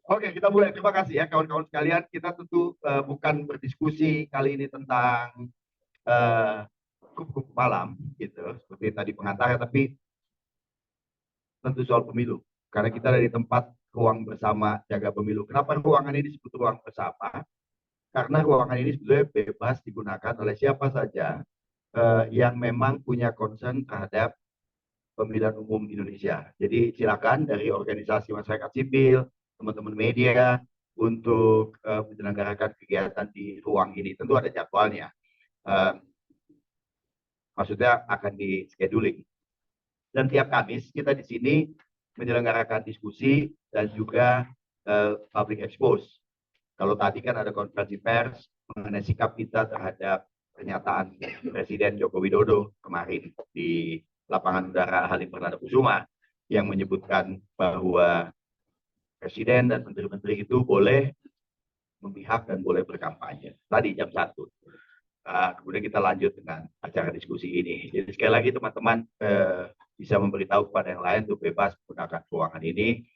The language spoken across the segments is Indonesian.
Oke, kita mulai. Terima kasih ya kawan-kawan sekalian. Kita tentu bukan berdiskusi kali ini tentang eh, kup-kup malam, gitu, seperti tadi pengantarnya, tapi tentu soal pemilu. Karena kita dari tempat ruang bersama jaga pemilu. Kenapa ruangan ini disebut ruang bersama? Karena ruangan ini sebetulnya bebas digunakan oleh siapa saja yang memang punya concern terhadap pemilihan umum Indonesia. Jadi silakan dari organisasi masyarakat sipil, teman-teman media untuk menyelenggarakan kegiatan di ruang ini. Tentu ada jadwalnya. Uh, Maksudnya akan di scheduling. Dan tiap Kamis kita di sini menyelenggarakan diskusi dan juga public expose. Kalau tadi kan ada konferensi pers mengenai sikap kita terhadap pernyataan Presiden Joko Widodo kemarin di lapangan udara Halim Perdana Kusuma yang menyebutkan bahwa Presiden dan menteri-menteri itu boleh memihak dan boleh berkampanye. Tadi jam 1. Kemudian kita lanjut dengan acara diskusi ini. Jadi sekali lagi teman-teman bisa memberitahu kepada yang lain untuk bebas menggunakan ruangan ini.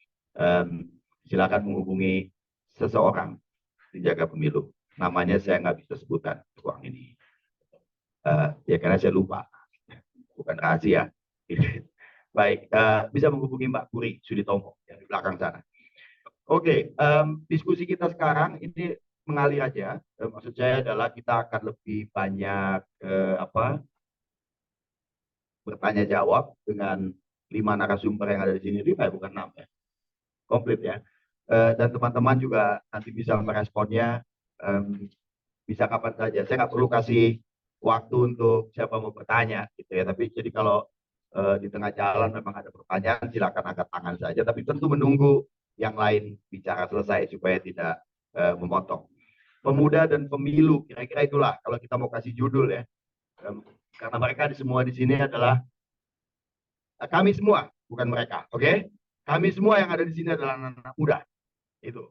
Silakan menghubungi seseorang di jaga pemilu. Namanya saya nggak bisa sebutkan ruang ini. Ya karena saya lupa, bukan rahasia. Baik, bisa menghubungi Mbak Puri Suditomo yang di belakang sana. Oke, diskusi kita sekarang ini mengalir aja. Maksud saya adalah kita akan lebih banyak bertanya jawab dengan 5 narasumber yang ada di sini. 5 bukan 6 ya, komplit ya. Dan teman-teman juga nanti bisa meresponnya bisa kapan saja. Saya nggak perlu kasih waktu untuk siapa mau bertanya gitu ya. Tapi jadi kalau di tengah jalan memang ada pertanyaan, silakan angkat tangan saja. Tapi tentu menunggu yang lain bicara selesai supaya tidak memotong. Pemuda dan pemilu, kira-kira itulah kalau kita mau kasih judul ya. Karena mereka semua di sini adalah kami semua, bukan mereka, oke? Okay? Kami semua yang ada di sini adalah anak-anak muda, itu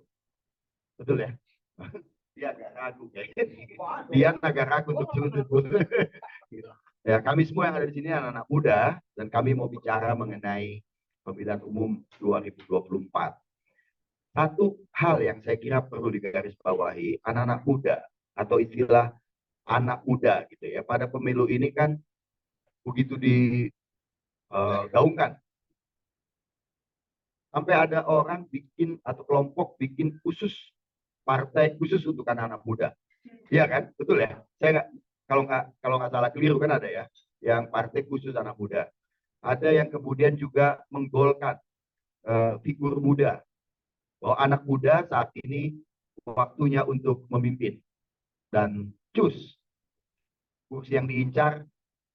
betul ya? Dia agak ragu, ya. Dia agak ragu untuk sebut. Ya, kami semua yang ada di sini anak-anak muda dan kami mau bicara mengenai pemilihan umum 2024. Satu hal yang saya kira perlu digarisbawahi, anak-anak muda atau istilah anak muda gitu ya. Pada pemilu ini kan begitu digaungkan. Sampai ada orang bikin atau kelompok bikin khusus partai khusus untuk anak-anak muda. Iya kan? Betul ya? Saya nggak kalau nggak salah keliru kan ada ya yang partai khusus anak muda. Ada yang kemudian juga menggolkan figur muda bahwa anak muda saat ini waktunya untuk memimpin dan cus kursi yang diincar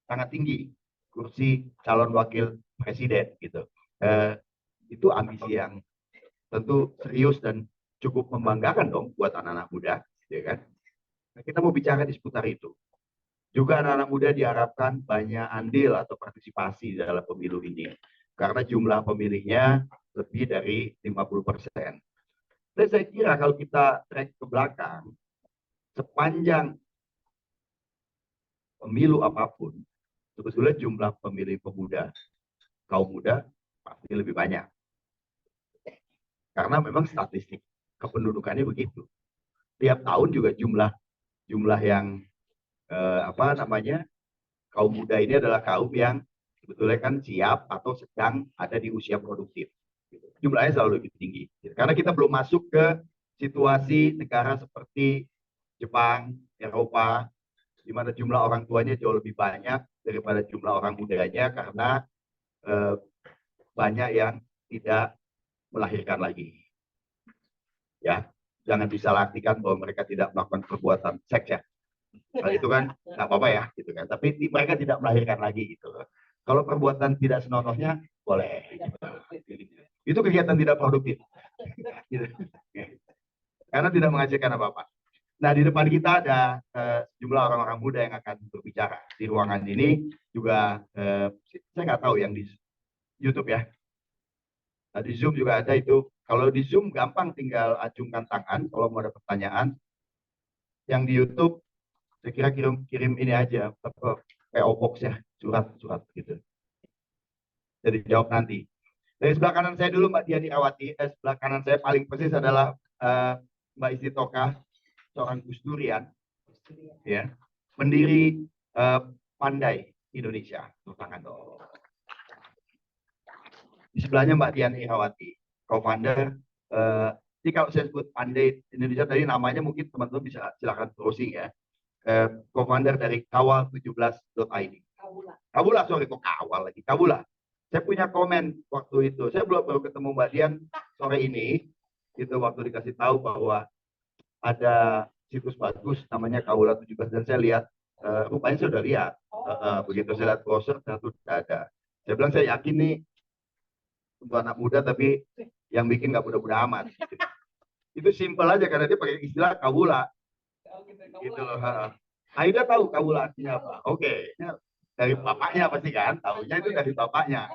sangat tinggi, kursi calon wakil presiden gitu. Eh, itu ambisi yang tentu serius dan cukup membanggakan dong buat anak-anak muda, ya kan? Nah, kita mau bicara di seputar itu. Juga anak-anak muda diharapkan banyak andil atau partisipasi dalam pemilu ini. Karena jumlah pemilihnya lebih dari 50%. Dan saya kira kalau kita track ke belakang, sepanjang pemilu apapun, sebetulnya jumlah pemilih pemuda, kaum muda, pasti lebih banyak. Karena memang statistik kependudukannya begitu. Tiap tahun juga jumlah yang apa namanya kaum muda ini adalah kaum yang sebetulnya kan siap atau sedang ada di usia produktif. Jumlahnya selalu lebih tinggi. Karena kita belum masuk ke situasi negara seperti Jepang, Eropa, di mana jumlah orang tuanya jauh lebih banyak daripada jumlah orang mudanya karena eh, banyak yang tidak melahirkan lagi. Ya, jangan disalahartikan bahwa mereka tidak melakukan perbuatan seks ya. Hal itu kan nggak apa-apa ya, gitu kan. Tapi mereka tidak melahirkan lagi gitu. Kalau perbuatan tidak senonohnya boleh. Gitu. Itu kegiatan tidak produktif. Gitu. Karena tidak menghasilkan apa-apa. Nah, di depan kita ada jumlah orang-orang muda yang akan berbicara di ruangan ini juga saya nggak tahu yang di YouTube ya. Nah, di Zoom juga ada itu. Kalau di Zoom gampang tinggal acungkan tangan kalau mau ada pertanyaan. Yang di YouTube saya kira kirim ini aja PO Box ya, surat-surat gitu. Jadi jawab nanti. Dari sebelah kanan saya dulu Mbak Diani Awati, sebelah kanan saya paling persis adalah Mbak Isti Toka, seorang Gus Durian, ya, pendiri Pandai Indonesia. Tangan dong. Di sebelahnya Mbak Diani Awati, co-founder. Jadi kalau saya sebut Pandai Indonesia tadi namanya mungkin teman-teman bisa silakan browsing ya. Co-founder dari kawal17.id. Kabula, sorry kok kawal lagi. Kabula. Saya punya komen waktu itu. Saya baru ketemu Mbak Dian sore ini. Itu waktu dikasih tahu bahwa ada situs bagus namanya Kabula17 dan saya lihat rupanya saya sudah lihat. Begitu saya lihat browser ternyata sudah ada. Saya bilang saya yakin nih untuk anak muda tapi yang bikin nggak muda-muda amat. Itu simpel aja karena dia pakai istilah Kabula. Gitu loh. Aida tahu Kabula artinya apa? Oke. Dari bapaknya pasti kan, tahunya itu dari bapaknya.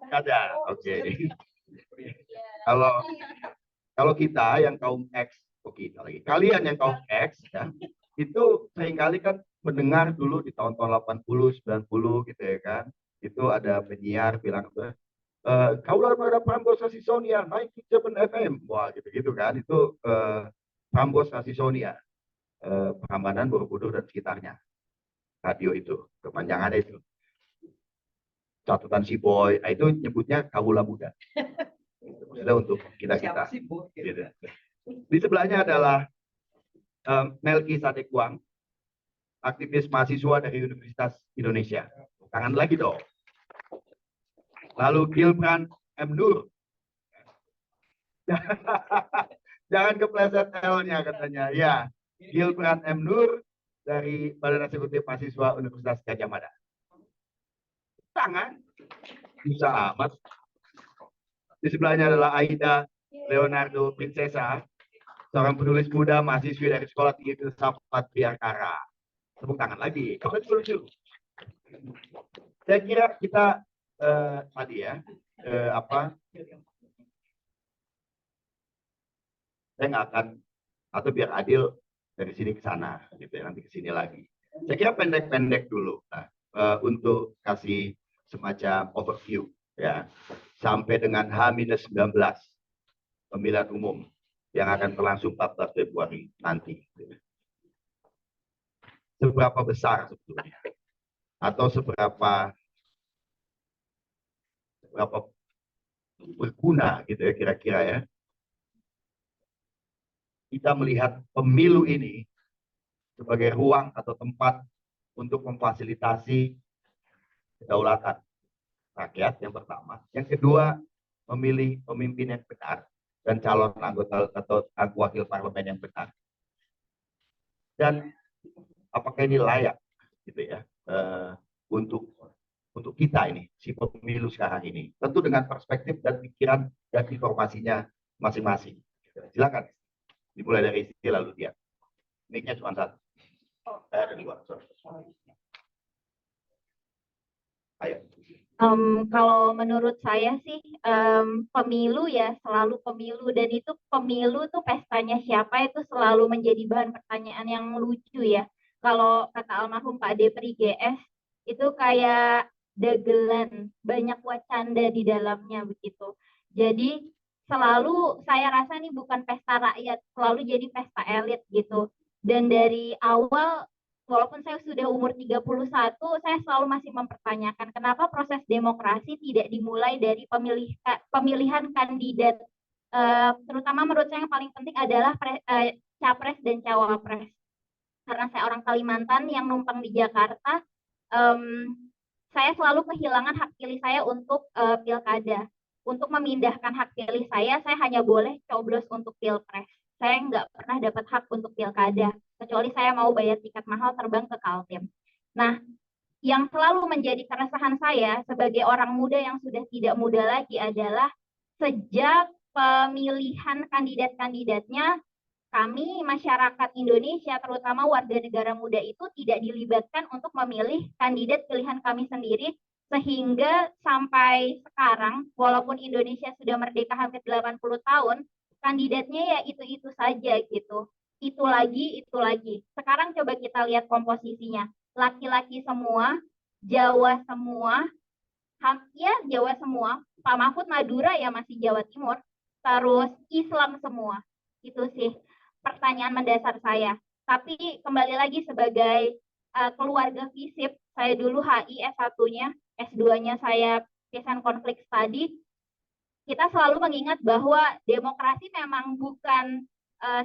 Ada, oke. Kalau kita yang kaum X, kita lagi. Kalian yang kaum X, ya, itu seringkali kan mendengar dulu di tahun-tahun 80, 90 gitu ya kan. Itu ada penyiar bilang, kaulah pada Prambors kasih Sonia, 97 FM. Wah gitu-gitu kan, itu Prambors kasih Sonia. Prambanan, Borobudur, dan sekitarnya. Radio itu, kepanjangannya itu. Catatan si boy, nah itu nyebutnya Kawula Muda. Maksudnya untuk kita-kita. Gitu. Di sebelahnya adalah Melki Sadekuang, aktivis mahasiswa dari Universitas Indonesia. Tangan lagi dong. Lalu Gilbran M. Nur. Jangan kepleset L-nya katanya. Ya, Gilbran M. Nur dari Badan Eksekutif Mahasiswa Universitas Gadjah Mada. Tangan. Bisa amat. Di sebelahnya adalah Aida Leonardo Princesa, seorang penulis muda mahasiswi dari Sekolah Tinggi Filsafat Bhiankara. Tepuk tangan lagi. Saya kira kita tadi ya, saya nggak akan, atau biar adil dari sini ke sana, gitu ya, nanti ke sini lagi. Saya kira pendek-pendek dulu untuk kasih semacam overview ya sampai dengan H-19 pemilihan umum yang akan berlangsung 14 Februari nanti. Seberapa besar sebetulnya atau seberapa berguna gitu ya kira-kira ya kita melihat pemilu ini sebagai ruang atau tempat untuk memfasilitasi kedaulatan rakyat yang pertama. Yang kedua, memilih pemimpin yang benar dan calon anggota atau wakil parlemen yang benar. Dan apakah ini layak gitu ya untuk kita ini si pemilu sekarang ini. Tentu dengan perspektif dan pikiran dan informasinya masing-masing. Silakan dimulai dari sisi lalu dia. Mic-nya cuma satu. Ada dua. Ayo. Kalau menurut saya sih pemilu ya selalu pemilu dan itu pemilu tuh pestanya siapa itu selalu menjadi bahan pertanyaan yang lucu ya. Kalau kata almarhum Pak Depri GS itu kayak dagelan banyak wacanda di dalamnya begitu. Jadi selalu saya rasa nih bukan pesta rakyat, selalu jadi pesta elit gitu. Dan dari awal walaupun saya sudah umur 31, saya selalu masih mempertanyakan kenapa proses demokrasi tidak dimulai dari pemilihan kandidat. Terutama menurut saya yang paling penting adalah capres dan cawapres. Karena saya orang Kalimantan yang numpang di Jakarta, saya selalu kehilangan hak pilih saya untuk pilkada. Untuk memindahkan hak pilih saya hanya boleh coblos untuk pilpres. Saya nggak pernah dapat hak untuk pilkada, kecuali saya mau bayar tiket mahal terbang ke Kaltim. Nah, yang selalu menjadi keresahan saya sebagai orang muda yang sudah tidak muda lagi adalah sejak pemilihan kandidat-kandidatnya, kami masyarakat Indonesia, terutama warga negara muda itu tidak dilibatkan untuk memilih kandidat pilihan kami sendiri, sehingga sampai sekarang, walaupun Indonesia sudah merdeka hampir 80 tahun, kandidatnya ya itu-itu saja gitu. Itu lagi, itu lagi. Sekarang coba kita lihat komposisinya. Laki-laki semua, Jawa semua, Ya Jawa semua, Pak Mahfud Madura ya masih Jawa Timur, terus Islam semua. Itu sih pertanyaan mendasar saya. Tapi kembali lagi sebagai keluarga FISIP, saya dulu HI S1-nya, S2-nya saya Peace and Conflict Study, kita selalu mengingat bahwa demokrasi memang bukan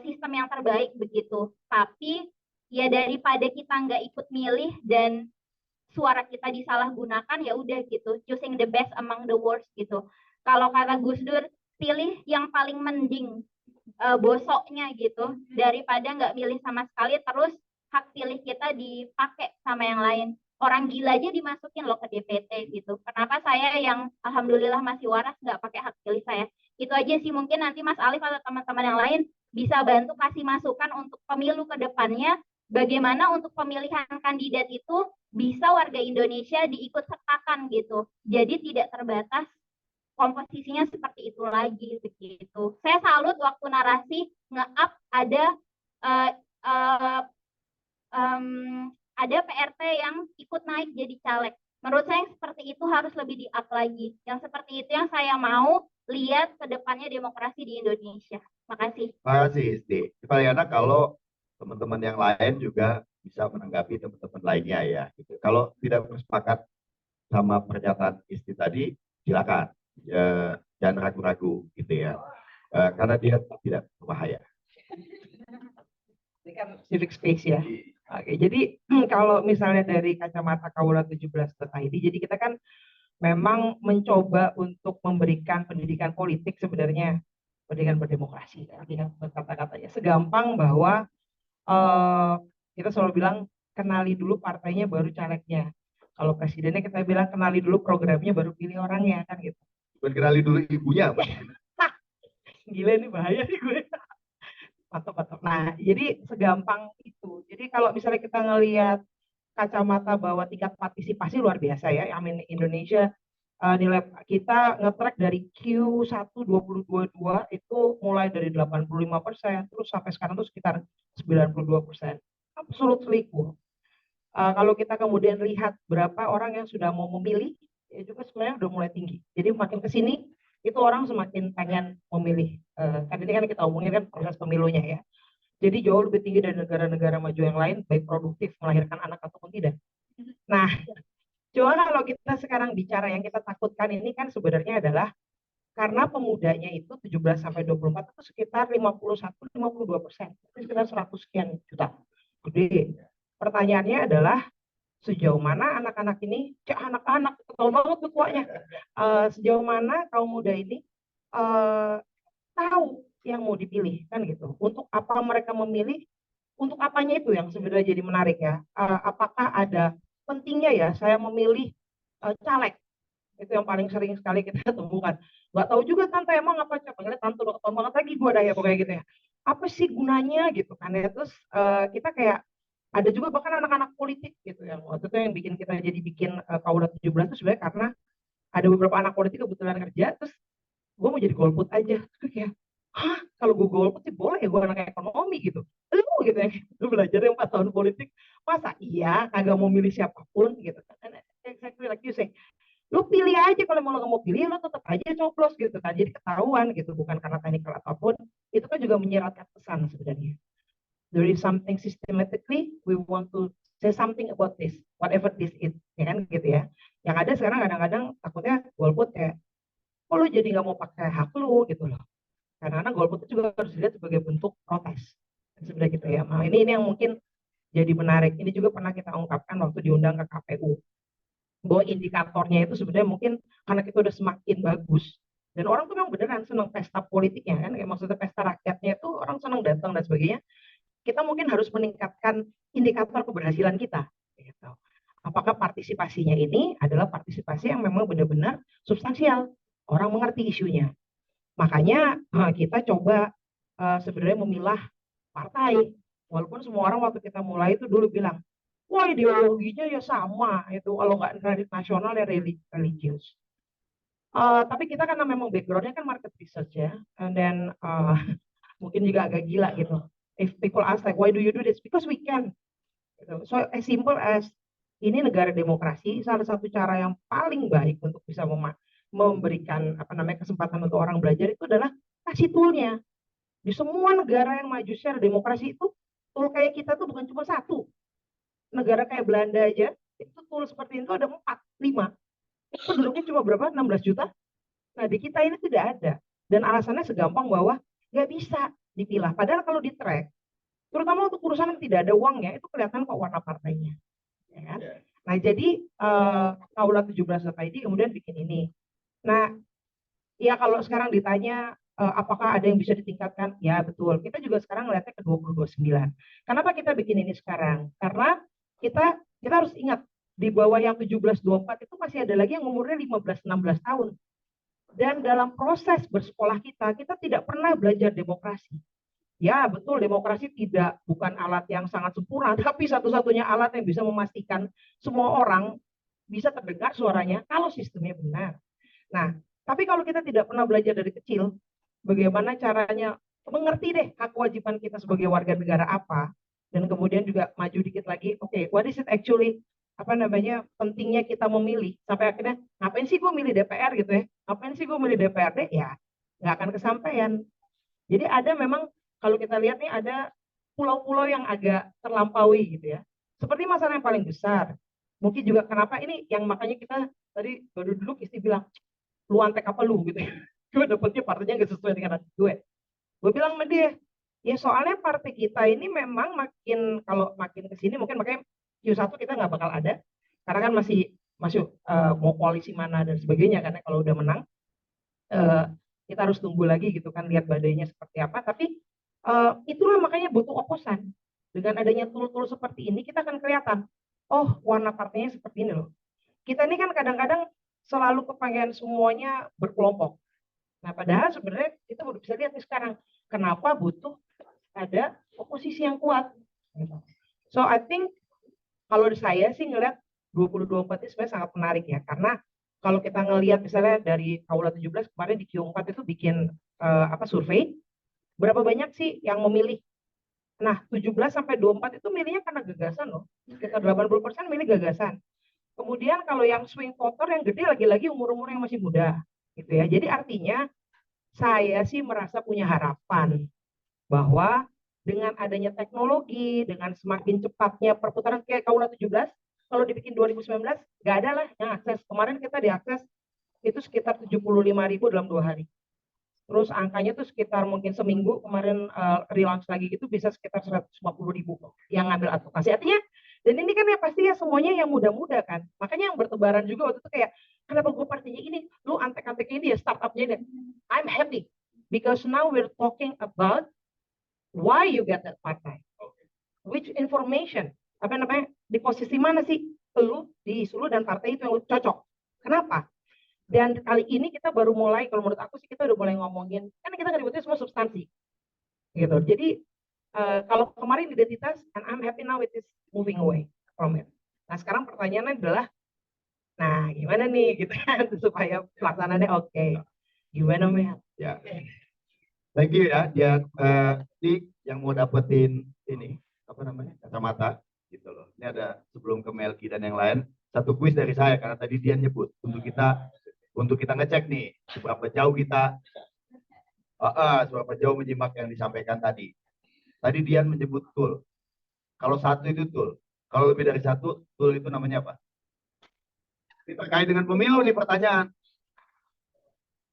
sistem yang terbaik begitu. Tapi ya daripada kita nggak ikut milih dan suara kita disalahgunakan, ya udah gitu, choosing the best among the worst gitu. Kalau kata Gus Dur, pilih yang paling mending, bosoknya gitu, daripada nggak milih sama sekali terus hak pilih kita dipakai sama yang lain. Orang gila aja dimasukin loh ke DPT gitu. Kenapa saya yang alhamdulillah masih waras nggak pakai hak pilih saya? Itu aja sih, mungkin nanti Mas Alif atau teman-teman yang lain bisa bantu kasih masukan untuk pemilu ke depannya, bagaimana untuk pemilihan kandidat itu bisa warga Indonesia diikut sertakan gitu. Jadi tidak terbatas komposisinya seperti itu lagi begitu. Saya salut waktu narasi nge-up ada uh, uh, um, ada PRT yang ikut naik jadi caleg. Menurut saya yang seperti itu harus lebih di-up lagi. Yang seperti itu yang saya mau lihat ke depannya demokrasi di Indonesia. Makasih. Makasih, Isti. Paling enak kalau teman-teman yang lain juga bisa menanggapi teman-teman lainnya ya. Gitu. Kalau tidak bersepakat sama pernyataan Isti tadi, silakan. Jangan ragu-ragu gitu ya. Karena dia tidak berbahaya. Ini kan civic space ya. Oke, jadi kalau misalnya dari kacamata Kaula 17.id, jadi kita kan memang mencoba untuk memberikan pendidikan politik sebenarnya, pendidikan berdemokrasi, artinya kata-katanya segampang bahwa kita selalu bilang kenali dulu partainya baru calegnya. Kalau presidennya kita bilang kenali dulu programnya baru pilih orangnya kan gitu. Kenali dulu ibunya, Pak. Gila ini bahaya nih gue. Patok-patok. Nah, jadi segampang itu. Jadi kalau misalnya kita ngelihat kacamata bahwa tingkat partisipasi luar biasa ya. Indonesia nilai kita nge-track dari Q1 2022 itu mulai dari 85% terus sampai sekarang tuh sekitar 92%. Absolutely cool. Kalau kita kemudian lihat berapa orang yang sudah mau memilih, ya juga sebenarnya udah mulai tinggi. Jadi makin ke sini itu orang semakin pengen memilih. Kan ini kan kita omongin kan proses pemilunya ya. Jadi jauh lebih tinggi dari negara-negara maju yang lain, baik produktif melahirkan anak ataupun tidak. Nah, cuma kalau kita sekarang bicara yang kita takutkan ini kan sebenarnya adalah karena pemudanya itu 17 sampai 24 itu sekitar 51-52%, sekitar 100 sekian juta. Gede. Pertanyaannya adalah sejauh mana anak-anak ini, anak-anak, betul banget tuh tuanya, sejauh mana kaum muda ini tahu yang mau dipilih kan gitu. Untuk apa mereka memilih, untuk apanya itu yang sebenarnya jadi menarik ya. Apakah ada pentingnya ya saya memilih caleg, itu yang paling sering sekali kita temukan. Nggak tahu juga tante emang apa, panggilnya tante udah ketemu banget lagi gue dah ya pokoknya gitu ya. Apa sih gunanya gitu kan ya. Terus kita kayak ada juga bahkan anak-anak politik gitu yang waktu itu yang bikin kita jadi bikin Kaula 17 itu sebenarnya karena ada beberapa anak politik kebetulan kerja, terus gue mau jadi golput aja. Terus kayak, hah, kalau gue golput sih boleh ya, gue anak ekonomi gitu. Lu gitu yang lu belajar yang 4 tahun politik, masa iya kagak mau milih siapapun gitu kan. Exactly like you say. Lu pilih aja, kalau mau lo nggak mau pilih, lo tetap aja coblos gitu kan. Jadi ketahuan gitu, bukan karena teknikal apapun. Itu kan juga menyeratkan pesan sebenarnya. There is something systematically we want to say something about this, whatever this is, ya kan gitu ya. Yang ada sekarang kadang-kadang takutnya golput kayak, oh lu jadi nggak mau pakai hak lu gitu loh. Karena golput itu juga harus dilihat sebagai bentuk protes. Sebenarnya gitu ya. Nah, ini yang mungkin jadi menarik. Ini juga pernah kita ungkapkan waktu diundang ke KPU. Bahwa indikatornya itu sebenarnya mungkin karena kita udah semakin bagus. Dan orang tuh memang beneran senang pesta politiknya kan. Kayak maksudnya pesta rakyatnya itu orang senang datang dan sebagainya. Kita mungkin harus meningkatkan indikator keberhasilan kita. Gitu. Apakah partisipasinya ini adalah partisipasi yang memang benar-benar substansial. Orang mengerti isunya. Makanya kita coba sebenarnya memilah partai. Walaupun semua orang waktu kita mulai itu dulu bilang, wah ideologinya ya sama, itu kalau nggak nasional ya religius. Tapi kita karena memang backgroundnya kan market research ya, and then mungkin juga agak gila gitu. If people ask like, why do you do this? Because we can. Gitu. So as simple as ini negara demokrasi, salah satu cara yang paling baik untuk bisa memberikan apa namanya kesempatan untuk orang belajar itu adalah kasih toolnya. Di semua negara yang maju secara demokrasi itu tool kayak kita tuh bukan cuma satu. Negara kayak Belanda aja itu tool seperti itu ada 4, 5. Penduduknya cuma berapa? 16 juta. Nah di kita ini tidak ada. Dan alasannya segampang bahwa nggak bisa dipilah. Padahal kalau di track, terutama untuk urusan yang tidak ada uangnya, itu kelihatan kok warna partainya. Ya kan? Nah jadi Kaula 17.id kemudian bikin ini. Nah ya kalau sekarang ditanya apakah ada yang bisa ditingkatkan? Ya betul. Kita juga sekarang ngeliatnya ke 2029. Kenapa kita bikin ini sekarang? Karena kita harus ingat di bawah yang 17-24 itu masih ada lagi yang umurnya 15-16 tahun. Dan dalam proses bersekolah kita tidak pernah belajar demokrasi. Ya betul, demokrasi bukan alat yang sangat sempurna, tapi satu-satunya alat yang bisa memastikan semua orang bisa terdengar suaranya kalau sistemnya benar. Nah, tapi kalau kita tidak pernah belajar dari kecil, bagaimana caranya mengerti deh hak kewajiban kita sebagai warga negara apa, dan kemudian juga maju dikit lagi, oke, what is it actually, apa namanya, pentingnya kita memilih, sampai akhirnya, ngapain sih gue milih DPR gitu ya, ngapain sih gue milih DPRD, ya nggak akan kesampaian. Jadi ada memang, kalau kita lihat nih ada pulau-pulau yang agak terlampaui gitu ya, seperti masalah yang paling besar, mungkin juga kenapa ini yang makanya kita tadi baru dulu Isti bilang, lu antek apa lu gitu ya. Gue dapetnya partainya nggak sesuai dengan hati gue bilang sama dia ya soalnya partai kita ini memang kalau makin kesini mungkin makanya Q1 kita nggak bakal ada karena kan masih mau koalisi mana dan sebagainya karena kalau udah menang kita harus tunggu lagi gitu kan lihat badainya seperti apa tapi itulah makanya butuh oposan dengan adanya tool-tool seperti ini kita akan kelihatan oh warna partainya seperti ini loh kita ini kan kadang-kadang selalu kepengen semuanya berkelompok. Nah, padahal sebenarnya kita baru bisa lihat nih sekarang kenapa butuh ada oposisi yang kuat. So I think kalau saya sih ngelihat 2024 ini sebenarnya sangat menarik ya karena kalau kita ngelihat misalnya dari Kaula 17 kemarin di Q4 itu bikin survei berapa banyak sih yang memilih. Nah, 17 sampai 24 itu milihnya karena gagasan loh. Sekitar 80% milih gagasan. Kemudian kalau yang swing voter yang gede lagi-lagi umur-umur yang masih muda gitu ya. Jadi artinya saya sih merasa punya harapan bahwa dengan adanya teknologi, dengan semakin cepatnya perputaran kayak Kaula 17, kalau dibikin 2019 nggak ada lah yang akses. Kemarin kita diakses itu sekitar 75.000 dalam 2 hari. Terus angkanya tuh sekitar mungkin seminggu kemarin relaunch lagi gitu bisa sekitar 150.000 yang ngambil advokasi. Artinya dan ini kan ya pasti ya semuanya yang muda-muda kan. Makanya yang bertebaran juga waktu itu kayak kenapa gue partainya ini, lu antek-anteknya ini ya startupnya deh. I'm happy because now we're talking about why you get that partai, which information, apa namanya di posisi mana sih lu di isu lu dan partai itu yang lu cocok. Kenapa? Dan kali ini kita baru mulai, kalau menurut aku sih kita udah mulai ngomongin, kan kita ributnya semua substansi, gitu. Jadi kalau kemarin identitas, and I'm happy now it is moving away from it. Nah sekarang pertanyaannya adalah, nah gimana nih, gitu kan, supaya pelaksanaannya oke. Gimana Mel? Ya, thank you ya. Dia yang mau dapetin ini apa namanya kacamata, gitu loh. Ini ada sebelum ke Melki dan yang lain, satu kuis dari saya karena tadi dia nyebut untuk kita ngecek nih seberapa jauh seberapa jauh menyimak yang disampaikan tadi. Tadi Dian menyebut tool. Kalau satu itu tool. Kalau lebih dari satu, tool itu namanya apa? Ini terkait dengan pemilu nih pertanyaan.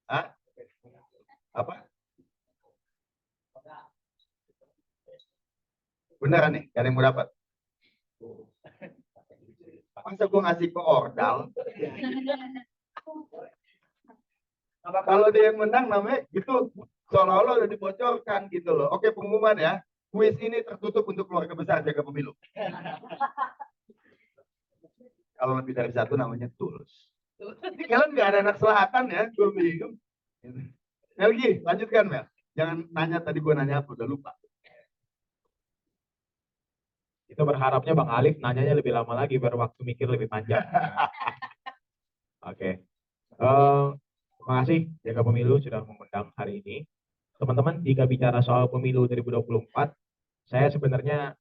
Hah? Apa? Beneran nih, gak ada yang mau dapat. Masa gue ngasih ke ordal? Kalau dia yang menang namanya itu seolah-olah udah dibocorkan gitu loh. Oke, pengumuman ya. Kuis ini tertutup untuk keluarga besar jaga pemilu. Kalau lebih dari satu namanya tools. Kalian nggak ada anak selatan ya, gue bingung. Melgi, lanjutkan Mel. Jangan nanya tadi gue nanya apa, udah lupa. Kita berharapnya Bang Alif nanyanya lebih lama lagi biar waktu mikir lebih panjang. Oke. Terima kasih Jaga Pemilu sudah mengundang hari ini. Teman-teman, jika bicara soal pemilu 2024, saya sebenarnya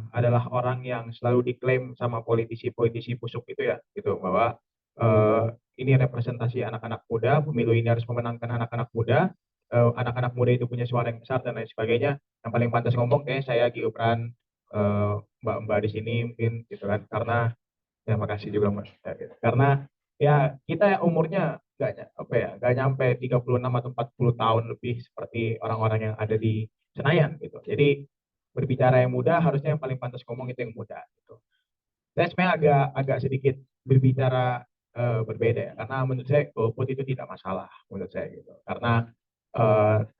adalah orang yang selalu diklaim sama politisi-politisi busuk itu ya, gitu bahwa ini representasi anak-anak muda, pemilu ini harus memenangkan anak-anak muda, anak-anak muda itu punya suara yang besar dan lain sebagainya. Yang paling pantas ngomong kayak saya Gibran, mbak-mbak di sini mungkin gitu kan, karena terima kasih juga Mas. Ya, gitu. Karena ya kita yang umurnya nggak nyampe 36 atau 40 tahun lebih seperti orang-orang yang ada di Senayan gitu. Jadi berbicara yang muda harusnya yang paling pantas ngomong itu yang muda gitu. Saya sebenarnya agak sedikit berbicara berbeda ya, karena menurut saya golput itu tidak masalah menurut saya gitu. Karena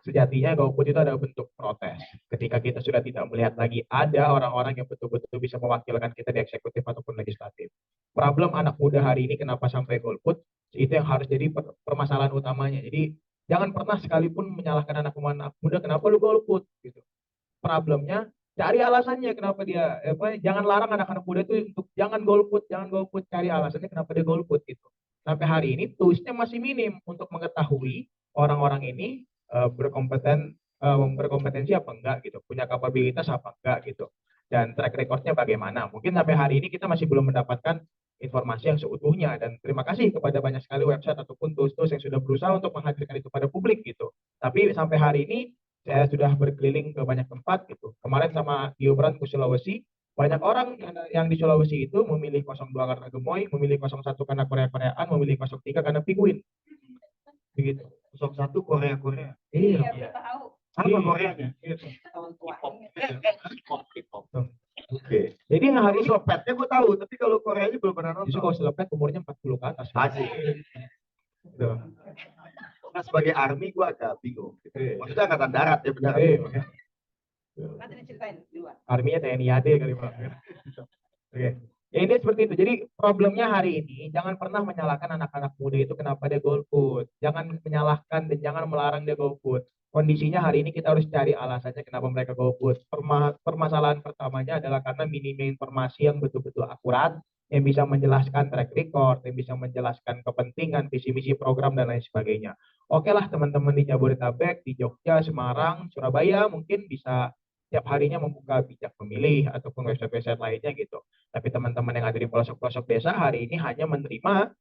sejatinya golput itu adalah bentuk protes. Ketika kita sudah tidak melihat lagi ada orang-orang yang betul-betul bisa mewakilkan kita di eksekutif ataupun legislatif. Problem anak muda hari ini kenapa sampai golput, itu yang harus jadi permasalahan utamanya. Jadi jangan pernah sekalipun menyalahkan anak muda kenapa lu golput gitu. Problemnya cari alasannya kenapa dia jangan larang anak-anak muda itu untuk jangan golput, cari alasannya kenapa dia golput gitu. Sampai hari ini tulisnya masih minim untuk mengetahui orang-orang ini berkompetensi apa enggak gitu, punya kapabilitas apa enggak gitu, dan track recordnya bagaimana. Mungkin sampai hari ini kita masih belum mendapatkan informasi yang seutuhnya, dan terima kasih kepada banyak sekali website ataupun tools-tools yang sudah berusaha untuk menghadirkan itu pada publik gitu. Tapi sampai hari ini saya sudah berkeliling ke banyak tempat gitu. Kemarin sama Gibran ke Sulawesi, banyak orang yang di Sulawesi itu memilih 02 karena gemoy, memilih 01 karena Korea-Koreaan, memilih 03 karena penguin. Begitu. 01 Korea. Iya. Apa Koreanya? K-pop. Oke. Jadi yang Kalau hari ini selepetnya gue tahu, tapi kalau Koreanya belum pernah justru nonton. kalau selepet umurnya 40 ke atas. Asik. Gitu. Nah, sebagai army gue agak bingung. Iya. Maksudnya angkatan darat ya benar. Iya, makanya. Nanti diceritain di luar. Arminya TNI AD kali Pak. Oke. Ya ini seperti itu. Jadi problemnya hari ini jangan pernah menyalahkan anak-anak muda itu kenapa dia golput. Jangan menyalahkan dan jangan melarang dia golput. Kondisinya hari ini kita harus cari alasannya kenapa mereka golput. Permasalahan pertamanya adalah karena minimnya informasi yang betul-betul akurat, yang bisa menjelaskan track record, yang bisa menjelaskan kepentingan, visi misi program dan lain sebagainya. Oke lah teman-teman di Jabodetabek, di Jogja, Semarang, Surabaya mungkin bisa tiap harinya membuka bijak memilih ataupun website-website lainnya gitu. Tapi teman-teman yang ada di pelosok-pelosok desa hari ini hanya menerima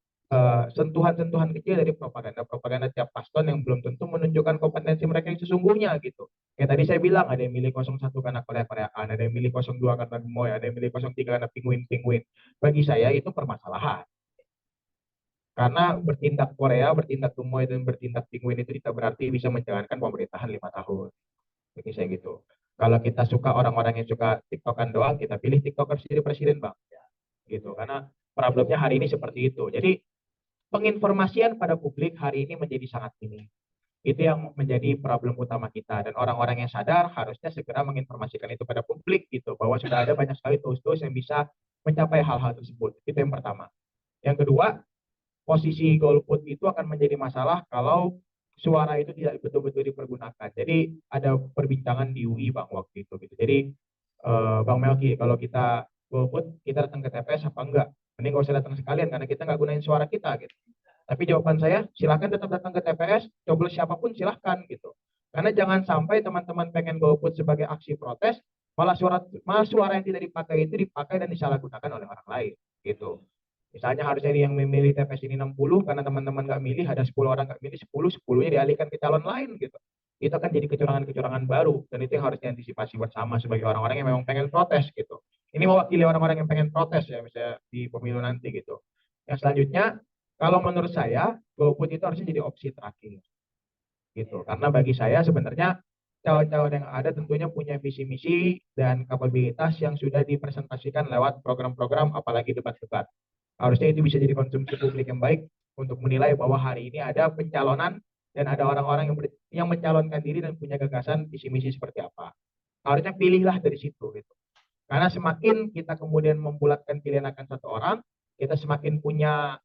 sentuhan-sentuhan kecil dari propaganda tiap paslon yang belum tentu menunjukkan kompetensi mereka yang sesungguhnya gitu. Kayak tadi saya bilang ada yang milih 01 karena Korea-Koreaan, ada yang milih 02 karena gemoy, ada yang milih 03 karena penguin-penguin. Bagi saya itu permasalahan. Karena bertindak Korea, bertindak gemoy, dan bertindak penguin itu tidak berarti bisa menjalankan pemerintahan 5 tahun. Bagi saya gitu. Kalau kita suka orang-orang yang suka TikTokan doang, kita pilih TikToker jadi presiden, Bang. Gitu. Karena problemnya hari ini seperti itu. Jadi penginformasian pada publik hari ini menjadi sangat minim. Itu yang menjadi problem utama kita. Dan orang-orang yang sadar harusnya segera menginformasikan itu pada publik gitu. Bahwa sudah ada banyak sekali tools-tools yang bisa mencapai hal-hal tersebut. Itu yang pertama. Yang kedua, posisi golput itu akan menjadi masalah kalau suara itu tidak betul-betul dipergunakan. Jadi ada perbincangan di UI Bang waktu itu gitu. Jadi Bang Melki, kalau kita golput, kita datang ke TPS apa enggak? Mending gak usah datang sekalian karena kita nggak gunain suara kita gitu. Tapi jawaban saya, silahkan tetap datang ke TPS, coblos siapapun silahkan gitu. Karena jangan sampai teman-teman pengen golput sebagai aksi protes, malah suara yang tidak dipakai itu dipakai dan disalahgunakan oleh orang lain gitu. Misalnya harusnya yang memilih TPS ini 60 karena teman-teman nggak milih, ada 10 orang nggak milih, 10-10-nya dialihkan ke calon lain gitu. Itu akan jadi kecurangan-kecurangan baru dan itu yang harus diantisipasi bersama sebagai orang-orang yang memang pengen protes gitu. Ini mewakili orang-orang yang pengen protes ya misalnya di pemilu nanti gitu. Yang selanjutnya, kalau menurut saya golput itu harusnya jadi opsi terakhir gitu. Karena bagi saya sebenarnya calon-calon yang ada tentunya punya visi misi dan kapabilitas yang sudah dipresentasikan lewat program-program apalagi debat-debat. Harusnya itu bisa jadi konsumsi publik yang baik untuk menilai bahwa hari ini ada pencalonan dan ada orang-orang yang mencalonkan diri dan punya gagasan visi misi seperti apa. Harusnya pilihlah dari situ gitu. Karena semakin kita kemudian membulatkan pilihan akan satu orang, kita semakin punya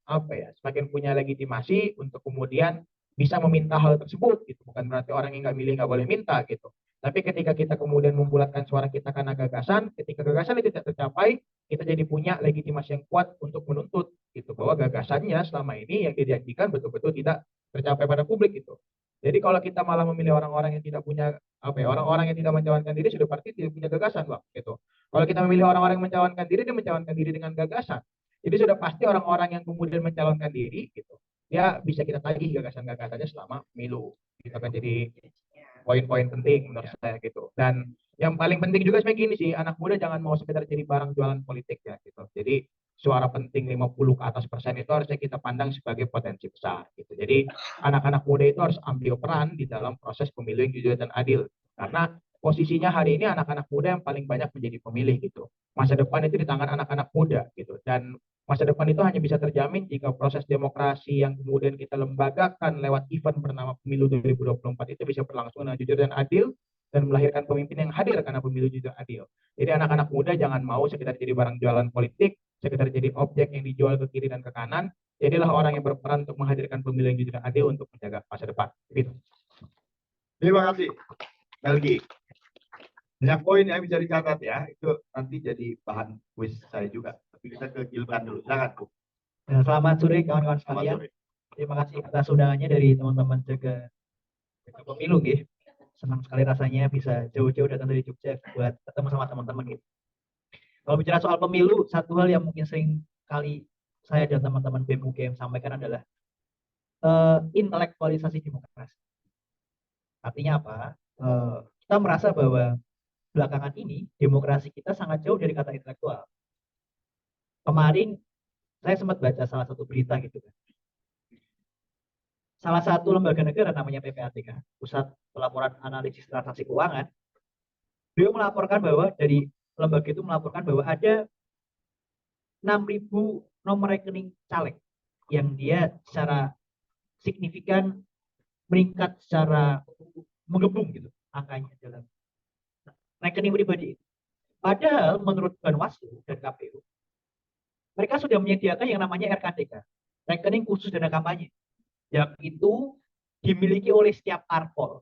semakin punya legitimasi untuk kemudian bisa meminta hal tersebut gitu. Bukan berarti orang yang nggak milih nggak boleh minta gitu. Tapi ketika kita kemudian membulatkan suara kita karena gagasan, ketika gagasan itu tidak tercapai, kita jadi punya legitimasi yang kuat untuk menuntut gitu bahwa gagasannya selama ini yang dijanjikan betul-betul tidak tercapai pada publik gitu. Jadi kalau kita malah memilih orang-orang yang tidak punya apa ya, orang-orang yang tidak mencalonkan diri sudah pasti tidak punya gagasan, Bang, gitu. Kalau kita memilih orang-orang yang mencalonkan diri, dia mencalonkan diri dengan gagasan. Jadi sudah pasti orang-orang yang kemudian mencalonkan diri gitu, ya bisa kita tagih gagasan-gagasannya selama pemilu. Gitu kan jadi poin-poin penting menurut saya gitu. Dan yang paling penting juga sebenarnya gini sih, anak muda jangan mau sekedar jadi barang jualan politik ya gitu. Jadi suara penting 50 ke atas persen itu harusnya kita pandang sebagai potensi besar gitu. Jadi anak-anak muda itu harus ambil peran di dalam proses pemilu yang jujur dan adil. Karena posisinya hari ini anak-anak muda yang paling banyak menjadi pemilih gitu. Masa depan itu di tangan anak-anak muda gitu. Dan masa depan itu hanya bisa terjamin jika proses demokrasi yang kemudian kita lembagakan lewat event bernama Pemilu 2024 itu bisa berlangsung dengan jujur dan adil dan melahirkan pemimpin yang hadir karena pemilu jujur dan adil. Jadi anak-anak muda jangan mau sekedar jadi barang jualan politik, sekedar jadi objek yang dijual ke kiri dan ke kanan. Jadilah orang yang berperan untuk menghadirkan pemilu yang jujur dan adil untuk menjaga masa depan. Gitu. Terima kasih, Melgi. Banyak poin yang bisa dicatat ya, itu nanti jadi bahan kuis saya juga. Tapi kita ke Gilban dulu, silakan Bu. Ya, selamat sore kawan-kawan Selamat sekalian. sore. Terima kasih atas undangannya dari teman-teman jaga pemilu, gitu. Senang sekali rasanya bisa jauh-jauh datang dari Jogja buat ketemu sama teman-teman gitu. Kalau bicara soal pemilu, satu hal yang mungkin sering kali saya dan teman-teman BEM UGM sampaikan adalah intelektualisasi demokrasi. Artinya apa? Kita merasa bahwa belakangan ini demokrasi kita sangat jauh dari kata intelektual. Kemarin saya sempat baca salah satu berita gitu kan. Salah satu lembaga negara namanya PPATK, Pusat Pelaporan Analisis Transaksi Keuangan, beliau melaporkan bahwa dari lembaga itu melaporkan bahwa ada 6.000 nomor rekening caleg yang dia secara signifikan meningkat secara menggebung gitu angkanya dalam rekening pribadi. Padahal menurut Banwaslu dan KPU, mereka sudah menyediakan yang namanya RKDK, rekening khusus dana kampanye, yang itu dimiliki oleh setiap parpol.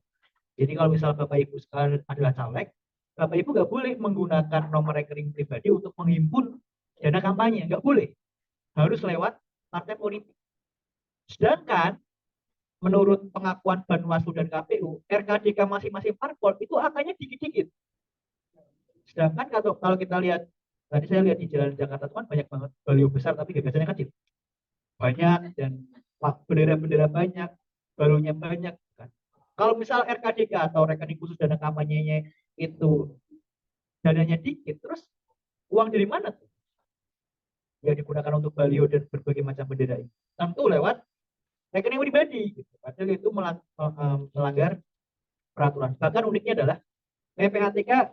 Jadi kalau misal Bapak Ibu sekalian adalah caleg, Bapak Ibu nggak boleh menggunakan nomor rekening pribadi untuk menghimpun dana kampanye, nggak boleh. Harus lewat partai politik. Sedangkan menurut pengakuan Banwaslu dan KPU, RKDK masing-masing parpol itu angkanya dikit-dikit. Sedangkan kalau kita lihat, tadi saya lihat di Jalan Jakarta itu kan banyak banget baliho besar tapi gagasannya kecil. Banyak dan bendera-bendera banyak, balonya banyak. Kan. Kalau misal RKDK atau rekening khusus dana kampanyenya itu dananya dikit, terus uang dari mana tuh? Yang digunakan untuk baliho dan berbagai macam bendera ini. Tentu lewat rekening pribadi. Gitu. Padahal itu melanggar peraturan. Bahkan uniknya adalah PPATK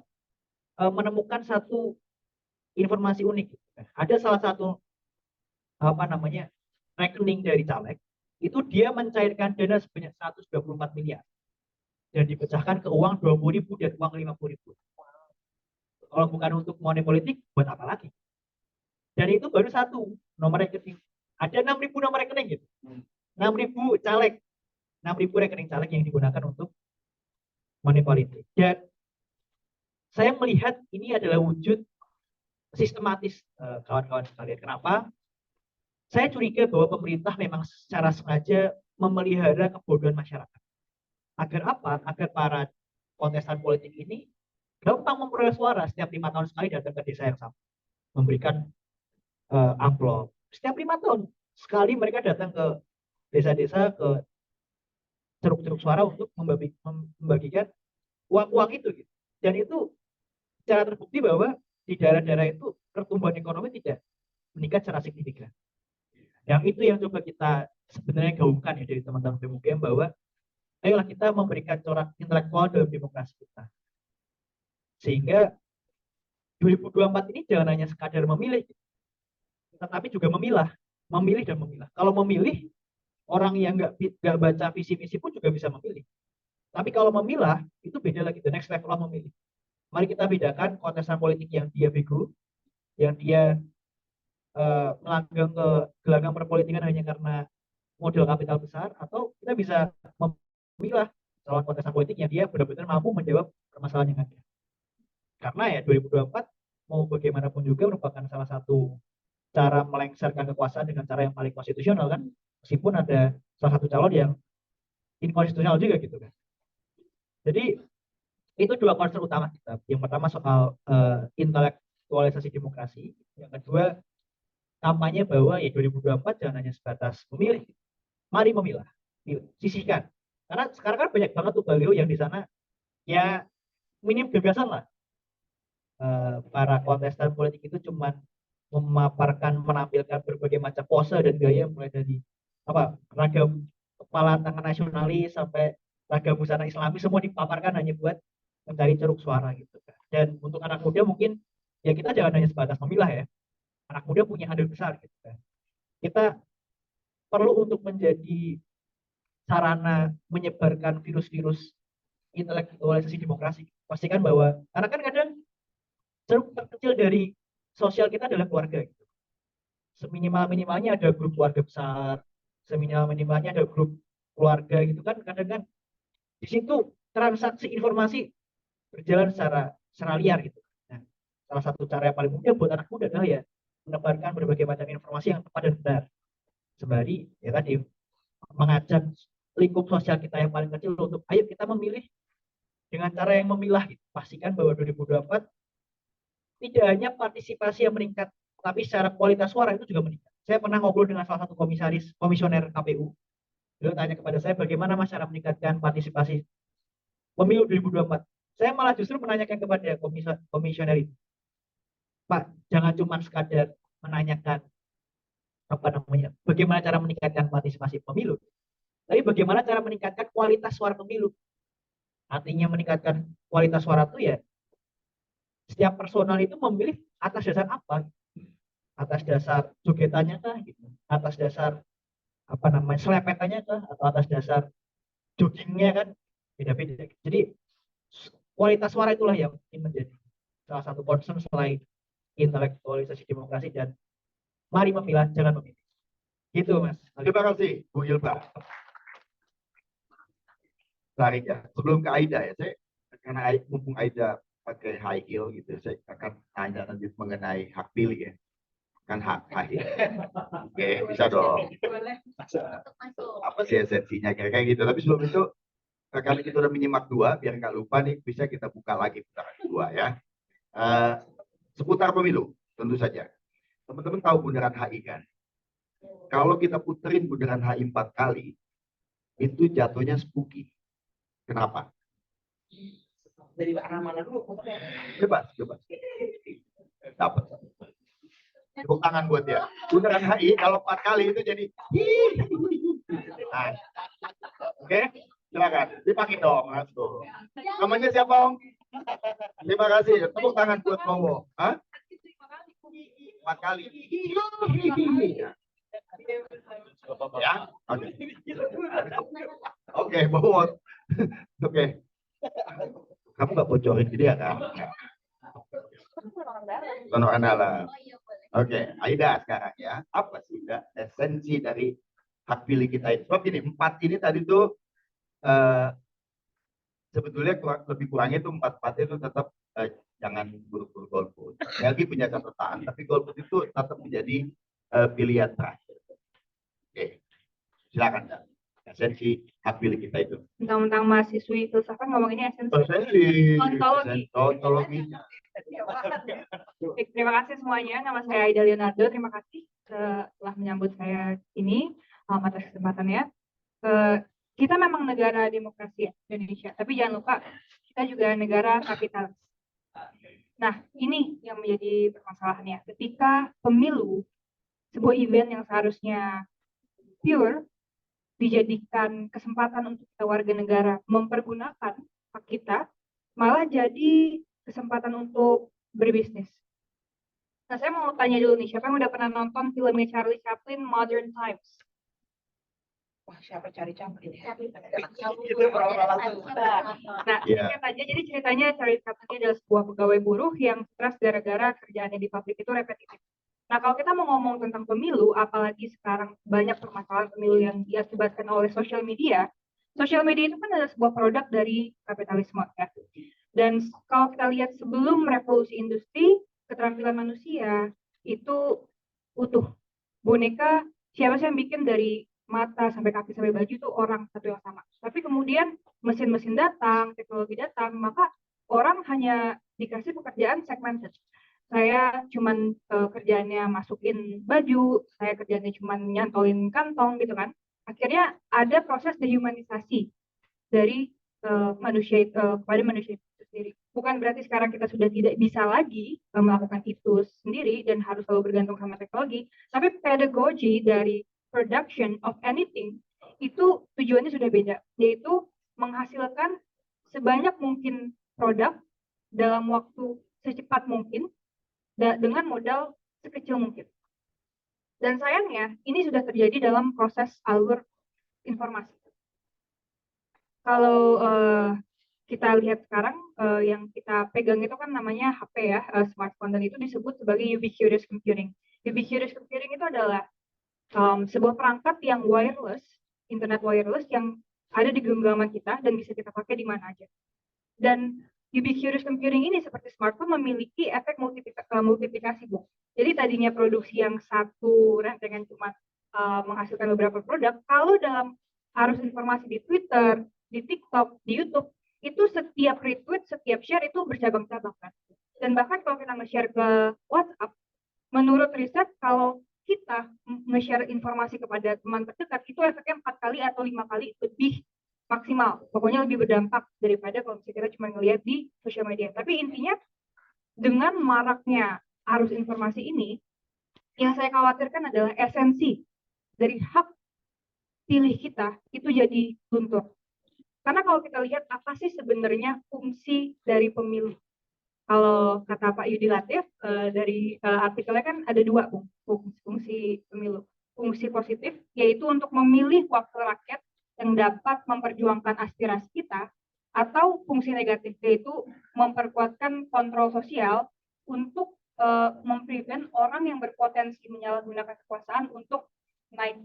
menemukan satu informasi unik. Ada salah satu rekening dari caleg itu dia mencairkan dana sebanyak 124 miliar dan dipecahkan ke uang 20.000 dan uang 50.000. Kalau bukan untuk money politik, buat apa lagi? Dan itu baru satu nomor rekening. Ada 6.000 nomor rekening gitu. 6.000 caleg, 6.000 rekening caleg yang digunakan untuk money politik. Dan saya melihat ini adalah wujud sistematis kawan-kawan sekalian. Kenapa? Saya curiga bahwa pemerintah memang secara sengaja memelihara kebodohan masyarakat. Agar apa? Agar para kontestan politik ini gampang memperoleh suara setiap 5 tahun sekali datang ke desa yang sama. Memberikan amplop. Setiap 5 tahun sekali mereka datang ke desa-desa, ke ceruk-ceruk suara untuk membagikan uang-uang itu. Gitu. Dan itu secara terbukti bahwa di daerah-daerah itu pertumbuhan ekonomi tidak meningkat secara signifikan. Yang itu yang coba kita sebenarnya gaungkan ya dari teman-teman BEM bahwa ayolah kita memberikan corak intelektual dalam demokrasi kita. Sehingga 2024 ini jangan hanya sekadar memilih, tetapi juga memilih dan memilah. Kalau memilih, orang yang nggak baca visi misi pun juga bisa memilih. Tapi kalau memilah, itu beda lagi, the next level of memilih. Mari kita bedakan kontestan politik yang dia bego, yang dia melanggang ke gelanggang perpolitikan hanya karena modal kapital besar, atau kita bisa memilah calon kontestan politik yang dia benar-benar mampu menjawab permasalahan yang ada. Karena ya 2024 mau bagaimanapun juga merupakan salah satu cara melengsarkan kekuasaan dengan cara yang paling konstitusional kan, meskipun ada salah satu calon yang inkonstitusional juga gitu kan. Jadi itu dua concern utama kita. Yang pertama soal intelektualisasi demokrasi, yang kedua kampanye bahwa ya 2024 jangan hanya sebatas memilih, mari memilah, sisihkan. Karena sekarang kan banyak banget tuh baliho yang di sana ya minim gagasan lah. Para kontestan politik itu cuma memaparkan, menampilkan berbagai macam pose dan gaya, mulai dari ragam kepala tangan nasionalis sampai ragam busana Islami, semua dipaparkan hanya buat mencari ceruk suara gitu kan. Dan untuk anak muda mungkin ya kita jangan hanya sebatas memilah ya. Anak muda punya andil besar gitu kan. Kita perlu untuk menjadi sarana menyebarkan virus-virus intelektualisasi demokrasi. Pastikan bahwa karena kan kadang ceruk terkecil dari sosial kita adalah keluarga gitu. Seminimal-minimalnya ada grup keluarga besar, seminimal-minimalnya ada grup keluarga gitu kan. Kadang kan di situ transaksi informasi berjalan secara liar gitu. Nah, salah satu cara yang paling mudah buat anak muda adalah ya menebarkan berbagai macam informasi yang tepat dan benar. Sembari ya tadi mengajak lingkup sosial kita yang paling kecil untuk ayo kita memilih dengan cara yang memilah gitu. Pastikan bahwa 2024 tidak hanya partisipasi yang meningkat, tapi secara kualitas suara itu juga meningkat. Saya pernah ngobrol dengan salah satu komisioner KPU. Beliau tanya kepada saya bagaimana mas cara meningkatkan partisipasi pemilu 2024. Saya malah justru menanyakan kepada komisioner itu, Pak, jangan cuma sekadar menanyakan bagaimana cara meningkatkan partisipasi pemilu, tapi bagaimana cara meningkatkan kualitas suara pemilu. Artinya meningkatkan kualitas suara itu ya setiap personal itu memilih atas dasar apa? Atas dasar jogetannya kah? Gitu. Atas dasar selepetannya kah? Atau atas dasar joggingnya kan? Beda-beda. Jadi kualitas suara itulah yang mungkin menjadi salah satu concern selain intelektualisasi demokrasi dan mari memilah, jangan memilih. Gitu mas. Terima kasih Bu Ilba. Tarik ya. Sebelum ke Aida ya, saya karena mumpung Aida pakai high heel gitu, saya akan tanya nanti mengenai hak pilih ya. Kan hak high heel. Oke, bisa dong. Apa sih esensinya kayak gitu. Tapi sebelum itu, karena kita udah menyimak dua, biar nggak lupa nih, bisa kita buka lagi putaran kedua ya. Seputar pemilu, tentu saja. Teman-teman tahu bundaran HI kan? Kalau kita puterin bundaran HI 4 kali, itu jatuhnya spooky. Kenapa? Dari arah mana dulu? Bebas. Dapat. Tepuk tangan buat dia. Bundaran HI kalau 4 kali itu jadi. Nah. Oke, silakan. Dipakai dong, Mas. Namanya siapa, Om? Terima kasih. Tepuk tangan buat Bowo. Hah? 4 kali. Ya, oke. Oke, Bowo. Oke. Kamu nggak bocorin dia kan? Donor andalan. Oke, Aida sekarang ya. Apa sih esensi dari hak pilih kita itu? Sebab ini 4 ini tadi tuh sebetulnya lebih kurangnya itu 4 itu tetap jangan buru-buru golput. Lagi punya catatan, tapi golput itu tetap menjadi pilihan terakhir. Oke, silakan Dan. Esensi hak pilih kita itu. Tentang mahasiswi filsafat ngomong ini esensi. Ontologi. Terima kasih semuanya. Nama saya Aida Leonardo. Terima kasih telah menyambut saya ini atas kesempatannya. Kita memang negara demokrasi Indonesia, tapi jangan lupa kita juga negara kapitalis. Nah, ini yang menjadi permasalahannya. Ketika pemilu, sebuah event yang seharusnya pure, dijadikan kesempatan untuk kita warga negara mempergunakan hak kita, malah jadi kesempatan untuk berbisnis. Nah, saya mau tanya dulu nih, siapa yang udah pernah nonton filmnya Charlie Chaplin, Modern Times? Wah, siapa cari Chaplin? Nah, singkat aja, jadi ceritanya Charlie Chaplin ini adalah sebuah pegawai buruh yang stres gara-gara kerjaannya di pabrik itu repetitif. Nah, kalau kita mau ngomong tentang pemilu, apalagi sekarang banyak permasalahan pemilu yang diakibatkan oleh sosial media itu kan adalah sebuah produk dari kapitalisme ya. Dan kalau kita lihat sebelum revolusi industri, keterampilan manusia itu utuh. Boneka siapa sih yang bikin dari mata sampai kaki sampai baju itu orang satu yang sama. Tapi kemudian mesin-mesin datang, teknologi datang, maka orang hanya dikasih pekerjaan segmented. Saya cuman kerjaannya masukin baju, saya kerjaannya cuman nyantolin kantong gitu kan. Akhirnya ada proses dehumanisasi dari manusia kepada manusia itu sendiri. Bukan berarti sekarang kita sudah tidak bisa lagi melakukan itu sendiri dan harus selalu bergantung sama teknologi, tapi pedagogi dari production of anything itu tujuannya sudah beda, yaitu menghasilkan sebanyak mungkin produk dalam waktu secepat mungkin dengan modal sekecil mungkin. Dan sayangnya ini sudah terjadi dalam proses alur informasi. Kalau kita lihat sekarang yang kita pegang itu kan namanya HP ya, smartphone, dan itu disebut sebagai ubiquitous computing. Ubiquitous computing itu adalah sebuah perangkat yang wireless, internet wireless yang ada di genggaman kita dan bisa kita pakai di mana aja. Dan ubiquitous computing ini seperti smartphone memiliki efek multiplikasi, Bu. Jadi tadinya produksi yang satu rentengan cuma menghasilkan beberapa produk, kalau dalam arus informasi di Twitter, di TikTok, di YouTube, itu setiap retweet, setiap share itu bercabang-cabang kan. Dan bahkan kalau kita nge-share ke WhatsApp, menurut riset kalau kita nge-share informasi kepada teman terdekat itu efeknya 4 kali atau 5 kali lebih maksimal, pokoknya lebih berdampak daripada kalau misalnya kita cuma ngelihat di sosial media. Tapi intinya dengan maraknya arus informasi ini, yang saya khawatirkan adalah esensi dari hak pilih kita itu jadi luntur. Karena kalau kita lihat apa sih sebenarnya fungsi dari pemilu, kalau kata Pak Yudi Latif dari artikelnya kan ada dua fungsi pemilu. Fungsi positif yaitu untuk memilih wakil rakyat yang dapat memperjuangkan aspirasi kita, atau fungsi negatif yaitu memperkuatkan kontrol sosial untuk memprevent orang yang berpotensi menyalahgunakan kekuasaan untuk naik.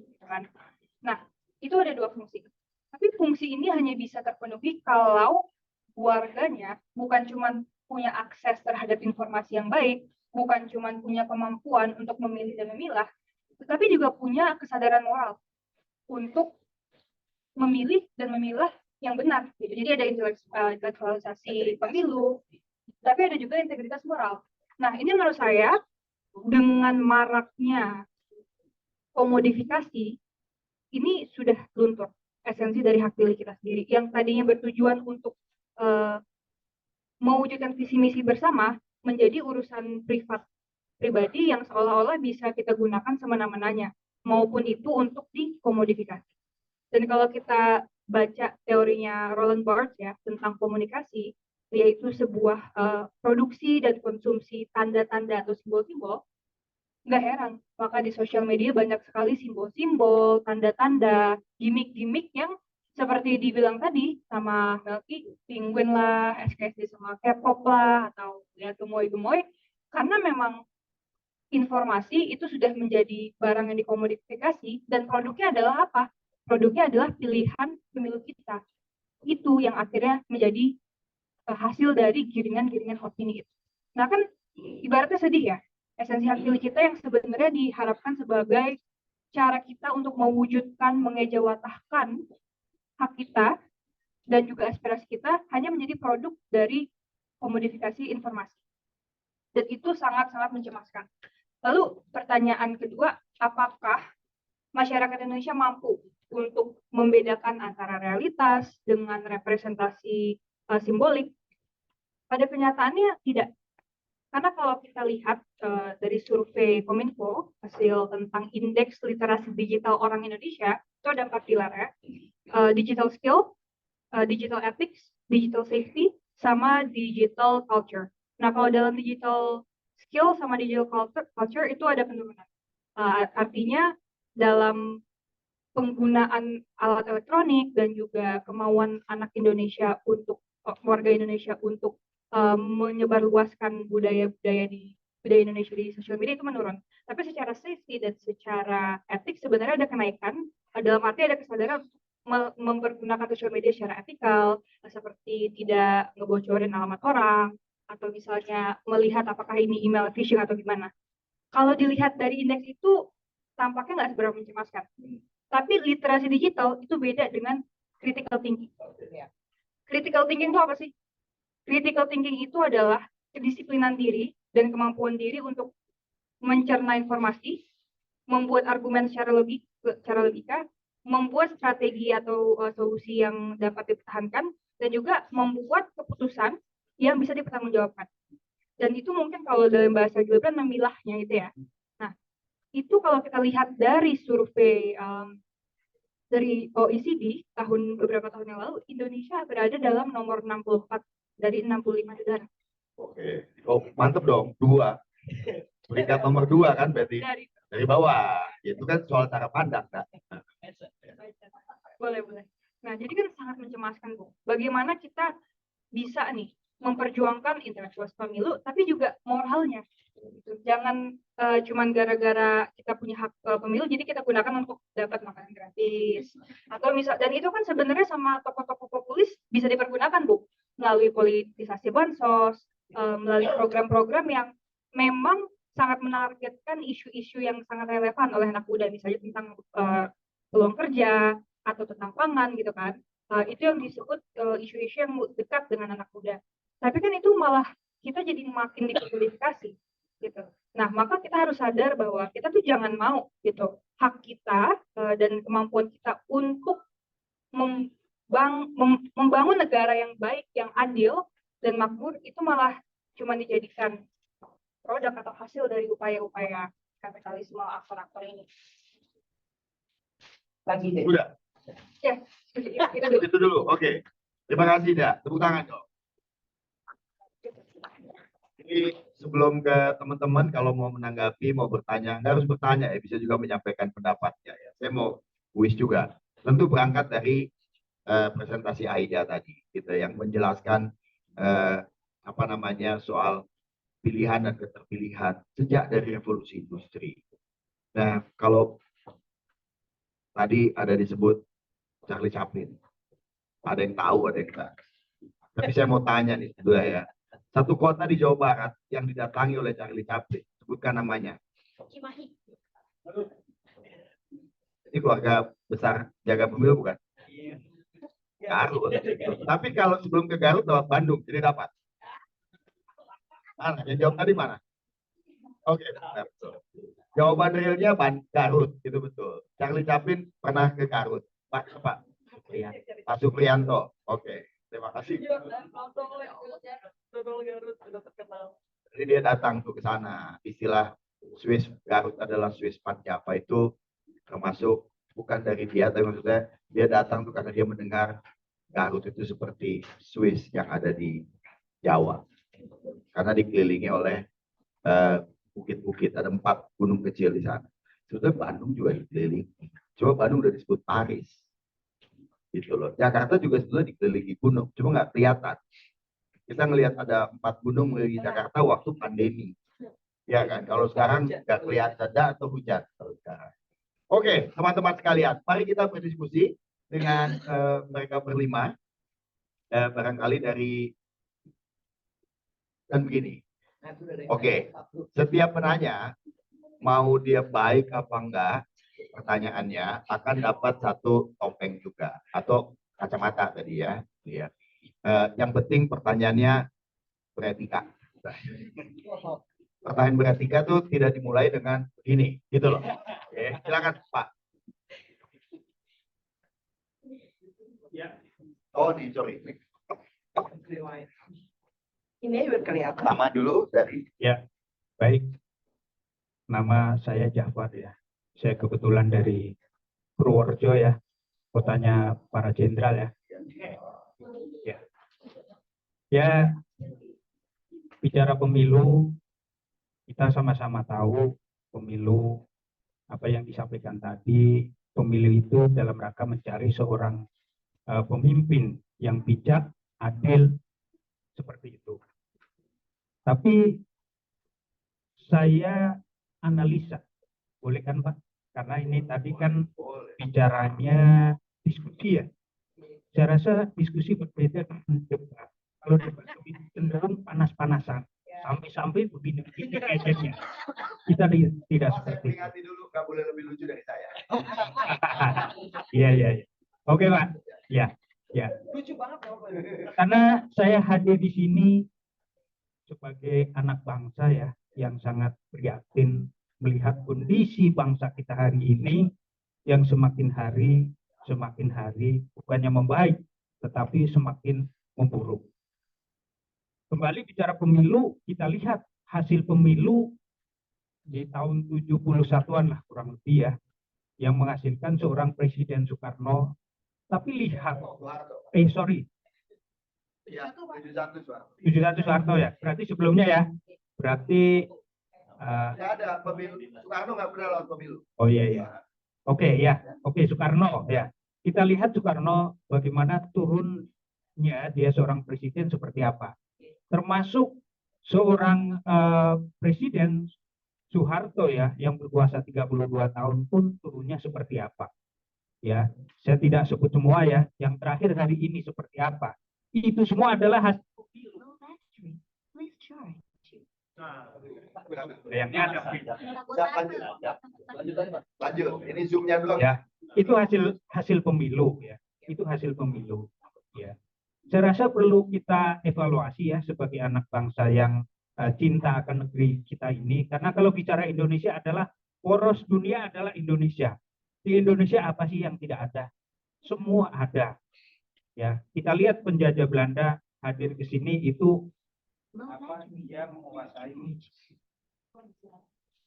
Nah, itu ada dua fungsi. Tapi fungsi ini hanya bisa terpenuhi kalau warganya bukan cuma punya akses terhadap informasi yang baik, bukan cuma punya kemampuan untuk memilih dan memilah, tetapi juga punya kesadaran moral untuk memilih dan memilah yang benar. Jadi ada intelektualisasi pemilu, tapi ada juga integritas moral. Nah, ini menurut saya dengan maraknya komodifikasi, ini sudah luntur esensi dari hak pilih kita sendiri. Yang tadinya bertujuan untuk mewujudkan visi misi bersama menjadi urusan privat pribadi yang seolah-olah bisa kita gunakan semena-menanya, maupun itu untuk dikomodifikasi. Dan kalau kita baca teorinya Roland Barthes ya tentang komunikasi, yaitu sebuah produksi dan konsumsi tanda-tanda atau simbol-simbol, nggak heran maka di sosial media banyak sekali simbol-simbol, tanda-tanda, gimmick-gimmick yang seperti dibilang tadi sama Melky, penguin lah, SKSD sama K-pop lah, atau ya gemoy-gemoy, karena memang informasi itu sudah menjadi barang yang dikomodifikasi dan produknya adalah apa? Produknya adalah pilihan pemilu kita. Itu yang akhirnya menjadi hasil dari giringan-giringan opini itu. Nah kan ibaratnya sedih ya, esensi hak pilih kita yang sebenarnya diharapkan sebagai cara kita untuk mewujudkan, mengejawantahkan hak kita dan juga aspirasi kita hanya menjadi produk dari komodifikasi informasi. Dan itu sangat-sangat mencemaskan. Lalu pertanyaan kedua, apakah masyarakat Indonesia mampu untuk membedakan antara realitas dengan representasi simbolik? Pada kenyataannya tidak. Karena kalau kita lihat dari survei Kominfo, hasil tentang indeks literasi digital orang Indonesia, itu ada 4 pilar ya. Digital skill, digital ethics, digital safety, sama digital culture. Nah, kalau dalam digital skill sama digital culture itu ada penurunan. Artinya dalam penggunaan alat elektronik dan juga kemauan anak Indonesia untuk warga Indonesia untuk menyebarluaskan budaya-budaya Indonesia di sosial media itu menurun. Tapi secara safety dan secara etik sebenarnya ada kenaikan. Dalam arti ada kesadaran mempergunakan sosial media secara etikal, seperti tidak ngebocorin alamat orang, atau misalnya melihat apakah ini email phishing atau gimana. Kalau dilihat dari indeks itu tampaknya nggak seberapa mencemaskan. Tapi literasi digital itu beda dengan critical thinking. Critical thinking itu apa sih? Critical thinking itu adalah kedisiplinan diri dan kemampuan diri untuk mencerna informasi, membuat argumen secara logika, membuat strategi atau solusi yang dapat dipertahankan, dan juga membuat keputusan yang bisa dipertanggungjawabkan. Dan itu mungkin kalau dalam bahasa Gilbert memilahnya itu ya. Nah, itu kalau kita lihat dari survei dari OECD beberapa tahun yang lalu, Indonesia berada dalam nomor 64 dari 65 negara. Oke, oh, mantep dong, 2. Peringkat nomor 2 kan berarti dari bawah. Itu kan soal cara pandang, Kak. Boleh. Nah, jadi kan sangat mencemaskan, Bu. Bagaimana kita bisa nih memperjuangkan intelektual pemilu, tapi juga moralnya. Jangan cuman gara-gara kita punya hak pemilu, jadi kita gunakan untuk dapat makanan gratis. Atau dan itu kan sebenarnya sama tokoh-tokoh populis bisa dipergunakan, Bu, melalui politisasi bansos, melalui program-program yang memang sangat menargetkan isu-isu yang sangat relevan oleh anak muda, misalnya tentang peluang kerja atau tentang pangan gitu kan. Itu yang disebut isu-isu yang dekat dengan anak muda. Tapi kan itu malah kita jadi makin dipolitisasi gitu. Nah, maka kita harus sadar bahwa kita tuh jangan mau gitu hak kita dan kemampuan kita untuk membangun negara yang baik, yang adil dan makmur itu malah cuma dijadikan produk atau hasil dari upaya-upaya kapitalisme aktor-aktor ini. Lagi deh. Udah. Ya, Itu dulu. Oke. Terima kasih, Dak. Tepuk tangan dong. Ini sebelum ke teman-teman, kalau mau menanggapi, mau bertanya, nggak harus bertanya ya, bisa juga menyampaikan pendapatnya ya. Saya mau kuis juga. Tentu berangkat dari presentasi Aida tadi, gitu, yang menjelaskan apa namanya soal pilihan dan keterpilihan sejak dari revolusi industri. Nah, kalau tadi ada disebut Charlie Chaplin, ada yang tahu, ada yang enggak. Tapi saya mau tanya nih, dua ya. Satu kota di Jawa Barat yang didatangi oleh Charlie Chaplin, sebutkan namanya. Cimahi. Ini keluarga besar jaga pemilu bukan? Garut. Tapi kalau sebelum ke Garut lewat Bandung, jadi dapat. Mana? Yang jawab tadi mana? Oke, benar. Jawaban realnya Garut, itu betul. Charlie Chaplin pernah ke Garut. Pak Supriyanto. Oke, terima kasih. Jadi dia datang tuh ke sana. Istilah Swiss Garut adalah Swiss Panjava itu termasuk bukan dari dia, tapi maksudnya dia datang tuh karena dia mendengar Garut itu seperti Swiss yang ada di Jawa. Karena dikelilingi oleh bukit-bukit, ada 4 gunung kecil di sana. Sebetulnya Bandung juga dikelilingi. Coba Bandung udah disebut Paris. Gitu loh. Jakarta juga sebetulnya dikelilingi gunung, cuma nggak kelihatan. Kita ngelihat ada 4 gunung mengelilingi Jakarta waktu pandemi. Ya kan, kalau sekarang nggak kelihatan ada atau hujan kalau sekarang. Oke, teman-teman sekalian, mari kita berdiskusi dengan mereka berlima. Barangkali dari dan begini. Oke, setiap penanya mau dia baik apa enggak, pertanyaannya akan dapat 1 topeng juga atau kacamata tadi ya. Yang penting pertanyaannya beretika. Pertanyaan beretika tuh tidak dimulai dengan begini, gitu loh. Oke, silakan Pak. Oh, nih, sorry. Ini berkelihatan. Nama dulu dari. Ya, baik. Nama saya Jafar ya. Saya kebetulan dari Purworejo ya, kotanya para jenderal ya. Ya, bicara pemilu, kita sama-sama tahu pemilu, apa yang disampaikan tadi, pemilu itu dalam rangka mencari seorang pemimpin yang bijak, adil, seperti itu. Tapi saya analisa, boleh kan Pak? Karena ini tadi kan bicaranya diskusi ya. Saya rasa diskusi berbeda dengan debat. Kalau debat itu cenderung panas-panasan, sampai-sampai begini-begini kayaknya. Kita tidak seperti itu. nggak boleh lebih lucu dari saya. Iya, iya, iya. Oke, Pak. Ya, ya. Lucu banget Bapak. Karena saya hadir di sini sebagai anak bangsa ya, yang sangat prihatin melihat kondisi bangsa kita hari ini yang semakin hari bukannya membaik, tetapi semakin memburuk. Kembali bicara pemilu, kita lihat hasil pemilu di tahun 71-an lah kurang lebih ya, yang menghasilkan seorang Presiden Soekarno. Tapi lihat, sorry, Ya, 71 Pak. 71 Soeharto ya, berarti sebelumnya ya, berarti Nggak ada pemilu. Soekarno nggak pernah lawan pemilu. oh iya iya, oke ya, oke Soekarno ya. Kita lihat Soekarno bagaimana turunnya dia seorang presiden seperti apa, termasuk seorang presiden Soeharto ya yang berkuasa 32 tahun pun turunnya seperti apa. Ya, saya tidak sebut semua ya, yang terakhir hari ini seperti apa. Itu semua adalah hasil pemilu. Sayangnya ada Lanjut. Ini zoomnya dulu. ya, itu hasil pemilu ya, itu hasil pemilu ya. Saya rasa perlu kita evaluasi ya sebagai anak bangsa yang cinta akan negeri kita ini, karena kalau bicara Indonesia adalah poros dunia adalah Indonesia. Di Indonesia apa sih yang tidak ada? Semua ada. Ya, kita lihat penjajah Belanda hadir ke sini itu apa, dia menguasai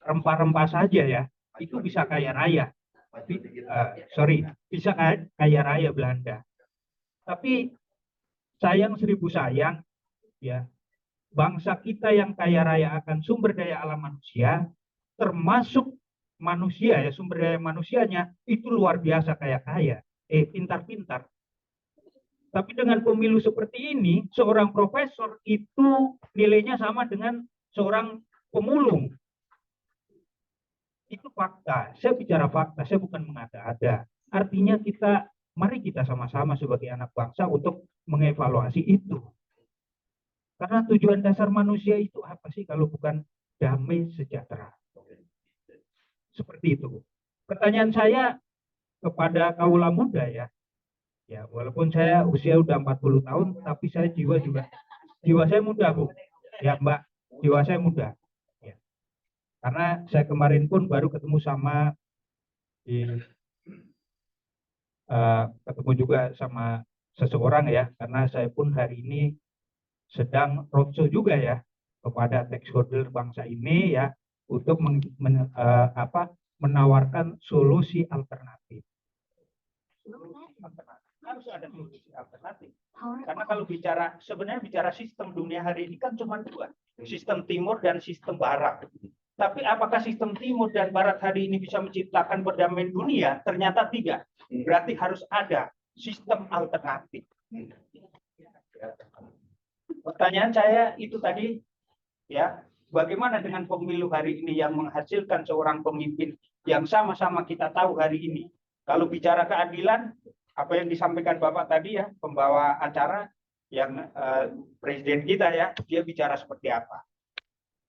rempah-rempah saja ya, itu bisa kaya raya. Bisa kaya raya Belanda. Tapi sayang seribu sayang ya, bangsa kita yang kaya raya akan sumber daya alam manusia, termasuk manusia ya, sumber daya manusianya itu luar biasa kaya, pintar-pintar. Tapi dengan pemilu seperti ini, seorang profesor itu nilainya sama dengan seorang pemulung. Itu fakta. Saya bicara fakta, saya bukan mengada-ada. Artinya mari kita sama-sama sebagai anak bangsa untuk mengevaluasi itu. Karena tujuan dasar manusia itu apa sih kalau bukan damai sejahtera? Seperti itu. Pertanyaan saya kepada kaula muda ya, walaupun saya usia udah 40 tahun, tapi saya jiwa saya muda Bu. Ya Mbak, jiwa saya muda. Ya. Karena saya kemarin pun baru ketemu juga sama seseorang ya, karena saya pun hari ini sedang roadshow juga ya kepada stakeholder bangsa ini ya, untuk menawarkan solusi alternatif. Harus ada solusi alternatif. Karena kalau sebenarnya bicara sistem dunia hari ini kan cuma dua, sistem timur dan sistem barat. Tapi apakah sistem timur dan barat hari ini bisa menciptakan perdamaian dunia? Ternyata tidak. Berarti harus ada sistem alternatif. Pertanyaan saya itu tadi ya, bagaimana dengan pemilu hari ini yang menghasilkan seorang pemimpin yang sama-sama kita tahu hari ini. Kalau bicara keadilan, apa yang disampaikan Bapak tadi ya, pembawa acara yang presiden kita ya, dia bicara seperti apa.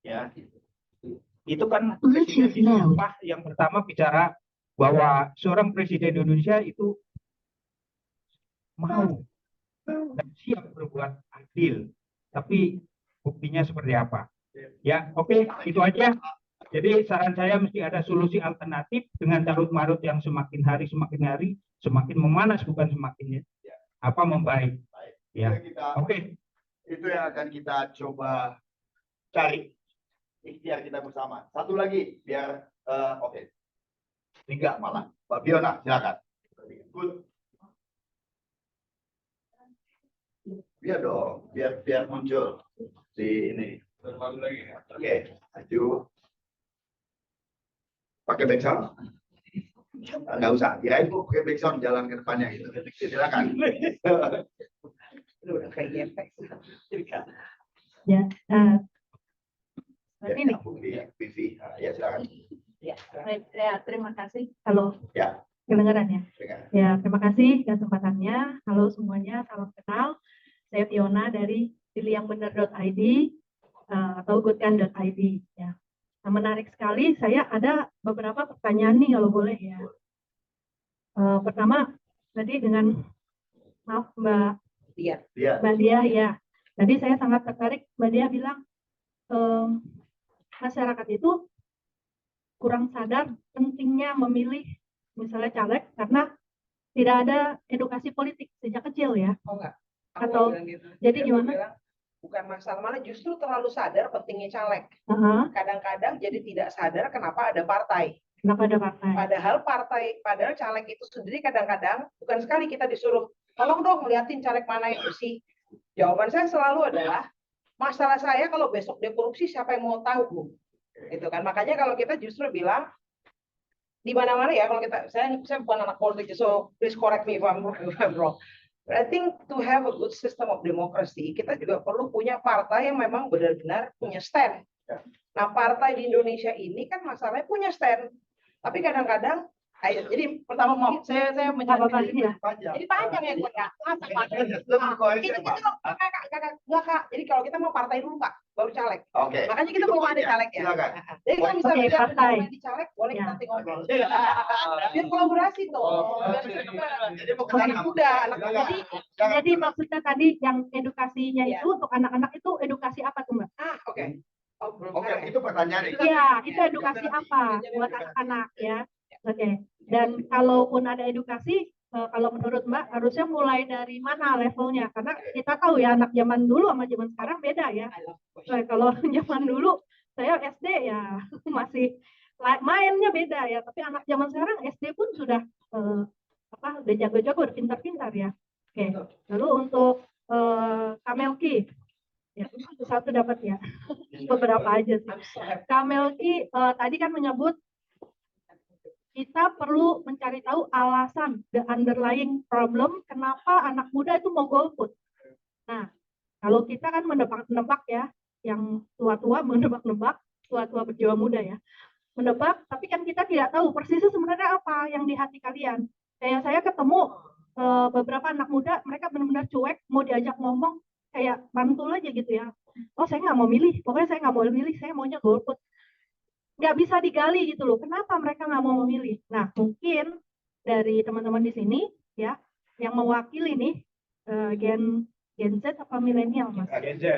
Ya. Itu kan presiden yang pertama bicara bahwa seorang presiden Indonesia itu mau dan siap berbuat adil. Tapi buktinya seperti apa? Ya, oke, itu aja. Jadi saran saya mesti ada solusi alternatif dengan carut-marut yang semakin hari semakin memanas, bukan semakin membaik. Ya, oke. Itu yang akan kita coba cari ikhtiar kita bersama. Satu lagi biar oke. Tiga malah. Mbak Fiona, silakan. Good. Biar dong, biar muncul di ini. Oke, maju. Pakai background? Nggak usah, kirain Bu pakai background jalan ke depannya gitu. Silakan. Ya, Ya, ini. PV. Ya, silakan. Ya, terima kasih. Halo. Ya. Kedengaran ya? Dengar. Ya, terima kasih kesempatannya. Halo semuanya, salam kenal. Saya Fiona dari pilihyangbbener.id atau goodkan.id ya. Nah, menarik sekali, saya ada beberapa pertanyaan nih kalau boleh ya. Pertama, tadi dengan maaf Iya. Mbak Dia ya. Tadi saya sangat tertarik, Mbak Dia bilang masyarakat itu kurang sadar pentingnya memilih misalnya caleg karena tidak ada edukasi politik sejak kecil ya. Oh enggak. Atau bilang gitu. jadi Dia gimana? bilang, bukan masalah, malah justru terlalu sadar pentingnya caleg. Kadang-kadang jadi tidak sadar kenapa ada partai. Kenapa ada partai? Padahal caleg itu sendiri kadang-kadang bukan sekali kita disuruh, tolong dong ngeliatin caleg mana yang bersih. Jawaban saya selalu adalah, masalah saya kalau besok dia korupsi siapa yang mau tahu, Bu? Itu kan, makanya kalau kita justru bilang di mana-mana ya, kalau saya bukan anak politik, so please correct me if I'm wrong. But I think to have a good system of democracy, kita juga perlu punya partai yang memang benar-benar punya stand. Nah, partai di Indonesia ini kan masalahnya punya stand, tapi kadang-kadang, jadi pertama mau saya menjawab ya. Jadi panjang ya gue Kak. Jadi kalau kita mau partai dulu Kak, baru caleg. Oke. Makanya kita mau ada caleg ya. Silakan. Jadi kalau bisa Oke, partai. di caleg, boleh Ya. kita nanti ngobrol. Biar kolaborasi tuh. Jadi mau ke Anak muda, anak muda. Jadi maksudnya tadi yang edukasinya Iya. itu untuk anak-anak itu edukasi apa tuh Mbak? Oke. Oh, belum Oke, salah. itu pertanyaan. Iya, itu edukasi apa buat anak-anak ya? Oke. Dan kalaupun ada edukasi, kalau menurut Mbak harusnya mulai dari mana levelnya? Karena kita tahu ya anak zaman dulu sama zaman sekarang beda ya. I love question. Kalau zaman dulu saya SD ya masih mainnya beda ya, tapi anak zaman sekarang SD pun sudah udah jago-jago, udah pintar-pintar ya. Oke. Lalu untuk Kamelki, ya satu dapat ya, beberapa aja sih. I'm so happy. Kamelki tadi kan menyebut kita perlu mencari tahu alasan, the underlying problem, kenapa anak muda itu mau golput. Nah, kalau kita kan menebak-nebak ya, yang tua-tua menebak-nebak, tua-tua berjiwa muda ya, menebak, tapi kan kita tidak tahu persisnya sebenarnya apa yang di hati kalian. Kayak saya ketemu beberapa anak muda, mereka benar-benar cuek, mau diajak ngomong, kayak mantul aja gitu ya. Oh, saya nggak mau milih, pokoknya saya nggak mau milih, saya maunya golput. Nggak bisa digali gitu loh, kenapa mereka nggak mau memilih. Nah, mungkin dari teman-teman di sini ya, yang mewakili nih Gen Z apa milenial Mas?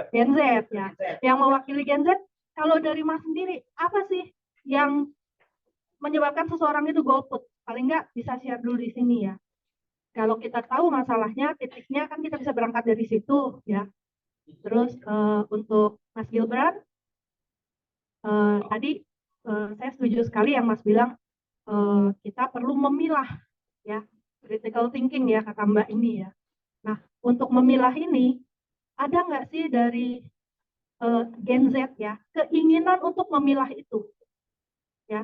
Gen Z ya. Yang mewakili Gen Z, kalau dari Mas sendiri, apa sih yang menyebabkan seseorang itu golput? Paling nggak bisa share dulu di sini ya. Kalau kita tahu masalahnya, titiknya kan kita bisa berangkat dari situ ya. Terus untuk Mas Gilbert, tadi saya setuju sekali yang Mas bilang kita perlu memilah ya, critical thinking ya kata Mbak ini ya. Nah, untuk memilah ini ada nggak sih dari Gen Z ya keinginan untuk memilah itu ya?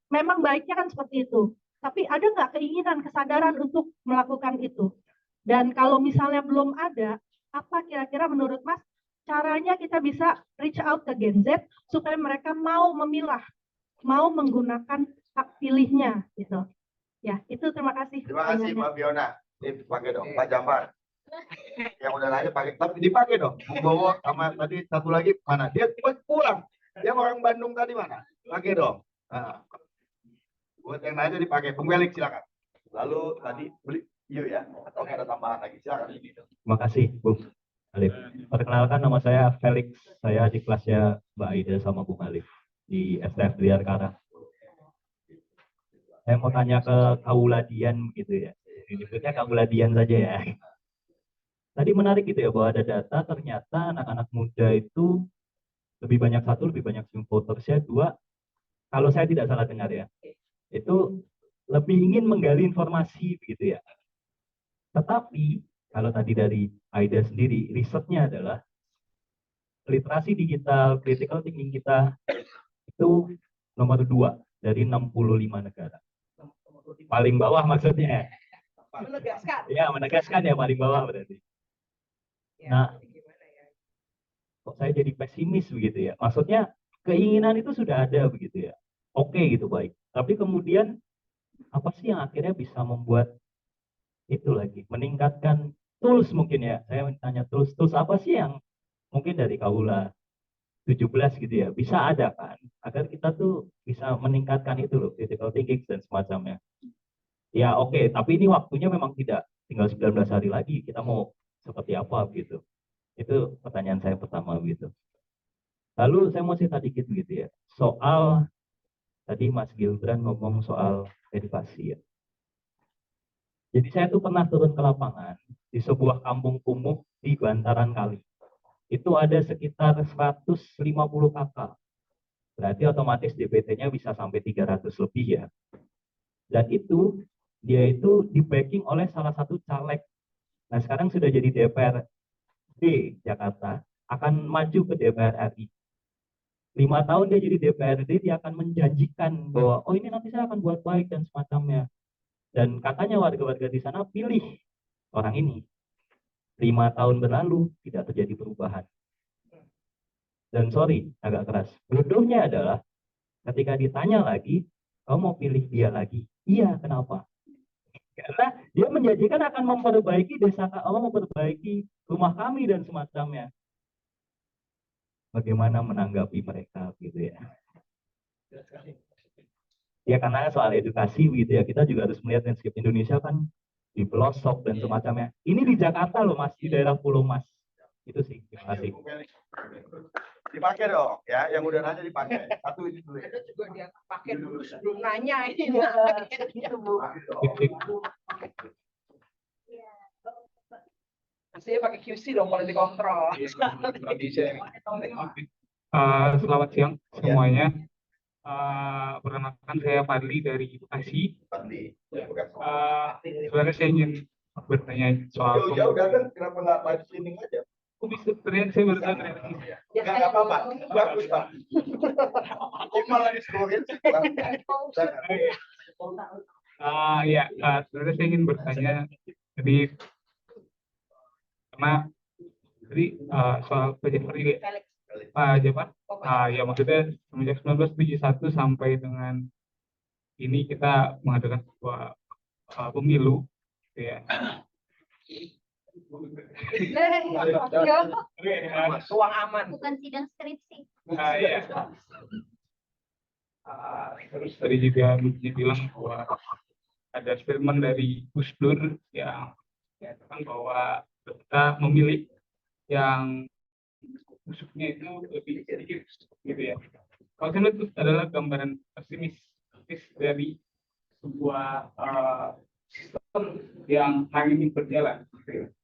Memang baiknya kan seperti itu, tapi ada nggak keinginan, kesadaran untuk melakukan itu? Dan kalau misalnya belum ada, apa kira-kira menurut Mas caranya kita bisa reach out ke Gen Z supaya mereka mau memilah, mau menggunakan hak pilihnya gitu. Ya, itu terima kasih. Terima kasih Mbak Fiona. Ini pakai dong, Pak Jambar. Yang udah nanya pakai, tapi dipakai dong. Bung Bowo sama tadi satu lagi mana? Dia pulang. Yang orang Bandung tadi mana? Pakai dong. Nah, buat yang nanya dipakai. Bung Belik silakan. Lalu tadi beli yuk ya. Atau ada tambahan lagi silakan. Terima kasih, Bung Alif. Perkenalkan nama saya Felix. Saya di kelasnya Mbak Aida sama Bung Alif di STF Triarkara. Saya mau tanya ke Kauladian gitu ya. Disebutnya Kauladian saja ya. Tadi menarik gitu ya bahwa ada data ternyata anak-anak muda itu lebih banyak lebih banyak swing votersnya. Dua, kalau saya tidak salah dengar ya, itu lebih ingin menggali informasi begitu ya. Tetapi kalau tadi dari Aida sendiri, risetnya adalah literasi digital, critical thinking kita itu nomor 2 dari 65 negara. Paling bawah maksudnya. Menegaskan. Ya, menegaskan ya paling bawah berarti. Nah, kok saya jadi pesimis begitu ya? Maksudnya keinginan itu sudah ada begitu ya. Oke gitu baik. Tapi kemudian apa sih yang akhirnya bisa membuat itu lagi meningkatkan tools mungkin ya? Saya tanya tools apa sih yang mungkin dari Kaula 17 gitu ya, bisa ada kan, agar kita tuh bisa meningkatkan itu loh, critical thinking dan semacamnya. Ya oke, tapi ini waktunya memang tidak tinggal 19 hari lagi, kita mau seperti apa gitu. Itu pertanyaan saya pertama gitu. Lalu saya mau cerita dikit gitu ya, soal tadi Mas Gibran ngomong soal edukasi ya. Jadi saya tuh pernah turun ke lapangan di sebuah kampung kumuh di bantaran kali. Itu ada sekitar 150 kakak. Berarti otomatis DPT-nya bisa sampai 300 lebih ya. Dan itu, dia itu di backing oleh salah satu caleg. Nah sekarang sudah jadi DPRD Jakarta, akan maju ke DPR RI. 5 tahun dia jadi DPRD, dia akan menjanjikan bahwa, oh ini nanti saya akan buat baik dan semacamnya. Dan katanya warga-warga di sana pilih orang ini. 5 tahun berlalu, tidak terjadi perubahan. Dan sorry, agak keras. Bodohnya adalah ketika ditanya lagi, kamu mau pilih dia lagi? Iya, kenapa? Karena dia menjanjikan akan memperbaiki desa, memperbaiki rumah kami dan semacamnya. Bagaimana menanggapi mereka gitu ya? Ya karena soal edukasi gitu ya, kita juga harus melihat landscape Indonesia kan di pelosok dan semacamnya. Ini di Jakarta loh Mas, di daerah Pulau Mas. Itu sih, terima kasih. Dipakai dong, ya. Yang udah nanya dipakai. Satu ini dulu. Ada juga dia pakai dulu sebelum nanya ini. Gitu, Bu. Pastinya pakai QC dong, quality control. Selamat siang semuanya. Perkenalkan saya Fadli dari Bekasi. Sebenarnya saya ingin bertanya soal Jauh-jauh datang, kenapa nggak live streaming aja? Aku bisa teriak, saya baru tahu teriak. Nggak apa-apa, bagus Pak. Kok malah diskorin sih? Ya, sebenarnya saya ingin bertanya jadi karena tadi soal PJJ Pak Japan, ya maksudnya semenjak 1971 sampai dengan ini kita mengadakan sebuah pemilu, ya. Ruang aman. Bukan sidang skripsi. Ya. Terus tadi juga dibilang bahwa ada statement dari Gus Dur yang menyatakan bahwa kita memilih yang musuhnya itu lebih sedikit gitu ya. Kalau saya lihat itu adalah gambaran pesimis dari sebuah sistem yang hari ini berjalan. Gitu ya.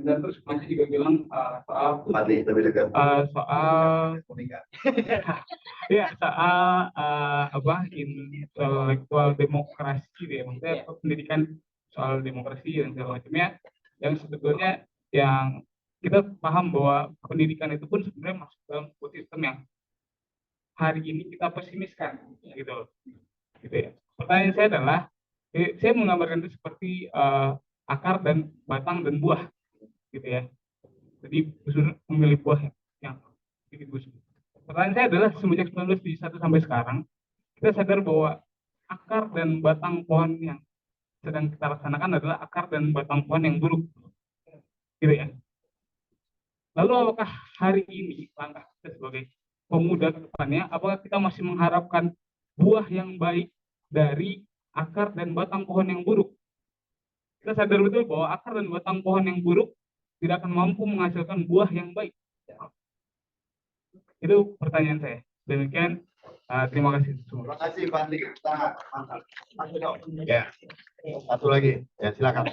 Dan terus Mas juga bilang soal ya soal intelektual demokrasi ya, maksudnya pendidikan soal demokrasi dan segala macamnya yang sebetulnya yang kita paham bahwa pendidikan itu pun sebenarnya masuk dalam sebuah sistem yang hari ini kita pesimiskan gitu ya. Pertanyaan saya adalah saya menggambarkan itu seperti akar dan batang dan buah gitu ya. Jadi memilih buah yang sedikit busuk. Pertanyaan saya adalah semenjak 1971 sampai sekarang kita sadar bahwa akar dan batang pohon yang sedang kita laksanakan adalah akar dan batang pohon yang buruk gitu ya. Lalu apakah hari ini langkah kita sebagai pemuda ke depannya, apakah kita masih mengharapkan buah yang baik dari akar dan batang pohon yang buruk? Kita sadar betul bahwa akar dan batang pohon yang buruk tidak akan mampu menghasilkan buah yang baik. Itu pertanyaan saya. Demikian, terima kasih semua. Terima kasih Fadli. Mantap. Ya, satu lagi. Ya silakan.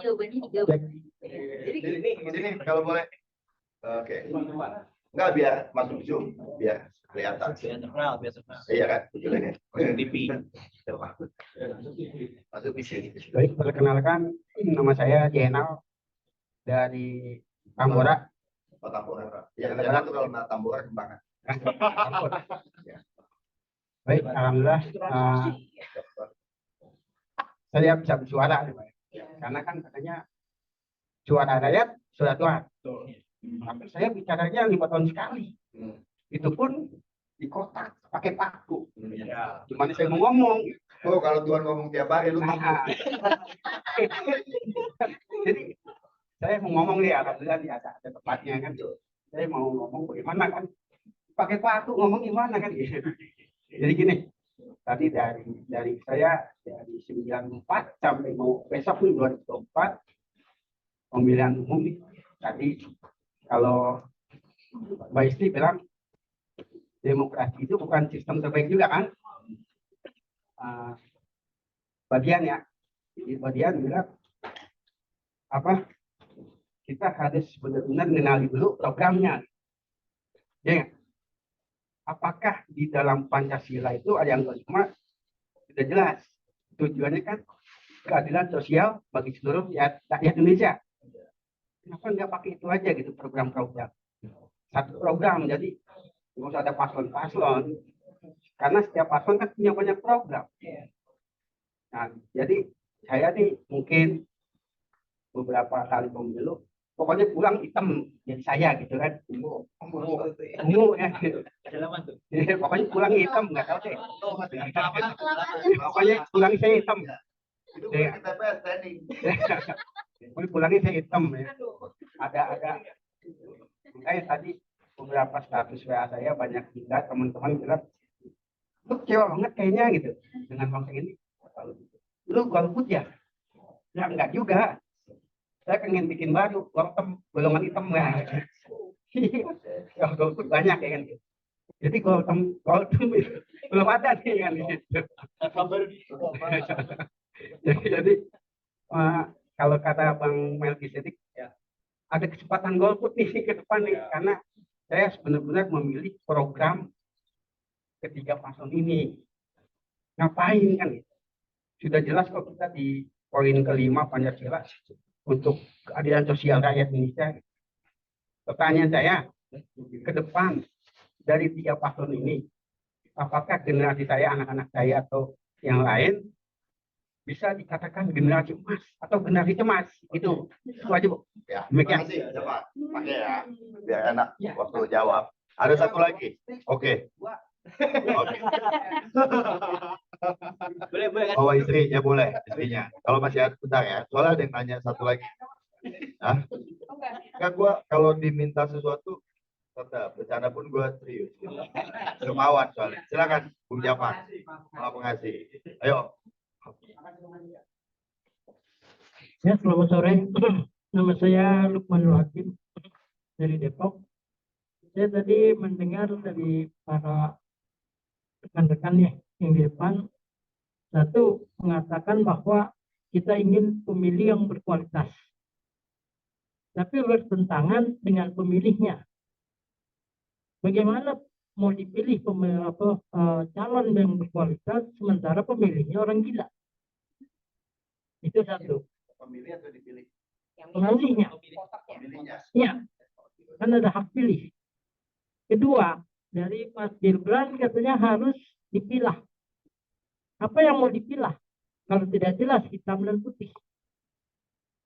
Jawabannya dijawab. Jadi ini kalau boleh. Oke. Enggak, biar masuk Zoom, biar kelihatan. Iya kan? TV. Masuk di sini. Baik, perkenalkan nama saya Jenal dari Tambora. Oh, Tambora. Ya, jangan tuh kalau Tambora kembangan. Baik, alhamdulillah saya bisa bersuara, karena kan katanya suara rakyat suara Tuhan. Tapi saya bicaranya 5 tahun sekali. Itu pun di kotak pakai paku. Gimana saya mau ngomong? Oh, kalau Tuhan ngomong tiap hari lu Nah, takut. jadi saya mau ngomong nih, alhamdulillah nih ada tempatnya kan. Saya mau ngomong bagaimana kan, pakai waktu ngomong gimana kan gitu. Jadi gini, tadi dari saya dari 94 sampai mau besok nih 2024 pemilihan umum nih. Tadi kalau Mbak Isti bilang demokrasi itu bukan sistem terbaik juga kan? Bagian ya, jadi bagian bilang apa? Kita harus benar-benar mengenali dulu programnya. Ya, nggak? Apakah di dalam Pancasila itu ada yang kelima sudah jelas tujuannya kan keadilan sosial bagi seluruh rakyat Indonesia. Kenapa nggak pakai itu aja gitu program-program? Satu program, jadi nggak usah ada paslon-paslon. Karena setiap paslon kan punya banyak program. Nah, jadi saya nih mungkin beberapa kali pemilu, pokoknya pulang hitam jadi saya gitu kan. Ungu ya. Pokoknya pulang hitam nggak tahu deh. Pokoknya pulang saya hitam. Itu bukan TPS training. Pokoknya pulangnya saya hitam ya. Ada. Makanya tadi beberapa status WA saya banyak juga teman-teman bilang, lu kecewa banget kayaknya gitu dengan konten ini. Lu golput ya? Ya enggak juga. Saya pengen bikin baru, golongan hitam ya. Golput banyak ya kan. Jadi golput belum ada nih kan gitu. Jadi kalau kata Bang Melkisedek ya, ada kesempatan golput nih ke depan nih karena saya benar-benar memilih program ketiga paslon ini. Ngapain kan? Sudah jelas kok kita di poin kelima Pancasila untuk keadilan sosial rakyat Indonesia. Pertanyaan saya, ke depan dari tiga paslon ini, apakah generasi saya, anak-anak saya atau yang lain bisa dikatakan generasi emas atau generasi cemas? Itu aja, Bu. Ya, Demikian. terima kasih. Coba pakai ya, biar enak waktu jawab. Ada satu lagi. Oke. Oke. Boleh kan? Oh, istrinya boleh, istrinya. Kalau masih ada bentar ya. Soalnya ada yang nanya satu lagi. Hah? Kan gua kalau diminta sesuatu tetap bercanda pun gua serius. Dermawan soalnya. Silakan Bung Jafar. Maaf mengasih. Ayo. Ya, selamat sore. Nama saya Lukman Hakim dari Depok. Saya tadi mendengar dari para rekan-rekannya yang di depan, satu mengatakan bahwa kita ingin pemilih yang berkualitas, tapi bertentangan dengan pemilihnya. Bagaimana mau dipilih calon yang berkualitas sementara pemilihnya orang gila? Itu satu. Pemilih atau dipilih? Pemilihnya. Pemilihnya. Ya, kan ada hak pilih. Kedua, dari Mas Gibran katanya harus dipilah. Apa yang mau dipilah? Kalau tidak jelas hitam dan putih.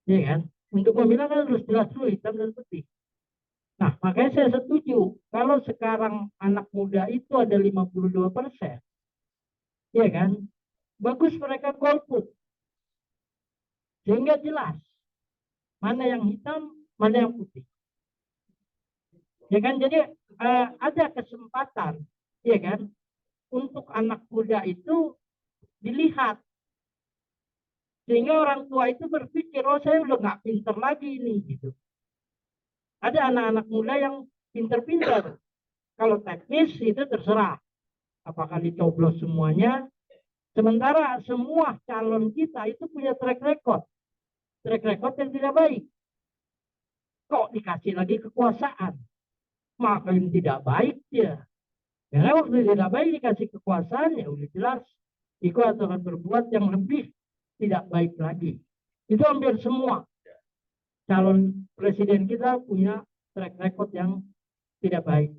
Ya kan? Untuk pemilah kan harus jelas dulu hitam dan putih. Nah, makanya saya setuju. Kalau sekarang anak muda itu ada 52%. Ya kan? Bagus mereka golput. Sehingga jelas mana yang hitam, mana yang putih. Ya kan? Jadi ada kesempatan, ya kan, untuk anak muda itu dilihat. Sehingga orang tua itu berpikir, oh saya udah nggak pinter lagi ini, gitu. Ada anak-anak muda yang pinter-pinter. Kalau teknis itu terserah. Apakah dicoblos semuanya. Sementara semua calon kita itu punya track record. Track record yang tidak baik. Kok dikasih lagi kekuasaan? Makin tidak baik dia. Karena waktu tidak baik dikasih kekuasaan, ya udah jelas. Iko akan berbuat yang lebih tidak baik lagi. Itu hampir semua calon presiden kita punya track record yang tidak baik.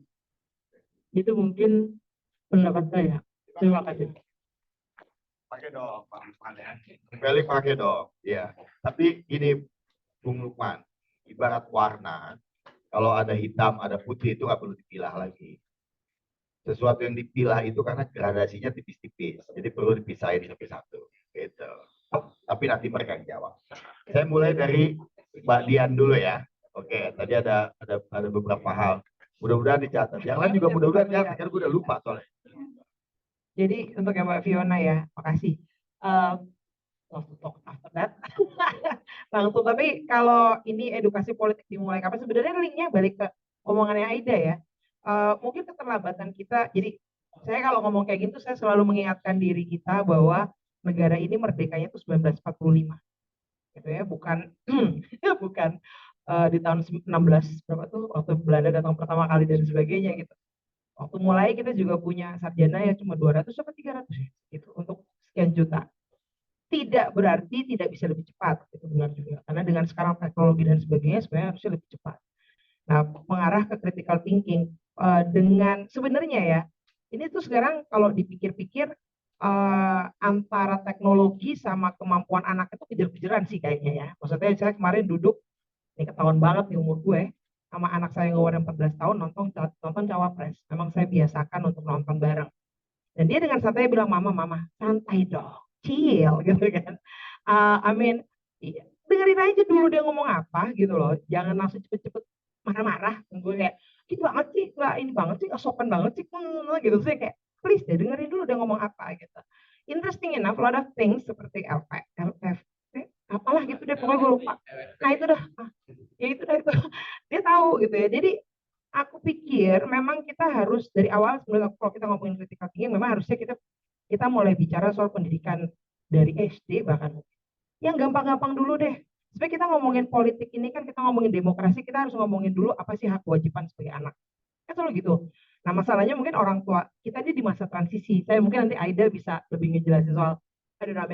Itu mungkin pendapat saya. Terima kasih. Pakai dong, Pak Lukman ya. Balik pakai dong. Ya. Tapi ini Bung Lukman, ibarat warna. Kalau ada hitam, ada putih itu nggak perlu dipilah lagi. sesuatu yang dipilah itu karena gradasinya tipis-tipis. Jadi perlu dipisahin satu-satu. Gitu. Tapi nanti mereka yang jawab. Saya mulai dari Mbak Dian dulu ya. Oke, tadi ada beberapa hal. Mudah-mudahan dicatat. Yang lain juga mudah-mudahan dicatat. Karena gue udah lupa soalnya. Jadi untuk yang Mbak Fiona ya, makasih. Love to talk after that. Langsung, tapi kalau ini edukasi politik dimulai kapan? Sebenarnya linknya balik ke omongannya Aida ya. Mungkin keterlambatan kita. Jadi saya kalau ngomong kayak gitu, saya selalu mengingatkan diri kita bahwa negara ini merdekanya itu 1945, gitu ya. Bukan bukan di tahun 16 berapa tuh waktu Belanda datang pertama kali dan sebagainya gitu. Waktu mulai kita juga punya sarjana ya cuma 200 sampai 300 ya, gitu untuk sekian juta. Tidak berarti tidak bisa lebih cepat, itu benar juga. Karena dengan sekarang teknologi dan sebagainya sebenarnya harusnya lebih cepat. Nah, mengarah ke critical thinking dengan sebenarnya ya, ini tuh sekarang kalau dipikir-pikir antara teknologi sama kemampuan anak itu kejar-kejaran sih kayaknya ya. Maksudnya saya kemarin duduk, ini ketahuan banget di umur gue, sama anak saya yang umur 14 tahun nonton Cawapres. Memang saya biasakan untuk nonton bareng. Dan dia dengan santai bilang, mama, santai dong, chill gitu kan. I mean, dengerin aja dulu dia ngomong apa gitu loh. Jangan langsung cepet-cepet marah-marah. Gue kayak, gitu banget sih, nggak ini banget sih, nggak sopan banget sih, gitu. Saya kayak, please deh dengerin dulu dia ngomong apa gitu. Interesting enough, a lot of things seperti apalah gitu deh, pokoknya gue lupa. Nah itu dah, ya itu dah itu. Dia tahu gitu ya. Jadi aku pikir memang kita harus dari awal sebelum kalau kita ngomongin critical thinking memang harusnya kita mulai bicara soal pendidikan dari SD bahkan yang gampang-gampang dulu deh. Supaya kita ngomongin politik ini kan kita ngomongin demokrasi, kita harus ngomongin dulu apa sih hak kewajiban sebagai anak. Kan selalu gitu. Nah masalahnya mungkin orang tua kita ini di masa transisi. Saya mungkin nanti Aida bisa lebih ngejelasin soal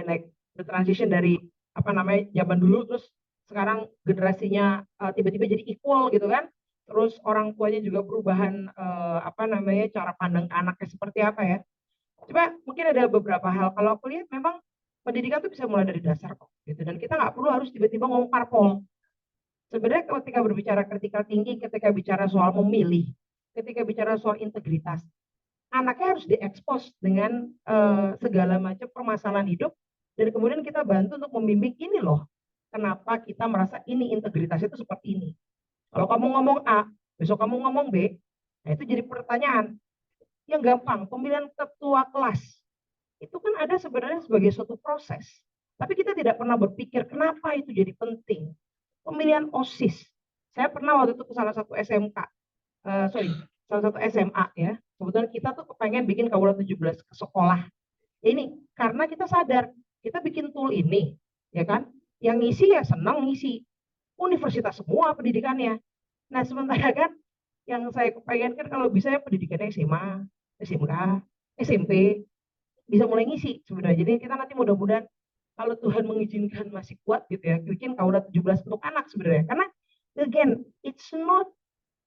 like the transition dari apa namanya zaman dulu terus sekarang generasinya tiba-tiba jadi equal gitu kan. Terus orang tuanya juga perubahan apa namanya cara pandang anaknya seperti apa ya. Coba mungkin ada beberapa hal. Kalau aku lihat memang pendidikan itu bisa mulai dari dasar kok. Gitu. Dan kita nggak perlu harus tiba-tiba ngomong parpol. Sebenarnya ketika berbicara critical thinking, ketika bicara soal memilih, ketika bicara soal integritas, anaknya harus diekspos dengan segala macam permasalahan hidup. Dan kemudian kita bantu untuk membimbing ini loh. Kenapa kita merasa ini integritas itu seperti ini. Kalau kamu ngomong A, besok kamu ngomong B, nah itu jadi pertanyaan. Yang gampang, pemilihan ketua kelas. Itu kan ada sebenarnya sebagai suatu proses. Tapi kita tidak pernah berpikir kenapa itu jadi penting. Pemilihan OSIS. Saya pernah waktu itu ke salah satu SMK. Salah satu SMA ya. Kebetulan kita tuh kepengen bikin Kaula 17 ke sekolah. Ini karena kita sadar, kita bikin tool ini, ya kan? Yang ngisi ya senang ngisi. Universitas semua pendidikannya. Nah sementara kan yang saya kepengen kan kalau bisa ya pendidikannya SMA, SMK, SMP bisa mulai ngisi sebenarnya. Jadi kita nanti mudah-mudahan kalau Tuhan mengizinkan masih kuat gitu ya, bikin Kaula 17 untuk anak sebenarnya. Karena again, it's not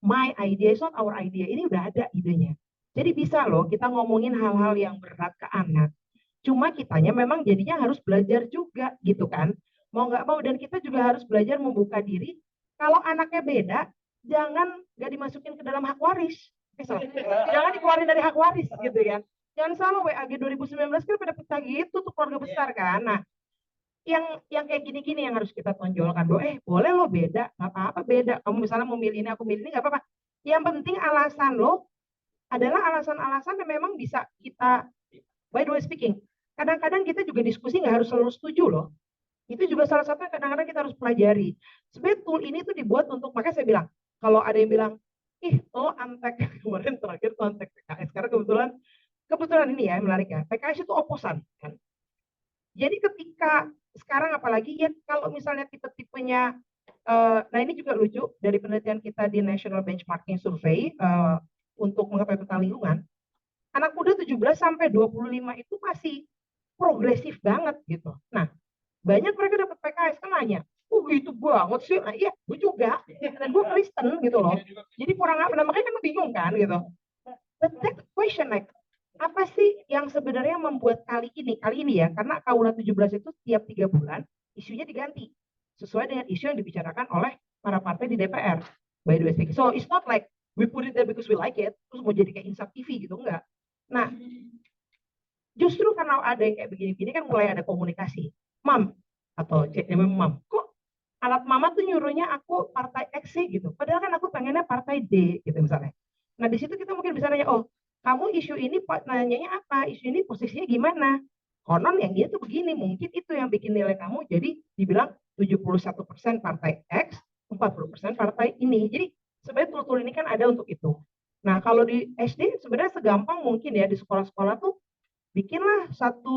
my idea, it's not our idea. Ini udah ada idenya. Jadi bisa loh kita ngomongin hal-hal yang berat ke anak. Cuma kitanya memang jadinya harus belajar juga gitu kan. Mau nggak mau dan kita juga harus belajar membuka diri. Kalau anaknya beda, jangan nggak dimasukin ke dalam hak waris. Jangan dikeluarin dari hak waris gitu kan. Jangan salah WAG 2019 kan pada pecah gitu tuh keluarga besar kan. Nah, yang kayak gini-gini yang harus kita tonjolkan bahwa boleh lo beda, nggak apa-apa beda. Kamu misalnya memilih ini, aku milih ini nggak apa-apa. Yang penting alasan lo adalah alasan-alasan yang memang bisa kita, by the way speaking, kadang-kadang kita juga diskusi nggak harus selalu setuju loh. Itu juga salah satu yang kadang-kadang kita harus pelajari. Sebenarnya tool ini tuh dibuat untuk, makanya saya bilang, kalau ada yang bilang, lo antek, kemarin terakhir tuh antek PKS, karena kebetulan ini ya menarik ya, PKS itu oposan kan. Jadi ketika sekarang apalagi ya kalau misalnya tipenya, nah ini juga lucu dari penelitian kita di National Benchmarking Survey untuk mengetahui tentang lingkungan, anak muda 17 sampai 25 itu masih progresif banget gitu. Nah, banyak mereka dapat PKS kan nanya, itu banget sih. Nah, iya, gue juga. Dan gue Kristen gitu loh. Jadi kurang apa, makanya kan bingung kan gitu. But that question like, apa sih yang sebenarnya membuat kali ini ya, karena Kaula 17 itu setiap 3 bulan isunya diganti sesuai dengan isu yang dibicarakan oleh para partai di DPR. By the way, so it's not like we put it there because we like it, terus mau jadi kayak Insaf TV gitu, enggak. Nah, justru karena ada yang kayak begini-begini kan mulai ada komunikasi. Mam, atau mam, kok alat mama tuh nyuruhnya aku partai X sih gitu. Padahal kan aku pengennya partai D gitu misalnya. Nah di situ kita mungkin bisa nanya, oh kamu isu ini nanyanya apa? Isu ini posisinya gimana? Konon yang dia tuh begini, mungkin itu yang bikin nilai kamu jadi dibilang 71% partai X, 40% partai ini. Jadi sebenarnya tool-tool ini kan ada untuk itu. Nah kalau di SD sebenarnya segampang mungkin ya di sekolah-sekolah tuh bikinlah satu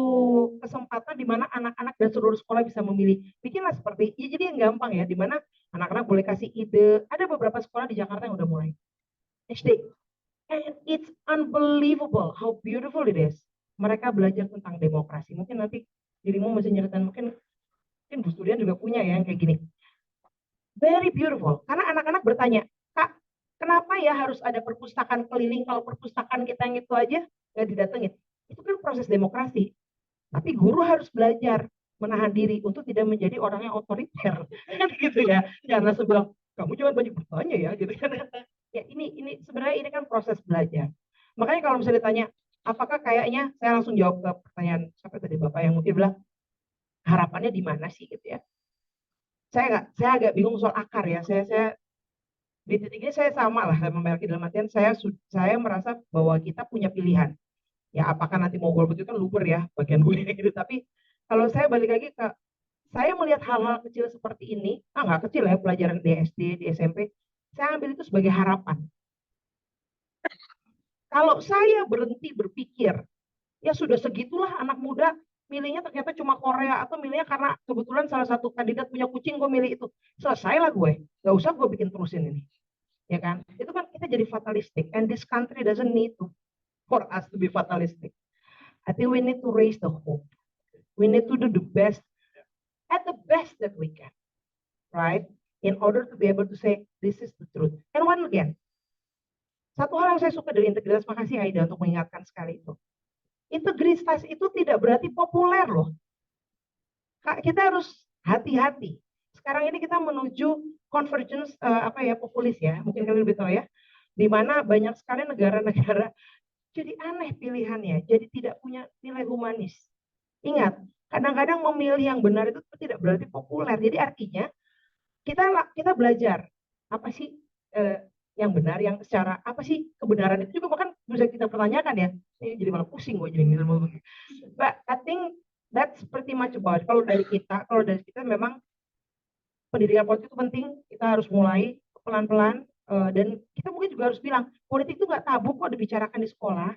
kesempatan di mana anak-anak dan seluruh sekolah bisa memilih. Bikinlah seperti, ya jadi yang gampang ya, di mana anak-anak boleh kasih ide. Ada beberapa sekolah di Jakarta yang udah mulai SD. And it's unbelievable how beautiful it is. Mereka belajar tentang demokrasi. Mungkin nanti dirimu masih nyeritain, mungkin Bu Studian juga punya ya yang kayak gini. Very beautiful. Karena anak-anak bertanya, Kak, kenapa ya harus ada perpustakaan keliling kalau perpustakaan kita yang itu aja nggak didatengin? Itu kan proses demokrasi. Tapi guru harus belajar menahan diri untuk tidak menjadi orang yang otoriter. Kan gitu ya. Jangan langsung bilang, kamu jangan banyak bertanya ya gitu kan. Ya ini sebenarnya ini kan proses belajar. Makanya kalau misalnya ditanya, apakah kayaknya saya langsung jawab ke pertanyaan siapa tadi Bapak yang mungkin bilang harapannya di mana sih gitu ya. Saya agak bingung soal akar ya. Saya di titik ini saya sama lah sama Melki dalam artian saya merasa bahwa kita punya pilihan. Ya apakah nanti mau golput itu kan luber ya bagian gue gitu. Tapi kalau saya balik lagi ke saya melihat hal-hal kecil seperti ini, nggak kecil ya pelajaran di SD, di SMP, saya ambil itu sebagai harapan. Kalau saya berhenti berpikir, ya sudah segitulah anak muda milihnya ternyata cuma Korea atau milihnya karena kebetulan salah satu kandidat punya kucing gue milih itu, selesailah gue, nggak usah gue bikin terusin ini, ya kan? Itu kan kita jadi fatalistic, and this country doesn't need to for us to be fatalistic. I think we need to raise the hope. We need to do the best, at the best that we can, right? In order to be able to say this is the truth. And one again, satu hal yang saya suka dari integritas, makasih Aida untuk mengingatkan sekali itu. Integritas itu tidak berarti populer loh. Kita harus hati-hati. Sekarang ini kita menuju convergence populis ya, mungkin kalian lebih tahu ya, di mana banyak sekali negara-negara jadi aneh pilihannya, jadi tidak punya nilai humanis. Ingat, kadang-kadang memilih yang benar itu tidak berarti populer. Jadi artinya kita belajar apa sih yang benar, yang secara apa sih kebenaran itu juga bahkan bisa kita pertanyakan ya. Ini jadi malah pusing gue jadi ngomong. But I think that's pretty much about it. Kalau dari kita memang pendidikan politik itu penting. Kita harus mulai pelan-pelan. Dan kita mungkin juga harus bilang politik itu nggak tabu kok dibicarakan di sekolah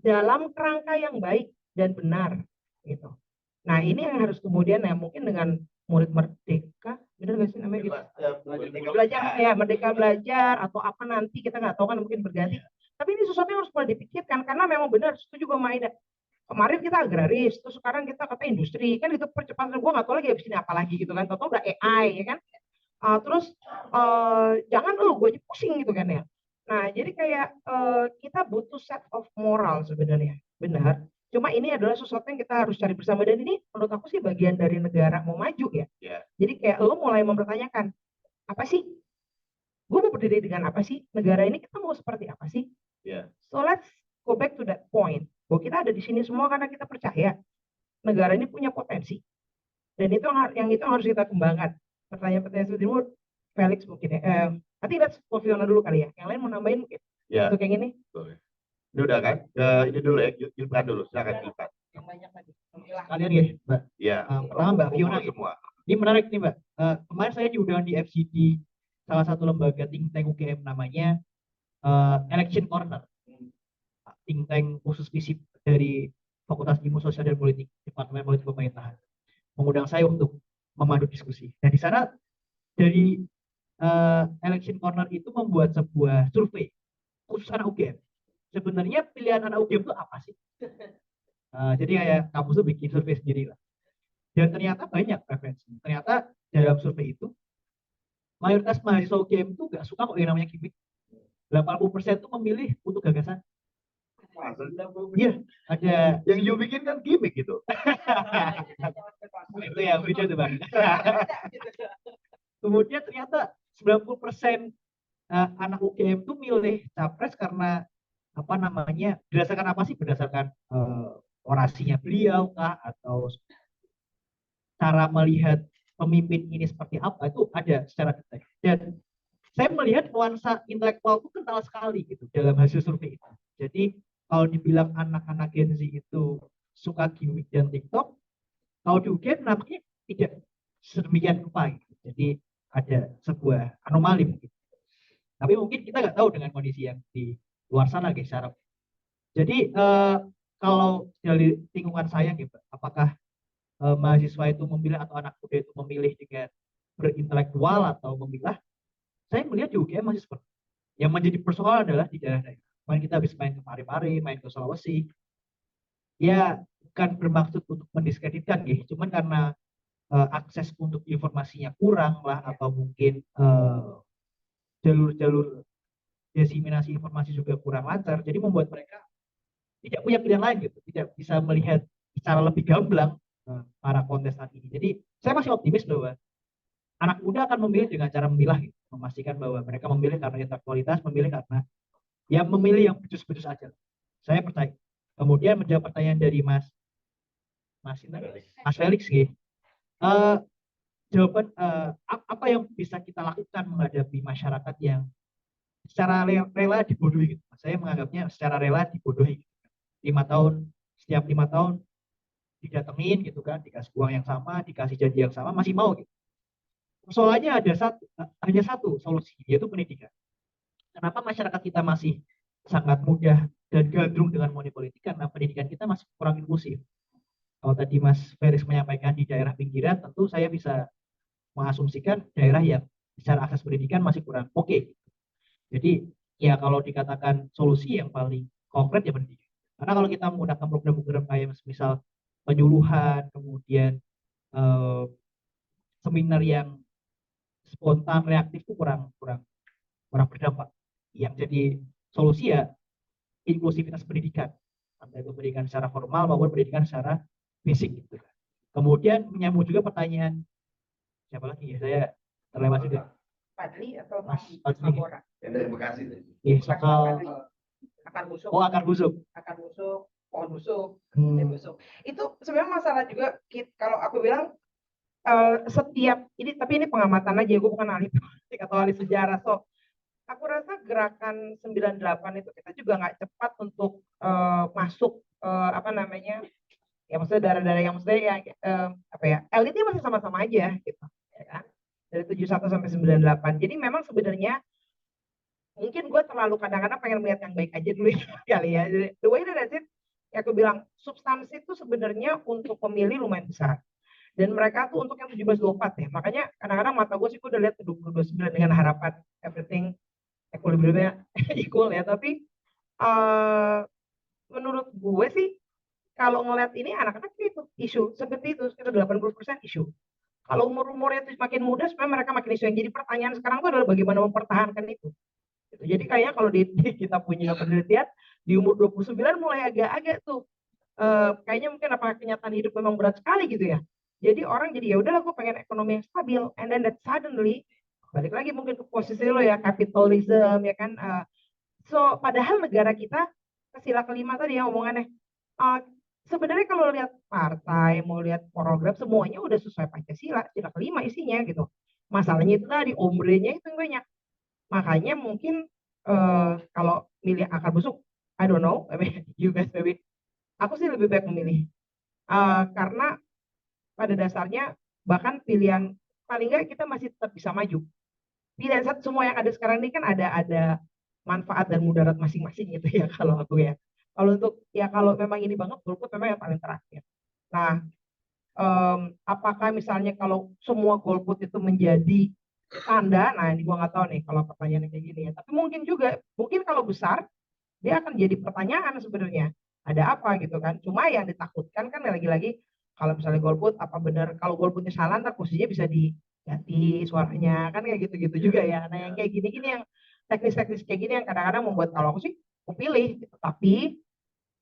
dalam kerangka yang baik dan benar gitu. Nah ini yang harus kemudian ya mungkin dengan murid merdeka, benar nggak sih namanya gitu? Merdeka belajar atau apa nanti kita nggak tahu kan mungkin berganti. Tapi ini sesuatu yang harus mulai dipikirkan karena memang benar setuju juga sama Aida. Kemarin kita agraris, terus sekarang kita kata industri kan itu percepatan gue nggak tahu lagi abis ini apa lagi gitu kan. Tahu udah AI ya kan. Jangan gue pusing gitu kan ya. Nah jadi kayak kita butuh set of moral sebenarnya, benar. Cuma ini adalah sesuatu yang kita harus cari bersama dan ini menurut aku sih bagian dari negara mau maju ya. Jadi kayak lo mulai mempertanyakan apa sih? Gue mau berdiri dengan apa sih? Negara ini kita mau seperti apa sih? So let's go back to that point. Bahwa kita ada di sini semua karena kita percaya negara ini punya potensi dan itu yang harus kita kembangkan. Pertanyaan-pertanyaan seperti itu, Felix mungkin ya. Nanti kita Fiona dulu kali ya. Yang lain mau nambahin mungkin? Untuk yang ini? Ini udah kan? Ini dulu ya, Gilpan dulu. Silakan Gilpan. Yang banyak tadi. Kalian ya, Mbak. Iya. Pertama Mbak Fiona. Semua. Ini menarik nih Mbak. Kemarin saya diundang di FCD salah satu lembaga think tank UGM namanya Election Corner. Think tank khusus visip dari Fakultas Ilmu Sosial dan Politik, Departemen Politik Pemerintahan. Mengundang saya untuk memandu diskusi. Nah di sana dari Election Corner itu membuat sebuah survei khusus anak UGM. Sebenarnya pilihan anak UGM itu apa sih? Jadi kayak kampus tuh bikin survei sendiri lah. Dan ternyata banyak preferensi. Ternyata dalam survei itu mayoritas mahasiswa UGM itu nggak suka kok yang namanya gimmick. 80% itu memilih untuk gagasan. Iya, ada yang you bikin kan gimmick gitu. Itu yang beda tuh Bang. Kemudian ternyata 90% anak UGM tuh milih capres karena apa namanya, berdasarkan apa sih? Berdasarkan orasinya beliau kah, atau cara melihat pemimpin ini seperti apa, itu ada secara detail. Dan saya melihat nuansa intelektual itu kental sekali gitu dalam hasil survei itu. Jadi kalau dibilang anak-anak Gen Z itu suka gimmick dan TikTok, kalau di UGM nampaknya tidak sedemikian rupa gitu. Jadi ada sebuah anomali mungkin. Tapi mungkin kita nggak tahu dengan kondisi yang di luar sana guys. Jadi kalau dari lingkungan saya gitu, apakah mahasiswa itu memilih atau anak muda itu memilih dengan berintelektual atau memilah, saya melihat di UGM masih seperti itu. Yang menjadi persoalan adalah di daerah-daerah. Kemarin kita habis main ke Pare-Pare, main ke Sulawesi, ya bukan bermaksud untuk mendiskreditkan gitu, cuman karena akses untuk informasinya kurang lah, atau mungkin jalur-jalur diseminasi informasi juga kurang lancar, jadi membuat mereka tidak punya pilihan lain gitu, tidak bisa melihat secara lebih gamblang para kontestan ini. Jadi saya masih optimis bahwa anak muda akan memilih dengan cara memilah gitu, memastikan bahwa mereka memilih karena intelektualitas, memilih karena ya memilih yang becus-becus aja. Saya percaya. Kemudian menjawab pertanyaan dari Mas Felix gitu. Jawaban apa yang bisa kita lakukan menghadapi masyarakat yang secara rela dibodohi gitu. Saya menganggapnya secara rela dibodohi. 5 tahun, setiap 5 tahun didatengin gitu kan, dikasih uang yang sama, dikasih janji yang sama, masih mau gitu. Persoalannya hanya satu solusi, yaitu pendidikan. Kenapa masyarakat kita masih sangat mudah dan gandrung dengan money politik? Karena pendidikan kita masih kurang inklusif. Kalau tadi Mas Feris menyampaikan di daerah pinggiran, tentu saya bisa mengasumsikan daerah yang secara akses pendidikan masih kurang oke. Jadi ya kalau dikatakan solusi yang paling konkret ya pendidikan. Karena kalau kita menggunakan program-program kayak misal penyuluhan, kemudian seminar yang spontan reaktif itu kurang berdampak. Yang jadi solusi ya inklusivitas pendidikan, entah itu pendidikan secara formal maupun pendidikan secara basic gitu. Kemudian menyambung juga pertanyaan siapa lagi ya, saya terlewat juga. Padli atau Mas Mabora? Yang dari Bekasi tadi. Iya, soal Akar busuk. oh akar busuk. Akar busuk, pohon busuk, Hmm. busuk. Itu sebenarnya masalah juga kalau aku bilang setiap ini, tapi ini pengamatan aja, gue bukan ahli politik atau ahli sejarah. So aku rasa gerakan 98 itu kita juga nggak cepat untuk masuk apa namanya, ya maksudnya daerah-daerah yang maksudnya ya apa ya, elitnya masih sama-sama aja gitu ya kan, dari 71 sampai 98. Jadi memang sebenarnya mungkin gue terlalu kadang-kadang pengen melihat yang baik aja dulu kali ya. The way that I said, ya aku bilang substansi itu sebenarnya untuk pemilih lumayan besar. Dan mereka tuh untuk yang 17-24 ya. Makanya kadang-kadang mata gue sih gue udah lihat 20-29 dengan harapan everything equilibriumnya equal ya. Tapi menurut gue sih kalau ngeliat ini anak-anak itu isu seperti itu sekitar 80% isu. Kalau umur-umurnya itu makin muda sebenarnya mereka makin isu. Yang jadi pertanyaan sekarang itu adalah bagaimana mempertahankan itu. Jadi kayaknya kalau di kita punya penelitian di umur 29 mulai agak-agak tuh kayaknya mungkin apakah kenyataan hidup memang berat sekali gitu ya. Jadi orang jadi ya udahlah gue pengen ekonomi yang stabil, and then that suddenly balik lagi mungkin ke posisi lo ya, kapitalisme ya kan. So padahal negara kita sila kelima tadi yang omongannya sebenarnya kalau lihat partai, mau lihat program semuanya udah sesuai Pancasila, sila kelima isinya gitu. Masalahnya itu tadi ombrenya itu yang banyak. Makanya mungkin kalau milih akar busuk, I don't know, you guys maybe. Aku sih lebih baik memilih karena pada dasarnya bahkan pilihan paling nggak kita masih tetap bisa maju. Pilihan satu semua yang ada sekarang ini kan ada manfaat dan mudarat masing-masing gitu ya kalau aku ya. Kalau untuk ya kalau memang ini banget golput memang yang paling terakhir. Nah, apakah misalnya kalau semua golput itu menjadi tanda, nah ini gua nggak tahu nih kalau pertanyaannya kayak gini ya. Tapi mungkin juga, mungkin kalau besar dia akan jadi pertanyaan sebenarnya. Ada apa gitu kan? Cuma yang ditakutkan kan lagi-lagi kalau misalnya golput apa benar kalau golputnya salah ntar posisinya bisa diganti suaranya kan kayak gitu-gitu juga ya. Nah yang kayak gini-gini yang teknis-teknis kayak gini yang kadang-kadang membuat kalau aku sih aku pilih gitu. Tapi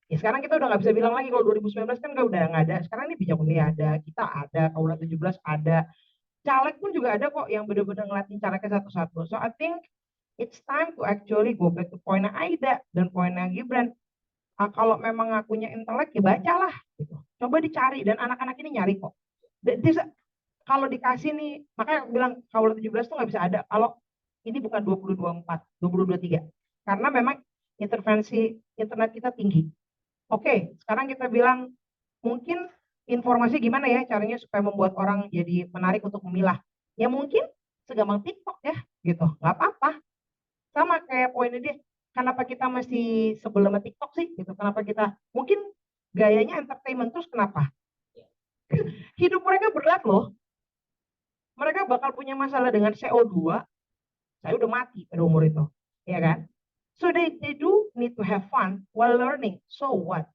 ya sekarang kita udah nggak bisa bilang lagi kalau 2019 kan udah nggak ada. Sekarang ini bijak memilih ada, kita ada, Kaula 17 ada, caleg pun juga ada kok yang benar-benar ngeliatin calegnya satu-satu. So I think It's time to actually go back to poinnya Aida dan poinnya Gibran. Kalau memang ngakunya intelek ya bacalah gitu. Coba dicari dan anak-anak ini nyari kok. Kalau dikasih nih, makanya aku bilang kalau 17 tuh nggak bisa ada kalau ini bukan 2024, 2023. Karena memang intervensi internet kita tinggi. Oke, sekarang kita bilang mungkin informasi gimana ya caranya supaya membuat orang jadi menarik untuk memilah. Ya mungkin segampang TikTok ya, gitu. Nggak apa-apa. Sama kayak poinnya dia, kenapa kita masih sebelum TikTok sih? Gitu. Kenapa kita mungkin gayanya entertainment terus kenapa? Hidup mereka berat loh. Mereka bakal punya masalah dengan CO2. Saya udah mati pada umur itu, ya kan? So they do need to have fun while learning. So what?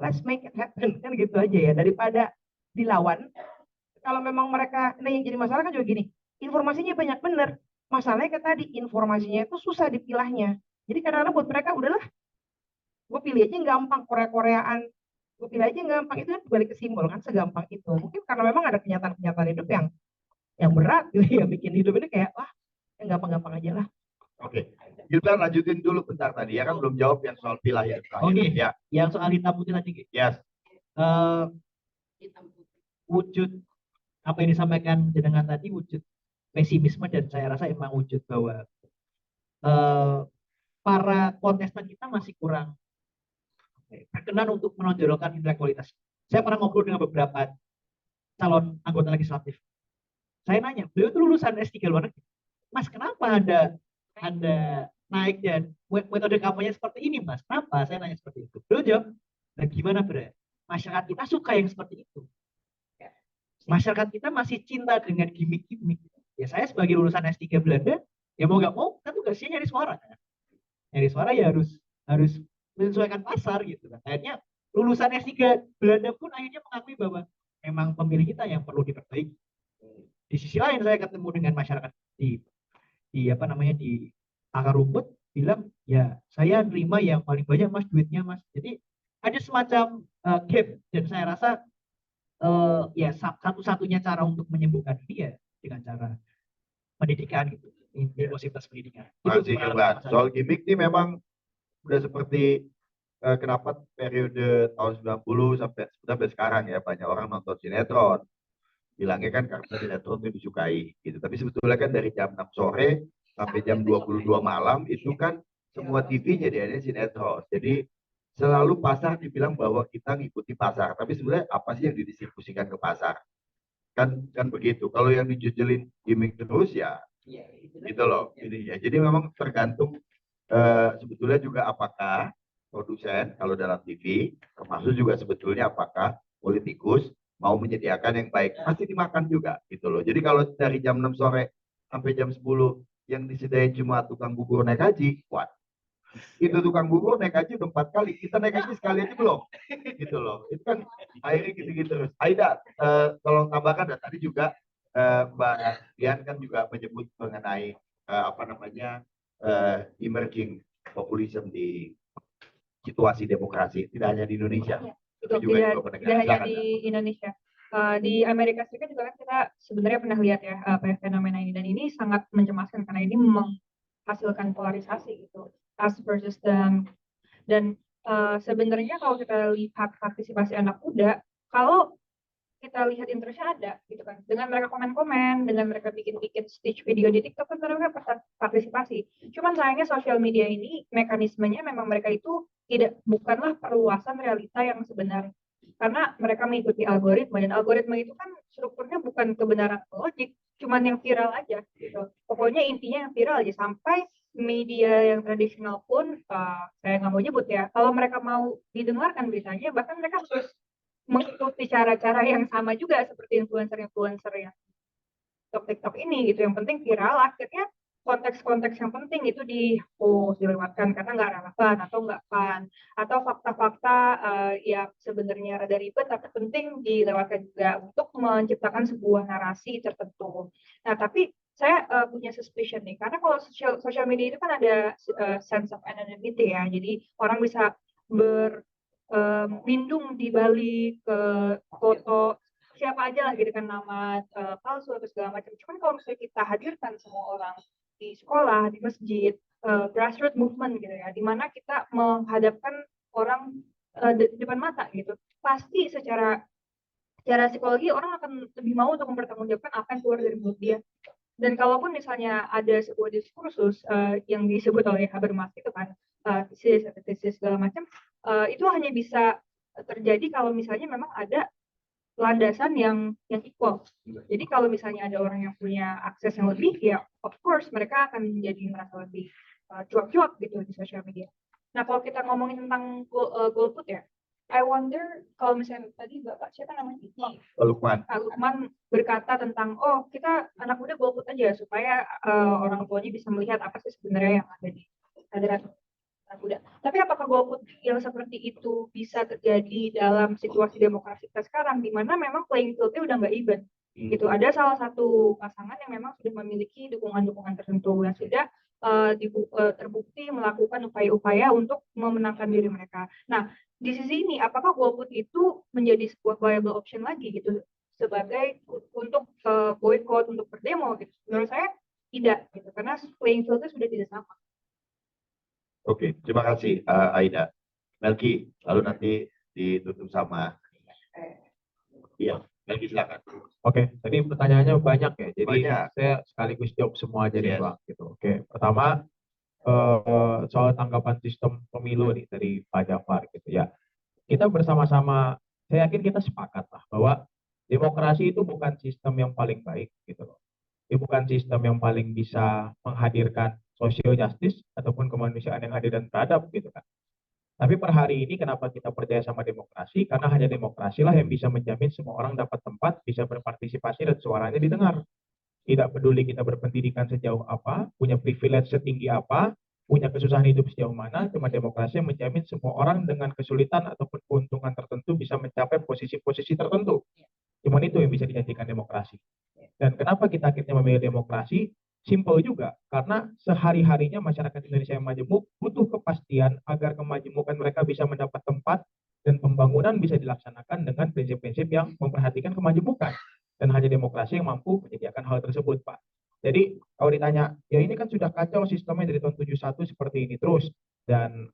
Let's make it happen, kan gitu aja ya. Daripada dilawan, kalau memang mereka, nah yang jadi masalah kan juga gini, informasinya banyak bener. Masalahnya kayak tadi, informasinya itu susah dipilahnya. Jadi kadang-kadang buat mereka, udahlah, gue pilih aja yang gampang, Korea-Koreaan, gue pilih aja yang gampang, itu kan balik ke simbol kan, segampang itu. Mungkin karena memang ada kenyataan-kenyataan hidup yang berat gitu ya, bikin hidup ini kayak, wah, yang gampang-gampang aja lah. Oke, Gibran lanjutin dulu bentar tadi ya kan belum jawab yang soal pilah ya. Oke. Ya, Yang soal hitam putih tadi, Ki. yes. Eh, wujud apa yang disampaikan jenengan tadi wujud pesimisme dan saya rasa emang wujud bahwa para kontestan kita masih kurang berkenan untuk menonjolkan intelektualitas. Saya pernah ngobrol dengan beberapa calon anggota legislatif. Saya nanya, beliau itu lulusan S3 luar negeri. Mas, kenapa Anda naik dan metode kampanye seperti ini, Mas? Kenapa? Saya nanya seperti itu. Beliau jawab, nah gimana, Bre? Masyarakat kita suka yang seperti itu. Masyarakat kita masih cinta dengan gimmick-gimmick. Ya saya sebagai lulusan S3 Belanda, ya mau nggak mau, kan tugasnya nyari suara. Kan? Nyari suara ya harus menyesuaikan pasar gitu kan. Akhirnya lulusan S3 Belanda pun akhirnya mengakui bahwa memang pemilih kita yang perlu diperbaiki. Di sisi lain saya ketemu dengan masyarakat di apa namanya di akar rumput bilang ya saya terima yang paling banyak Mas duitnya Mas. Jadi ada semacam gap dan saya rasa ya satu-satunya cara untuk menyembuhkan ini ya dengan cara pendidikan gitu, inklusivitas pendidikan. Masih Gibran. Soal gimmick ini memang udah seperti kenapa periode tahun 90 sampai sekarang ya banyak orang nonton sinetron. Bilangnya kan karena sinetron itu disukai gitu. Tapi sebetulnya kan dari jam 6 sore sampai jam 22 malam itu kan semua TV jadinya sinetron. Jadi selalu pasar dibilang bahwa kita ngikuti pasar. Tapi sebenarnya apa sih yang didistribusikan ke pasar? Kan begitu. Kalau yang dijujelin gimmick terus ya gitu loh. Jadi memang tergantung sebetulnya juga apakah produsen kalau dalam TV termasuk juga sebetulnya apakah politikus mau menyediakan yang baik pasti dimakan juga gitu loh. Jadi kalau dari jam 6 sore sampai jam 10 yang disediain cuma tukang bubur naik haji, wah itu tukang bubur naik haji udah 4 kali, kita naik haji sekali aja belum gitu loh. Itu kan akhirnya gitu-gitu terus. Aida tolong tambahkan dan tadi juga Mbak Dian kan juga menyebut mengenai apa namanya emerging populism di situasi demokrasi tidak hanya di Indonesia. Itu tidak hanya di Indonesia. Di Amerika Serikat juga kan kita sebenarnya pernah lihat ya fenomena ini dan ini sangat mencemaskan karena ini menghasilkan polarisasi gitu, us versus them. Dan sebenarnya kalau kita lihat partisipasi anak muda, kalau kita lihat interestnya ada gitu kan, dengan mereka komen-komen, dengan mereka bikin stitch video di TikTok kan mereka partisipasi. Cuman sayangnya sosial media ini mekanismenya memang mereka itu bukanlah perluasan realita yang sebenarnya, karena mereka mengikuti algoritma dan algoritma itu kan strukturnya bukan kebenaran logik, cuman yang viral aja gitu. Pokoknya intinya yang viral aja sampai media yang tradisional pun saya nggak mau nyebut ya, kalau mereka mau didengarkan beritanya bahkan mereka harus mengikuti cara-cara yang sama juga seperti influencer-influencer yang TikTok ini gitu. Yang penting viral, akhirnya konteks-konteks yang penting itu dilewatkan karena nggak relevan atau nggak fun atau fakta-fakta yang sebenarnya rada ribet tapi penting dilewatkan juga untuk menciptakan sebuah narasi tertentu. Nah tapi saya punya suspicion nih karena kalau social media itu kan ada sense of anonymity ya, jadi orang bisa lindung di balik foto siapa aja lah gitu kan, nama palsu atau segala macam. Cuman kalau misalnya kita hadirkan semua orang di sekolah, di masjid, grassroots movement gitu ya, di mana kita menghadapkan orang di depan mata gitu. Pasti secara psikologi orang akan lebih mau untuk mempertanggungjawabkan apa yang keluar dari mulut dia. Dan kalaupun misalnya ada sebuah diskursus yang disebut oleh Habermas itu kan, tesis segala macam, itu hanya bisa terjadi kalau misalnya memang ada landasan yang equal. Jadi kalau misalnya ada orang yang punya akses yang lebih, ya of course mereka akan menjadi merasa lebih cuap-cuap gitu di sosial media. Nah kalau kita ngomongin tentang golput ya, I wonder kalau misalnya tadi Bapak siapa namanya? Lukman. Lukman berkata tentang kita anak muda golput aja supaya orang tuanya bisa melihat apa sih sebenarnya yang ada di hadirat anak muda. Tapi apakah golput yang seperti itu bisa terjadi dalam situasi demokrasi kita sekarang, di mana memang playing field-nya udah nggak even? Gitu. Ada salah satu pasangan yang memang sudah memiliki dukungan-dukungan tertentu yang sudah terbukti melakukan upaya-upaya untuk memenangkan diri mereka. Nah, di sisi ini, apakah golput itu menjadi sebuah viable option lagi gitu sebagai untuk boycott, untuk berdemo gitu? Menurut saya tidak gitu, karena playing field-nya sudah tidak sama. Oke, terima kasih Aida. Melki, lalu nanti ditutup sama. Iya, Melki silakan. Oke, tadi pertanyaannya banyak ya, jadi Banyak. saya sekaligus jawab semua aja deh Yes. Bang. Gitu. Oke, pertama soal tanggapan sistem pemilu nih dari Pak Jafar gitu ya. Kita bersama-sama, saya yakin kita sepakat lah bahwa demokrasi itu bukan sistem yang paling baik gitu loh. Ini bukan sistem yang paling bisa menghadirkan social justice ataupun kemanusiaan yang adil dan beradab gitu kan. Tapi per hari ini kenapa kita percaya sama demokrasi? Karena hanya demokrasi lah yang bisa menjamin semua orang dapat tempat, bisa berpartisipasi dan suaranya didengar. Tidak peduli kita berpendidikan sejauh apa, punya privilege setinggi apa, punya kesusahan hidup sejauh mana, cuma demokrasi yang menjamin semua orang dengan kesulitan ataupun keuntungan tertentu bisa mencapai posisi-posisi tertentu. Cuma itu yang bisa dijanjikan demokrasi. Dan kenapa kita akhirnya memilih demokrasi? Simple juga, karena sehari-harinya masyarakat Indonesia yang majemuk butuh kepastian agar kemajemukan mereka bisa mendapat tempat dan pembangunan bisa dilaksanakan dengan prinsip-prinsip yang memperhatikan kemajemukan. Dan hanya demokrasi yang mampu menyediakan hal tersebut, Pak. Jadi kalau ditanya, ya ini kan sudah kacau sistemnya dari tahun 71 seperti ini terus, dan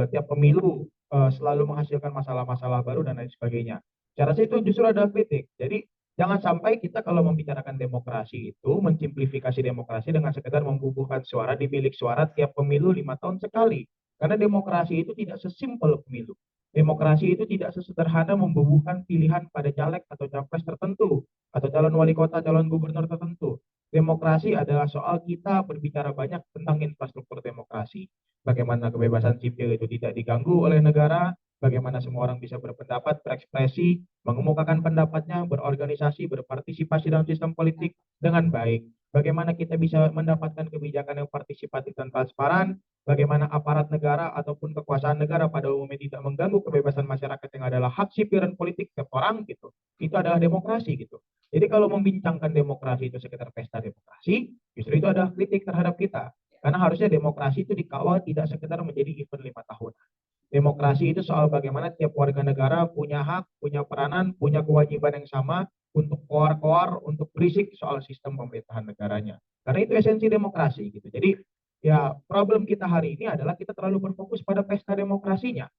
tiap pemilu selalu menghasilkan masalah-masalah baru dan lain sebagainya. Cara saya itu justru ada kritik. Jadi jangan sampai kita kalau membicarakan demokrasi itu mensimplifikasi demokrasi dengan sekedar membubuhkan suara di bilik suara tiap pemilu 5 tahun sekali. Karena demokrasi itu tidak sesimpel pemilu. Demokrasi itu tidak sesederhana membubuhkan pilihan pada caleg atau capres tertentu atau calon wali kota, calon gubernur tertentu. Demokrasi adalah soal kita berbicara banyak tentang infrastruktur demokrasi. Bagaimana kebebasan sipil itu tidak diganggu oleh negara, bagaimana semua orang bisa berpendapat, berekspresi, mengemukakan pendapatnya, berorganisasi, berpartisipasi dalam sistem politik dengan baik. Bagaimana kita bisa mendapatkan kebijakan yang partisipatif dan transparan, bagaimana aparat negara ataupun kekuasaan negara pada umumnya tidak mengganggu kebebasan masyarakat yang adalah hak sipil dan politik setiap orang gitu. Itu adalah demokrasi gitu. Jadi kalau membincangkan demokrasi itu sekitar pesta demokrasi, justru itu adalah kritik terhadap kita. Karena harusnya demokrasi itu dikawal tidak sekedar menjadi event 5 tahunan. Demokrasi itu soal bagaimana tiap warga negara punya hak, punya peranan, punya kewajiban yang sama untuk koar-koar, untuk berisik soal sistem pemerintahan negaranya. Karena itu esensi demokrasi gitu. Jadi ya problem kita hari ini adalah kita terlalu berfokus pada pesta demokrasinya.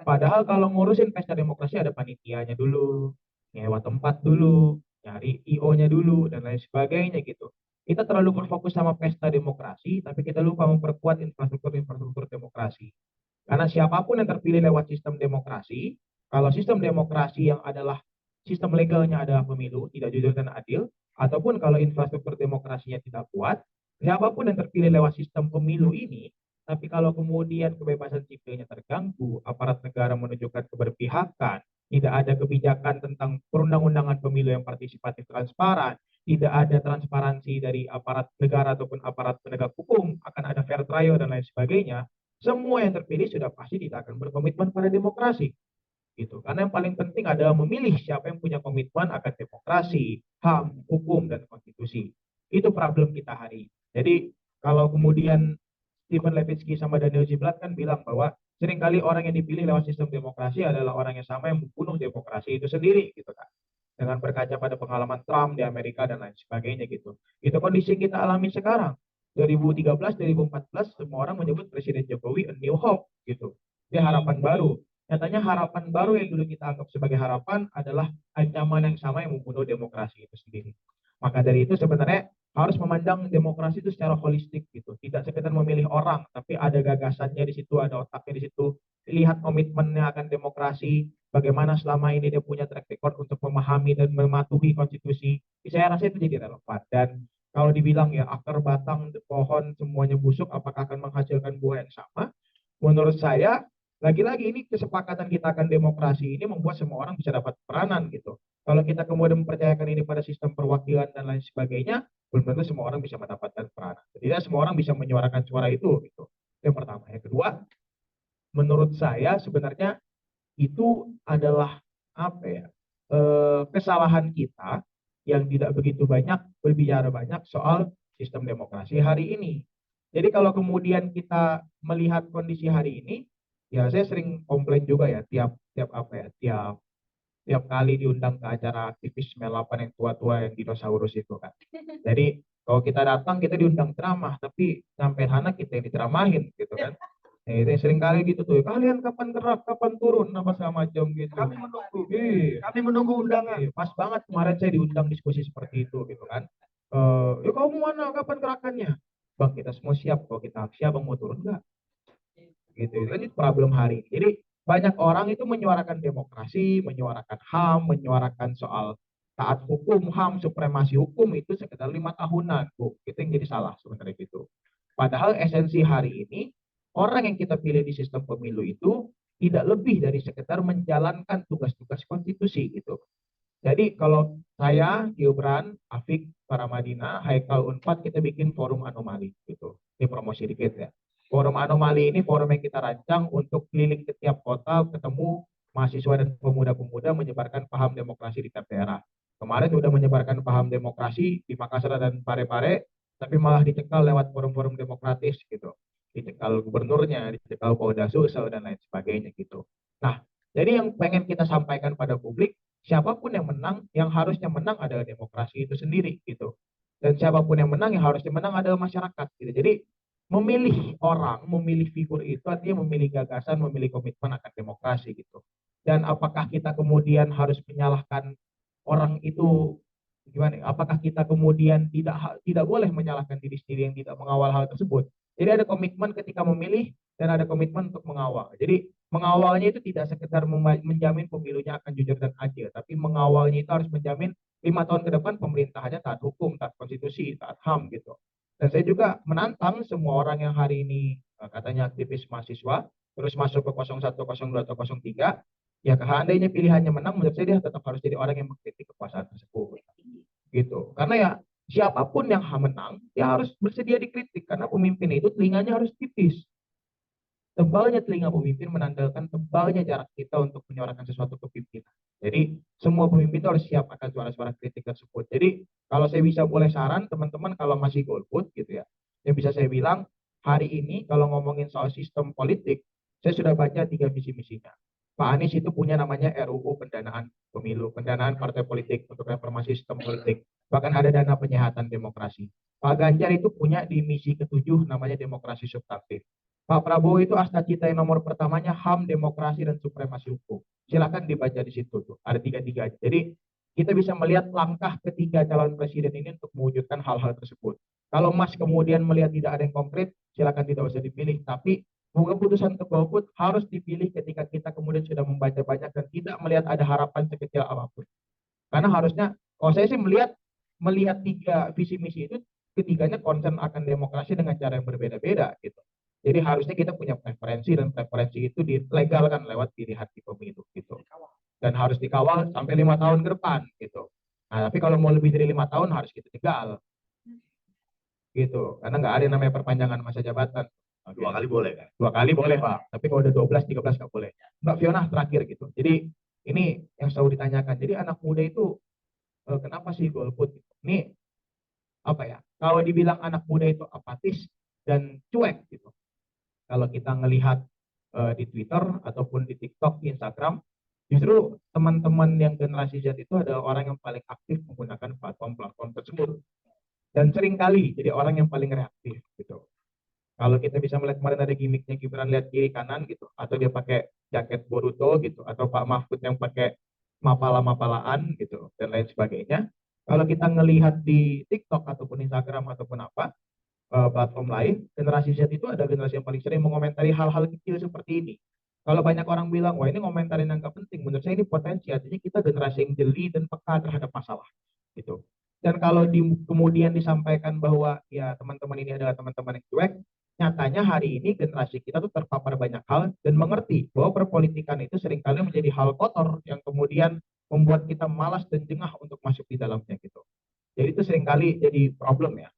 Padahal kalau ngurusin pesta demokrasi ada panitianya dulu, nyewa tempat dulu, nyari IO-nya dulu, dan lain sebagainya gitu. Kita terlalu berfokus sama pesta demokrasi, tapi kita lupa memperkuat infrastruktur demokrasi. Karena siapapun yang terpilih lewat sistem demokrasi, kalau sistem demokrasi yang adalah sistem legalnya adalah pemilu, tidak jujur dan adil, ataupun kalau infrastruktur demokrasinya tidak kuat, siapapun yang terpilih lewat sistem pemilu ini, tapi kalau kemudian kebebasan sipilnya terganggu, aparat negara menunjukkan keberpihakan, tidak ada kebijakan tentang perundang-undangan pemilu yang partisipatif transparan, tidak ada transparansi dari aparat negara ataupun aparat penegak hukum, akan ada fair trial dan lain sebagainya, semua yang terpilih sudah pasti tidak akan berkomitmen pada demokrasi. Gitu. Karena yang paling penting adalah memilih siapa yang punya komitmen akan demokrasi, HAM, hukum, dan konstitusi. Itu problem kita hari ini. Jadi kalau kemudian Stephen Levitsky sama Daniel Ziblatt kan bilang bahwa seringkali orang yang dipilih lewat sistem demokrasi adalah orang yang sama yang membunuh demokrasi itu sendiri gitu kan. dengan berkaca pada pengalaman Trump di Amerika dan lain sebagainya gitu. Itu kondisi yang kita alami sekarang. 2013, 2014 semua orang menyebut Presiden Jokowi a new hope gitu. Dia harapan baru. Nyatanya harapan baru yang dulu kita anggap sebagai harapan adalah ancaman yang sama yang membunuh demokrasi itu sendiri. Maka dari itu sebenarnya harus memandang demokrasi itu secara holistik gitu. Tidak sekedar memilih orang, tapi ada gagasannya di situ, ada otaknya di situ. Lihat komitmennya akan demokrasi, bagaimana selama ini dia punya track record untuk memahami dan mematuhi konstitusi. Saya rasa itu jadi relevan. Dan kalau dibilang ya akar batang pohon semuanya busuk, apakah akan menghasilkan buah yang sama? Menurut saya, lagi-lagi ini kesepakatan kita akan demokrasi ini membuat semua orang bisa dapat peranan gitu. Kalau kita kemudian mempercayakan ini pada sistem perwakilan dan lain sebagainya, belum tentu semua orang bisa mendapatkan peranan. Tidak semua orang bisa menyuarakan suara itu gitu. Yang pertama. Yang kedua, menurut saya sebenarnya itu adalah apa ya? Kesalahan kita yang tidak begitu banyak berbicara banyak soal sistem demokrasi hari ini. Jadi kalau kemudian kita melihat kondisi hari ini, ya saya sering komplain juga ya tiap tiap apa ya tiap tiap kali diundang ke acara aktivis 98 yang tua-tua yang dinosaurus itu kan. Jadi kalau kita datang kita diundang ceramah, tapi sampai sana kita yang diceramahin gitu kan. Nah, itu yang sering kali gitu tuh. Kalian kapan gerak, kapan turun, apa segala macam gitu. Kami menunggu. Iya. Kami menunggu undangan. Iya, pas banget kemarin saya diundang diskusi seperti itu gitu kan. Ya kamu mana, kapan gerakannya? Bang, kita semua siap. Kalau kita siap, bang mau turun enggak? Gitu. Itu kan itu problem hari ini. Jadi banyak orang itu menyuarakan demokrasi, menyuarakan HAM, menyuarakan soal taat hukum, HAM, supremasi hukum itu sekitar 5 tahunan, Bu. Itu yang jadi salah sebenarnya gitu. Padahal esensi hari ini, orang yang kita pilih di sistem pemilu itu tidak lebih dari sekedar menjalankan tugas-tugas konstitusi gitu. Jadi kalau saya, Gibran, Afik, Paramadina, Haikal Unpad, kita bikin forum anomali gitu. Ini promosi dikit ya. Forum anomali ini forum yang kita rancang untuk keliling ke tiap kota, ketemu mahasiswa dan pemuda-pemuda menyebarkan paham demokrasi di tiap daerah. Kemarin sudah menyebarkan paham demokrasi di Makassar dan Parepare, tapi malah dicekal lewat forum-forum demokratis gitu. Dicekal gubernurnya, dicekal Polda Sulsel dan lain sebagainya gitu. Nah, jadi yang pengen kita sampaikan pada publik, siapapun yang menang, yang harusnya menang adalah demokrasi itu sendiri gitu. Dan siapapun yang menang, yang harusnya menang adalah masyarakat gitu. Jadi memilih orang, memilih figur itu artinya memilih gagasan, memilih komitmen akan demokrasi gitu. Dan apakah kita kemudian harus menyalahkan orang itu gimana? Apakah kita kemudian tidak boleh menyalahkan diri sendiri yang tidak mengawal hal tersebut? Jadi ada komitmen ketika memilih dan ada komitmen untuk mengawal. Jadi mengawalnya itu tidak sekedar menjamin pemilunya akan jujur dan adil, tapi mengawalnya itu harus menjamin 5 tahun ke depan pemerintahannya taat hukum, taat konstitusi, taat HAM gitu. Dan saya juga menantang semua orang yang hari ini katanya aktivis mahasiswa, terus masuk ke 01, 02, atau 03, ya seandainya pilihannya menang, menurut saya dia tetap harus jadi orang yang mengkritik kekuasaan tersebut. Gitu. Karena ya siapapun yang menang, ya harus bersedia dikritik, karena pemimpin itu telinganya harus tipis. Tebalnya telinga pemimpin menandakan tebalnya jarak kita untuk menyuarakan sesuatu ke pimpinan. Jadi semua pemimpin itu harus siap akan suara-suara kritik tersebut. Jadi kalau saya bisa boleh saran teman-teman kalau masih golput gitu ya, yang bisa saya bilang hari ini kalau ngomongin soal sistem politik, saya sudah baca 3 visi misinya. Pak Anies itu punya namanya RUU pendanaan pemilu, pendanaan partai politik untuk reformasi sistem politik. Bahkan ada dana penyehatan demokrasi. Pak Ganjar itu punya di misi ke-7 namanya demokrasi substantif. Pak Prabowo itu asta cita yang nomor pertamanya HAM, demokrasi, dan supremasi hukum. Silakan dibaca di situ tuh. Ada 3-3. Jadi kita bisa melihat langkah ketiga calon presiden ini untuk mewujudkan hal-hal tersebut. Kalau Mas kemudian melihat tidak ada yang konkret, silakan tidak usah dipilih. Tapi keputusan untuk golput harus dipilih ketika kita kemudian sudah membaca banyak dan tidak melihat ada harapan sekecil apapun. Karena harusnya, kalau saya sih melihat 3 visi misi itu, ketiganya concern akan demokrasi dengan cara yang berbeda-beda gitu. Jadi harusnya kita punya preferensi dan preferensi itu dilegalkan lewat pilihan di pemilu gitu. Dan harus dikawal sampai 5 tahun ke depan gitu. Nah, tapi kalau mau lebih dari 5 tahun harus kita tegal gitu. Karena nggak ada yang namanya perpanjangan masa jabatan. 2 kali boleh kan? 2 kali boleh Pak. Tapi kalau udah 12, 13 nggak boleh. Mbak Fiona terakhir gitu. Jadi ini yang selalu ditanyakan. Jadi anak muda itu kenapa sih golput? Ini apa ya? Kalau dibilang anak muda itu apatis dan cuek gitu. Kalau kita ngelihat di Twitter ataupun di TikTok, di Instagram, Justru teman-teman yang generasi Z itu adalah orang yang paling aktif menggunakan platform-platform tersebut. Dan seringkali jadi orang yang paling reaktif gitu. Kalau kita bisa melihat kemarin ada gimmicknya Gibran lihat kiri kanan gitu, atau dia pakai jaket Boruto gitu, atau Pak Mahfud yang pakai mapala-mapalaan gitu, dan lain sebagainya. Kalau kita ngelihat di TikTok ataupun Instagram ataupun apa, platform lain, generasi Z itu ada generasi yang paling sering mengomentari hal-hal kecil seperti ini. Kalau banyak orang bilang, wah ini ngomentarin yang gak penting, menurut saya ini potensi, artinya kita generasi yang jeli dan peka terhadap masalah. Gitu. Dan kalau kemudian disampaikan bahwa ya teman-teman ini adalah teman-teman yang cuek, nyatanya hari ini generasi kita tuh terpapar banyak hal dan mengerti bahwa perpolitikan itu seringkali menjadi hal kotor yang kemudian membuat kita malas dan jengah untuk masuk di dalamnya gitu. Jadi itu seringkali jadi problem ya,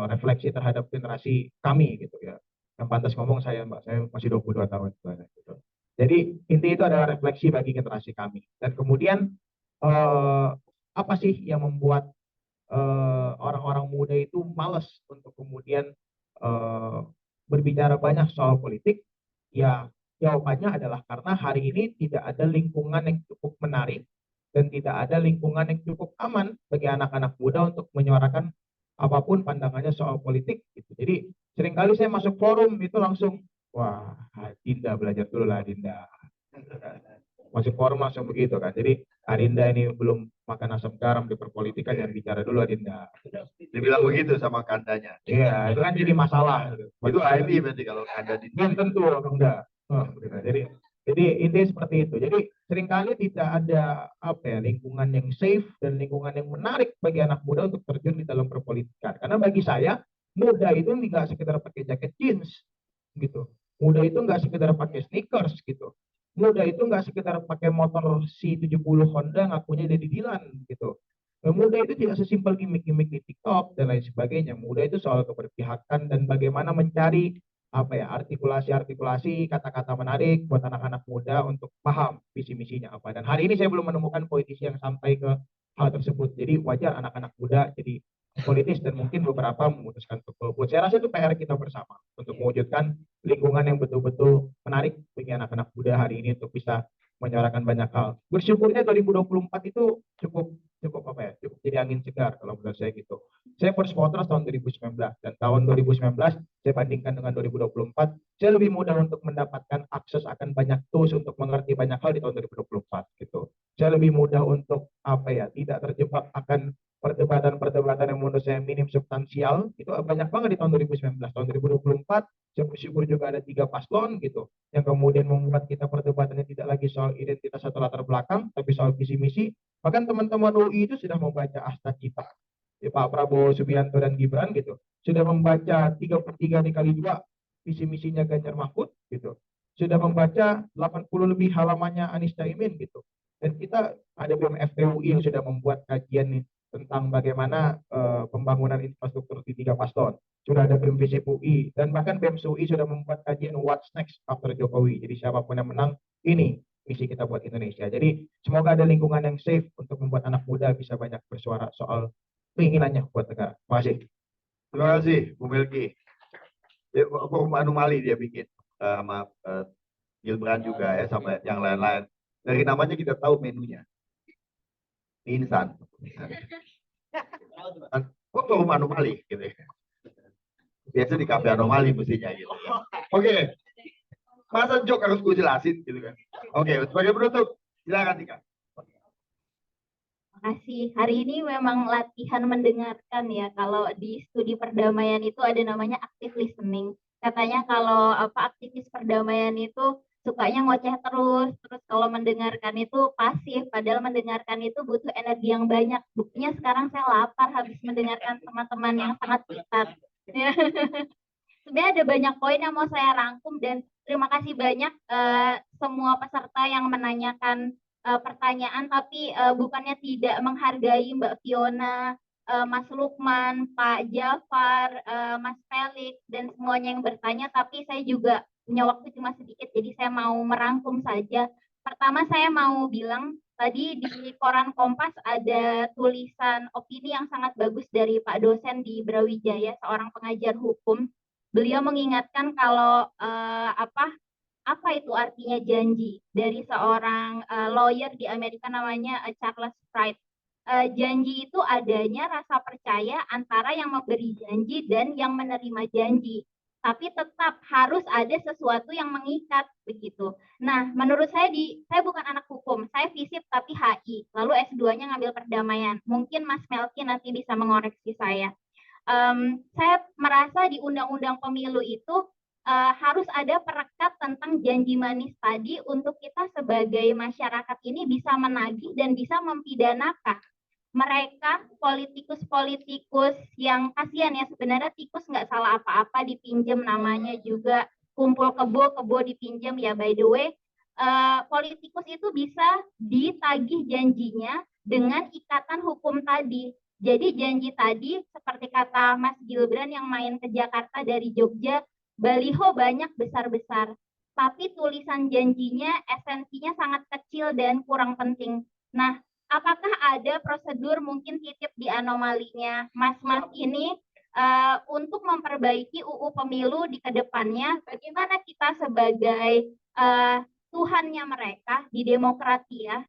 refleksi terhadap generasi kami gitu ya. Yang pantas ngomong saya Mbak, saya masih 22 tahun gitu. Jadi inti itu adalah refleksi bagi generasi kami. Dan kemudian apa sih yang membuat orang-orang muda itu malas untuk kemudian eh, berbicara banyak soal politik? Ya jawabannya adalah karena hari ini tidak ada lingkungan yang cukup menarik dan tidak ada lingkungan yang cukup aman bagi anak-anak muda untuk menyuarakan apapun pandangannya soal politik gitu. Jadi seringkali saya masuk forum itu langsung wah Dinda belajar dulu lah Dinda, masuk forum langsung begitu kan. Jadi Adinda ini belum makan asam garam di perpolitikan, yang bicara dulu Adinda. Dibilang begitu sama kandanya. Iya, itu kan jadi masalah. Itu AMI berarti kalau ada di Belum tentu, enggak. Oh, gitu. Jadi intinya seperti itu. Jadi seringkali tidak ada apa ya lingkungan yang safe dan lingkungan yang menarik bagi anak muda untuk terjun di dalam perpolitikan. Karena bagi saya muda itu nggak sekedar pakai jaket jeans gitu. Muda itu nggak sekedar pakai sneakers gitu. Muda itu nggak sekedar pakai motor C70 Honda ngakunya jadi Dilan gitu. Muda itu tidak sesimpel gimmick-gimmick di TikTok dan lain sebagainya. Muda itu soal keberpihakan dan bagaimana mencari apa ya artikulasi-artikulasi kata-kata menarik buat anak-anak muda untuk paham visi misinya apa. Dan hari ini saya belum menemukan politisi yang sampai ke hal tersebut. Jadi wajar anak-anak muda jadi politis dan mungkin beberapa memutuskan untuk golput. Saya rasa itu PR kita bersama untuk mewujudkan lingkungan yang betul-betul menarik bagi anak-anak muda hari ini untuk bisa menyuarakan banyak hal. Bersyukurnya 2024 itu cukup cukup apa ya cukup jadi angin segar kalau menurut saya gitu. Saya first voters tahun 2019 dan tahun 2019 saya bandingkan dengan 2024 saya lebih mudah untuk mendapatkan akses akan banyak tools untuk mengerti banyak hal di tahun 2024 gitu. Saya lebih mudah untuk apa ya tidak terjebak akan perdebatan-perdebatan yang menurut saya minim substansial itu banyak banget di tahun 2019. Tahun 2024 saya bersyukur juga ada 3 paslon gitu yang kemudian membuat kita perdebatannya tidak lagi soal identitas atau latar belakang tapi soal visi misi. Bahkan teman-teman UI itu sudah membaca Asta Cita ya, Pak Prabowo Subianto dan Gibran gitu sudah membaca 3/3 dikali 2 visi misinya Ganjar Mahfud gitu sudah membaca 80 lebih halamannya Anies Caimin gitu dan kita ada BMFPUI yang sudah membuat kajian nih tentang bagaimana pembangunan infrastruktur di 3 paslon. Sudah ada BEM Visip UI dan bahkan BEM UI sudah membuat kajian What's Next After Jokowi. Jadi siapapun yang menang, ini misi kita buat Indonesia. Jadi semoga ada lingkungan yang safe untuk membuat anak muda bisa banyak bersuara soal keinginannya buat negara. Terima kasih. Terima kasih, Bu Melki. Ya, anomali dia bikin sama Gibran juga ya sama yang lain-lain. Dari namanya kita tahu menunya. Instan. Kok forum anomali gitu ya. Biasa di kafe anomali mestinya gitu. Oke. Masa jok harus gue jelasin gitu kan. Oke, sebagai penutup silakan Tika. Makasih. Hari ini memang latihan mendengarkan ya. Kalau di studi perdamaian itu ada namanya active listening. Katanya kalau apa aktivis perdamaian itu sukanya ngoceh terus kalau mendengarkan itu pasif. Padahal mendengarkan itu butuh energi yang banyak. Buktinya sekarang saya lapar habis mendengarkan teman-teman yang sangat pintar. Sebenarnya ada banyak poin yang mau saya rangkum dan terima kasih banyak semua peserta yang menanyakan pertanyaan tapi bukannya tidak menghargai Mbak Fiona, Mas Lukman, Pak Jafar, Mas Felix dan semuanya yang bertanya tapi saya juga punya waktu cuma sedikit jadi saya mau merangkum saja. Pertama saya mau bilang tadi di koran Kompas ada tulisan opini yang sangat bagus dari Pak dosen di Brawijaya, seorang pengajar hukum. Beliau mengingatkan kalau Apa itu artinya janji? Dari seorang lawyer di Amerika namanya Charles Wright. Janji itu adanya rasa percaya antara yang memberi janji dan yang menerima janji. Tapi tetap harus ada sesuatu yang mengikat begitu. Nah, menurut saya saya bukan anak hukum, saya FISIP tapi HI, lalu S2-nya ngambil perdamaian. Mungkin Mas Melki nanti bisa mengoreksi saya. Saya merasa di Undang-Undang Pemilu itu harus ada perekat tentang janji manis tadi untuk kita sebagai masyarakat ini bisa menagih dan bisa mempidanakan mereka politikus-politikus yang kasihan ya, sebenarnya tikus nggak salah apa-apa, dipinjam namanya juga kumpul kebo dipinjam ya, by the way. Politikus itu bisa ditagih janjinya dengan ikatan hukum tadi. Jadi janji tadi seperti kata Mas Gibran yang main ke Jakarta dari Jogja, baliho banyak besar-besar, tapi tulisan janjinya esensinya sangat kecil dan kurang penting. Nah, apakah ada prosedur mungkin titip di anomalinya Mas-mas ini untuk memperbaiki UU Pemilu di kedepannya? Bagaimana kita sebagai Tuhannya mereka di demokratia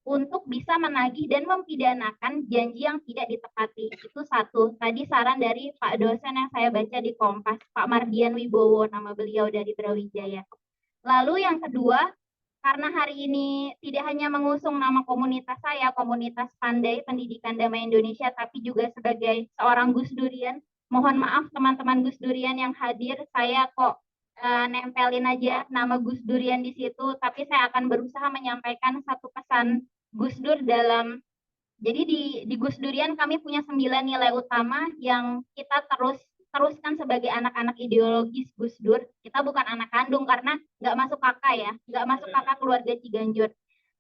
untuk bisa menagih dan mempidanakan janji yang tidak ditepati. Itu satu. Tadi saran dari Pak dosen yang saya baca di Kompas, Pak Mardian Wibowo, nama beliau dari Brawijaya. Lalu yang kedua, karena hari ini tidak hanya mengusung nama komunitas saya, komunitas Pandai Pendidikan Damai Indonesia, tapi juga sebagai seorang Gus Durian. Mohon maaf teman-teman Gus Durian yang hadir, saya kok nempelin aja nama Gus Durian di situ, tapi saya akan berusaha menyampaikan satu pesan Gus Dur dalam, jadi di Gus Durian kami punya 9 nilai utama yang kita teruskan sebagai anak-anak ideologis Gus Dur. Kita bukan anak kandung karena nggak masuk kakak ya, nggak masuk kakak keluarga Ciganjur.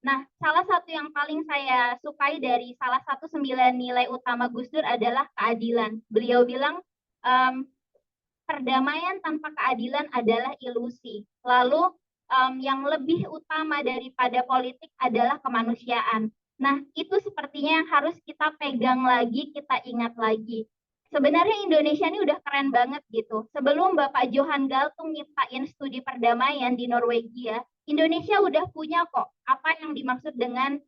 Nah, salah satu yang paling saya sukai dari salah satu 9 nilai utama Gus Dur adalah keadilan. Beliau bilang, perdamaian tanpa keadilan adalah ilusi. Lalu yang lebih utama daripada politik adalah kemanusiaan. Nah, itu sepertinya yang harus kita pegang lagi, kita ingat lagi. Sebenarnya Indonesia ini udah keren banget gitu. Sebelum Bapak Johan Galtung nyiptain studi perdamaian di Norwegia, Indonesia udah punya kok apa yang dimaksud dengan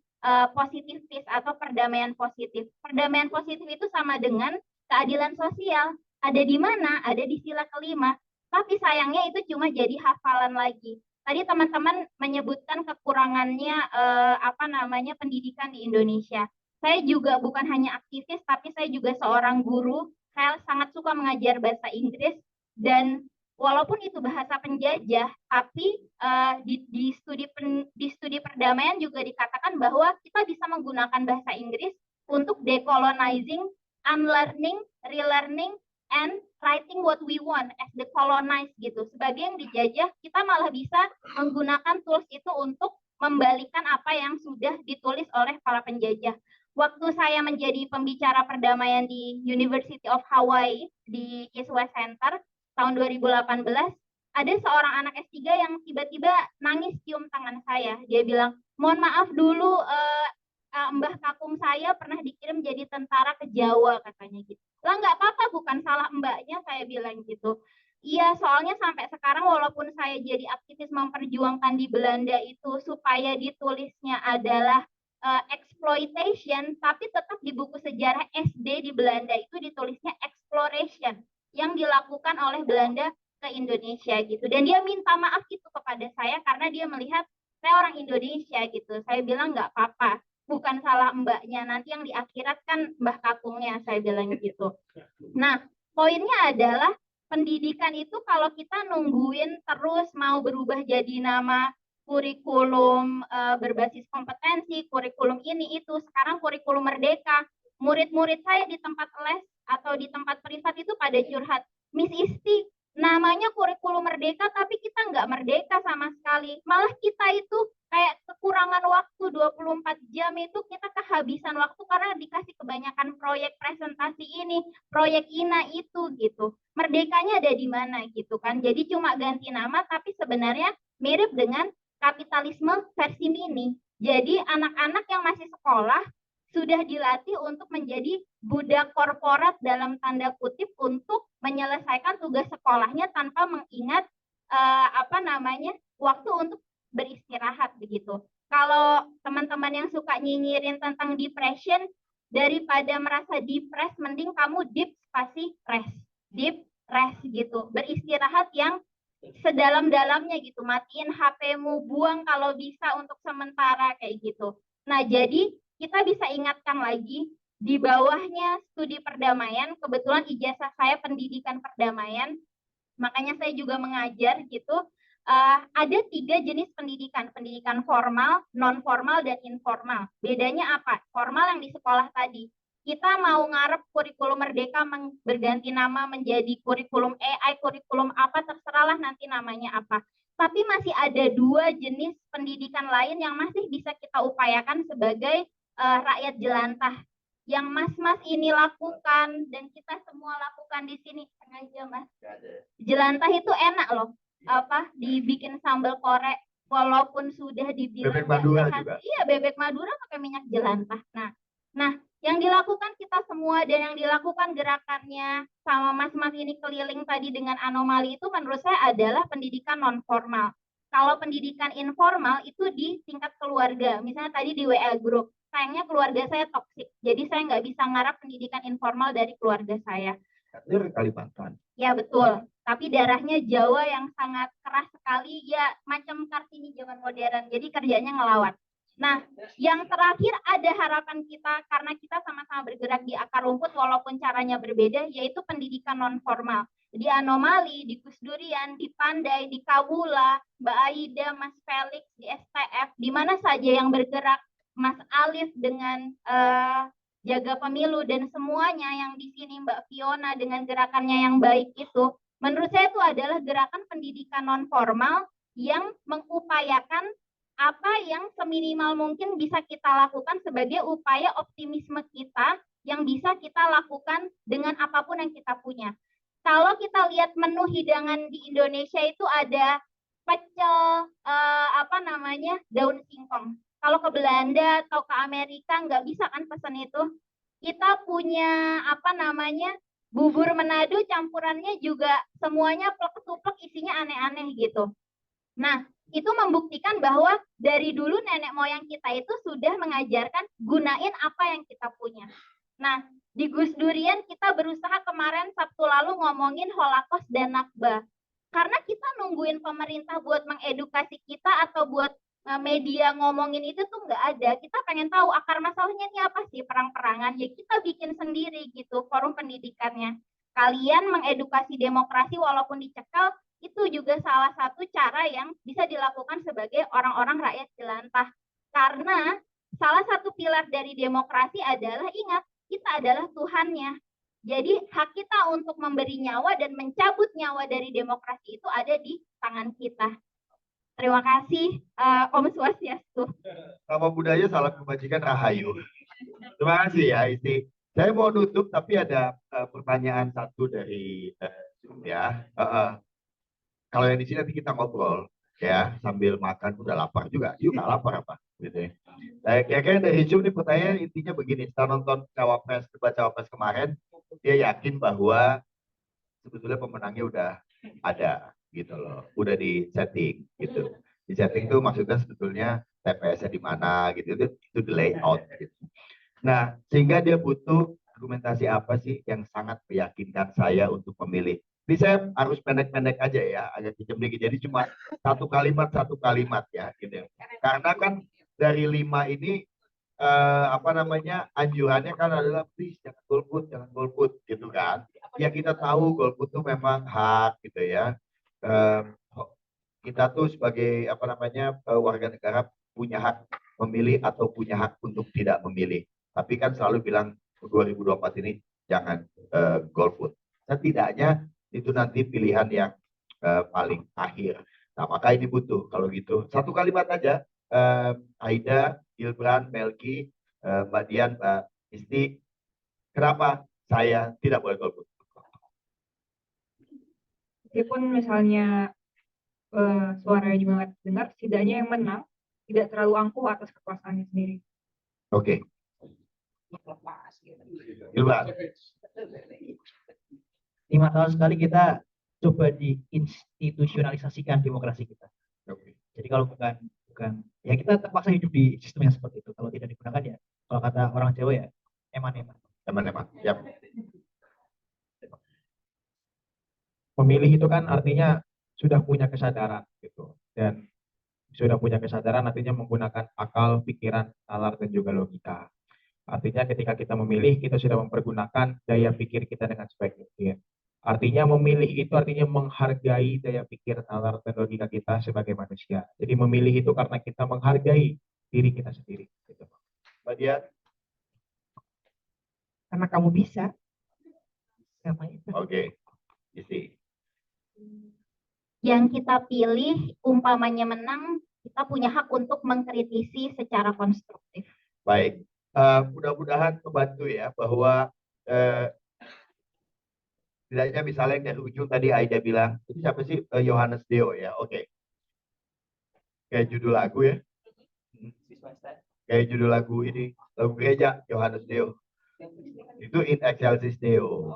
positif peace atau perdamaian positif. Perdamaian positif itu sama dengan keadilan sosial. Ada di mana? Ada di sila kelima. Tapi sayangnya itu cuma jadi hafalan lagi. Tadi teman-teman menyebutkan kekurangannya pendidikan di Indonesia. Saya juga bukan hanya aktivis, tapi saya juga seorang guru. Saya sangat suka mengajar bahasa Inggris dan walaupun itu bahasa penjajah, tapi di studi perdamaian juga dikatakan bahwa kita bisa menggunakan bahasa Inggris untuk decolonizing, unlearning, relearning, and writing what we want as the colonized gitu. Sebagai yang dijajah, kita malah bisa menggunakan tools itu untuk membalikan apa yang sudah ditulis oleh para penjajah. Waktu saya menjadi pembicara perdamaian di University of Hawaii di East West Center tahun 2018, ada seorang anak S3 yang tiba-tiba nangis cium tangan saya. Dia bilang, mohon maaf dulu Mbah Kakung saya pernah dikirim jadi tentara ke Jawa katanya gitu. Lah nggak apa-apa, bukan salah mbaknya, saya bilang gitu. Iya, soalnya sampai sekarang walaupun saya jadi aktivis memperjuangkan di Belanda itu supaya ditulisnya adalah exploitation, tapi tetap di buku sejarah SD di Belanda itu ditulisnya exploration yang dilakukan oleh Belanda ke Indonesia gitu. Dan dia minta maaf gitu kepada saya karena dia melihat saya orang Indonesia gitu. Saya bilang nggak apa-apa, bukan salah mbaknya, nanti yang di akhirat kan Mbah Kakungnya, saya bilang gitu. Nah, poinnya adalah pendidikan itu kalau kita nungguin terus mau berubah jadi nama kurikulum berbasis kompetensi, kurikulum ini itu, sekarang kurikulum merdeka. Murid-murid saya di tempat les atau di tempat privat itu pada curhat, Miss Isti, namanya kurikulum merdeka tapi kita nggak merdeka sama sekali. Malah kita itu kayak kekurangan waktu 24 jam itu kita kehabisan waktu karena dikasih kebanyakan proyek presentasi ini, proyek ina itu gitu. Merdekanya ada di mana gitu kan. Jadi cuma ganti nama tapi sebenarnya mirip dengan kapitalisme versi mini. Jadi anak-anak yang masih sekolah sudah dilatih untuk menjadi budak korporat dalam tanda kutip untuk menyelesaikan tugas sekolahnya tanpa mengingat waktu untuk beristirahat begitu. Kalau teman-teman yang suka nyinyirin tentang depression, daripada merasa depres, mending kamu deep spasi rest. Deep rest gitu. Beristirahat yang sedalam-dalamnya gitu. Matiin HP-mu, buang kalau bisa untuk sementara kayak gitu. Nah, jadi kita bisa ingatkan lagi di bawahnya studi perdamaian, kebetulan ijazah saya pendidikan perdamaian, makanya saya juga mengajar gitu. Ada 3 jenis pendidikan, pendidikan formal, non formal, dan informal. Bedanya apa? Formal yang di sekolah tadi. Kita mau ngarep kurikulum merdeka berganti nama menjadi kurikulum AI, kurikulum apa, terserahlah nanti namanya apa. Tapi masih ada 2 jenis pendidikan lain yang masih bisa kita upayakan sebagai rakyat jelantah. Yang mas-mas ini lakukan dan kita semua lakukan di sini. Sengaja mas. Jelantah itu enak loh. Apa dibikin sambal korek walaupun sudah dibilang Bebek Madura sehat. juga. Iya, bebek Madura pakai minyak jelantah. Nah, yang dilakukan kita semua dan yang dilakukan gerakannya sama mas-mas ini keliling tadi dengan anomali itu menurut saya adalah pendidikan non formal. Kalau pendidikan informal itu di tingkat keluarga, misalnya tadi di WA group, sayangnya keluarga saya toksik, jadi saya nggak bisa ngarap pendidikan informal dari keluarga saya. Dari Kalimantan. Ya betul, tapi darahnya Jawa yang sangat keras sekali, ya macam Kartini zaman modern, jadi kerjanya ngelawan. Nah, yang terakhir ada harapan kita, karena kita sama-sama bergerak di akar rumput walaupun caranya berbeda, yaitu pendidikan non formal. Di Anomali, di Gus Durian, di Pandai, di Kawula, Mbak Aida, Mas Felix, di STF, di mana saja yang bergerak, Mas Alif dengan Jaga Pemilu dan semuanya yang di sini, Mbak Fiona dengan gerakannya yang baik itu, menurut saya itu adalah gerakan pendidikan non formal yang mengupayakan apa yang seminimal mungkin bisa kita lakukan sebagai upaya optimisme kita yang bisa kita lakukan dengan apapun yang kita punya. Kalau kita lihat menu hidangan di Indonesia itu ada pecel, daun singkong. Kalau ke Belanda atau ke Amerika nggak bisa kan pesan itu. Kita punya bubur Manado campurannya juga semuanya plek-tuplek isinya aneh-aneh gitu. Nah, itu membuktikan bahwa dari dulu nenek moyang kita itu sudah mengajarkan gunain apa yang kita punya. Nah, di Gus Durian kita berusaha kemarin Sabtu lalu ngomongin Holocaust dan Nakba. Karena kita nungguin pemerintah buat mengedukasi kita atau buat media ngomongin itu tuh nggak ada. Kita pengen tahu akar masalahnya ini apa sih, perang-perangan. Ya kita bikin sendiri gitu forum pendidikannya. Kalian mengedukasi demokrasi walaupun dicekal, itu juga salah satu cara yang bisa dilakukan sebagai orang-orang rakyat jelantah. Karena salah satu pilar dari demokrasi adalah ingat, kita adalah Tuhannya. Jadi hak kita untuk memberi nyawa dan mencabut nyawa dari demokrasi itu ada di tangan kita. Terima kasih, Om Swastiastu. Sama budaya salam kebajikan rahayu. Terima kasih ya Isti. Saya mau nutup tapi ada pertanyaan satu dari Zoom ya. Kalau yang di sini nanti kita ngobrol ya sambil makan, udah lapar juga. Yuk nggak lapar apa? Gitu ya. Kayaknya dari Zoom nih pertanyaan intinya begini. Setelah nonton debat cawapres kemarin, dia yakin bahwa sebetulnya pemenangnya udah ada gitu loh, udah di setting gitu. Di setting itu maksudnya sebetulnya TPS-nya di mana gitu, itu di layout gitu. Nah, sehingga dia butuh argumentasi apa sih yang sangat meyakinkan saya untuk memilih. Ini saya harus pendek-pendek aja ya, agak kejam dikit. Jadi cuma satu kalimat ya gitu. Karena kan dari 5 ini anjurannya kan adalah please jangan golput gitu kan. Ya kita tahu golput itu memang hak gitu ya. Kita tuh sebagai warga negara punya hak memilih atau punya hak untuk tidak memilih. Tapi kan selalu bilang 2024 ini jangan golput. Setidaknya itu nanti pilihan yang paling akhir. Nah maka ini butuh kalau gitu satu kalimat aja. Aida, Gilbran, Melki, Mbak Dian, Mbak Isti, kenapa saya tidak boleh golput? Meskipun misalnya suaranya juga nggak dengar, setidaknya yang menang tidak terlalu angkuh atas kekuasaannya sendiri. Oke. Gilbran. 5 tahun sekali kita coba diinstitusionalisasikan demokrasi kita. Oke. Jadi kalau bukan ya kita terpaksa hidup di sistem yang seperti itu. Kalau tidak digunakan ya, kalau kata orang Jawa ya, eman-eman. Teman-teman. Yap. Memilih itu kan artinya sudah punya kesadaran gitu. Dan sudah punya kesadaran artinya menggunakan akal, pikiran, nalar, dan juga logika. Artinya ketika kita memilih, kita sudah mempergunakan daya pikir kita dengan sebaik mungkin. Artinya memilih itu artinya menghargai daya pikir, nalar, dan logika kita sebagai manusia. Jadi memilih itu karena kita menghargai diri kita sendiri. Gitu. Mbak Dian? Karena kamu bisa. Oke. Isi. Yang kita pilih umpamanya menang, kita punya hak untuk mengkritisi secara konstruktif. Baik. Mudah-mudahan membantu ya bahwa setidaknya misalnya yang dari ujung tadi Aida bilang, itu siapa sih? Yohanes Deo ya. Oke. Kayak judul lagu ya. Kayak judul lagu ini, lagu gereja Yohanes Deo. Itu In Excelsis Deo.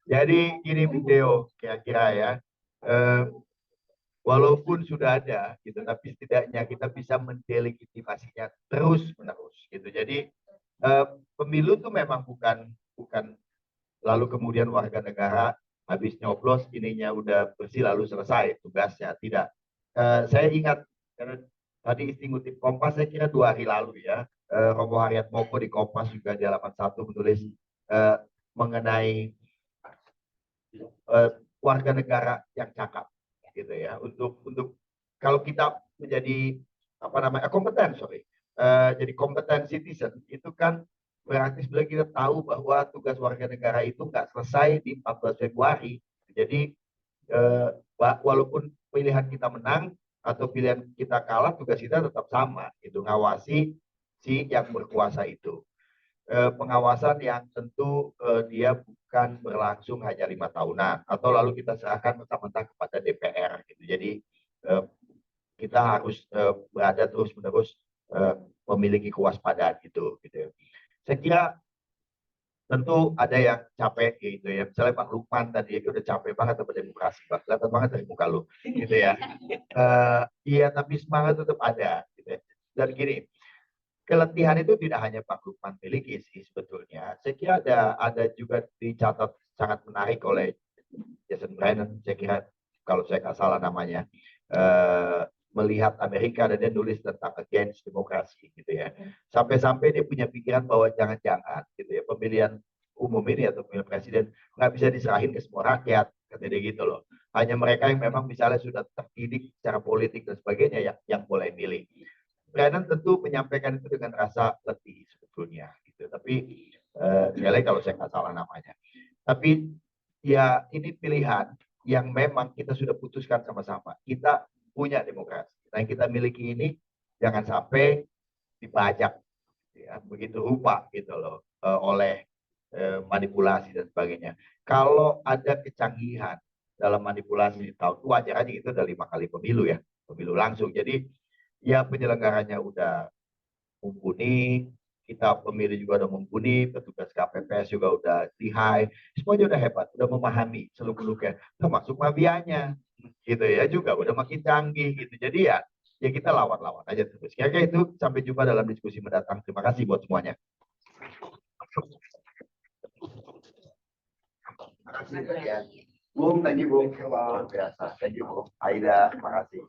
Jadi gini Bung Deo, kira-kira ya. Walaupun sudah ada gitu, tapi setidaknya kita bisa mendelegitimasinya terus-menerus gitu. Jadi pemilu itu memang bukan lalu kemudian warga negara habis nyoblos ininya udah bersih lalu selesai tugasnya, tidak. Saya ingat karena tadi isti ngutip Kompas, saya kira 2 hari lalu ya, Romo Haryat Moko di Kompas juga di halaman 1 menulis mengenai warga negara yang cakap gitu ya, untuk kalau kita menjadi apa namanya kompeten, jadi kompeten citizen itu kan berarti sebenarnya kita tahu bahwa tugas warga negara itu nggak selesai di 14 Februari. Jadi walaupun pilihan kita menang atau pilihan kita kalah, tugas kita tetap sama, itu ngawasi si yang berkuasa itu. Pengawasan yang tentu dia bukan berlangsung hanya 5 tahunan atau lalu kita serahkan mentah-mentah kepada DPR gitu. Jadi kita harus berada terus-menerus memiliki kewaspadaan itu gitu. Saya kira tentu ada yang capek gitu ya. Misalnya Pak Lukman tadi udah capek banget sama demokrasi, Pak. Kelihatan banget dari muka lu gitu ya. Iya, tapi semangat tetap ada gitu ya. Dan gini, keletihan itu tidak hanya Pak Lukman miliki sih sebetulnya. Saya kira ada juga dicatat sangat menarik oleh Jason Brennan. Saya kira kalau saya nggak salah namanya, melihat Amerika dan dia nulis tentang against demokrasi gitu ya. Sampai-sampai dia punya pikiran bahwa jangan-jangan gitu ya pemilihan umum ini atau pemilihan presiden nggak bisa diserahin ke semua rakyat, kata dia gitu loh. Hanya mereka yang memang misalnya sudah terdidik secara politik dan sebagainya yang boleh milih. Brennan tentu menyampaikan itu dengan rasa letih sebetulnya gitu. Tapi sekali kalau saya nggak salah namanya. Tapi ya ini pilihan yang memang kita sudah putuskan sama-sama. Kita punya demokrasi. Nah, yang kita miliki ini jangan sampai dibajak ya, begitu rupa gitu loh oleh manipulasi dan sebagainya. Kalau ada kecanggihan dalam manipulasi di tahun itu wajar aja, itu udah 5 kali pemilu ya, pemilu langsung. Jadi ya penyelenggaranya udah mumpuni, kita pemilih juga udah mumpuni, petugas KPPS juga udah lihai, semuanya udah hebat, udah memahami seluk-beluknya, termasuk mafianya gitu ya juga udah makin canggih gitu. Jadi ya kita lawan-lawan aja terus. Kira-kira itu, sampai jumpa dalam diskusi mendatang. Terima kasih buat semuanya. Terima kasih ya. Bung, thank you Bung. Luar biasa. Thank you Bung. Aida, terima kasih.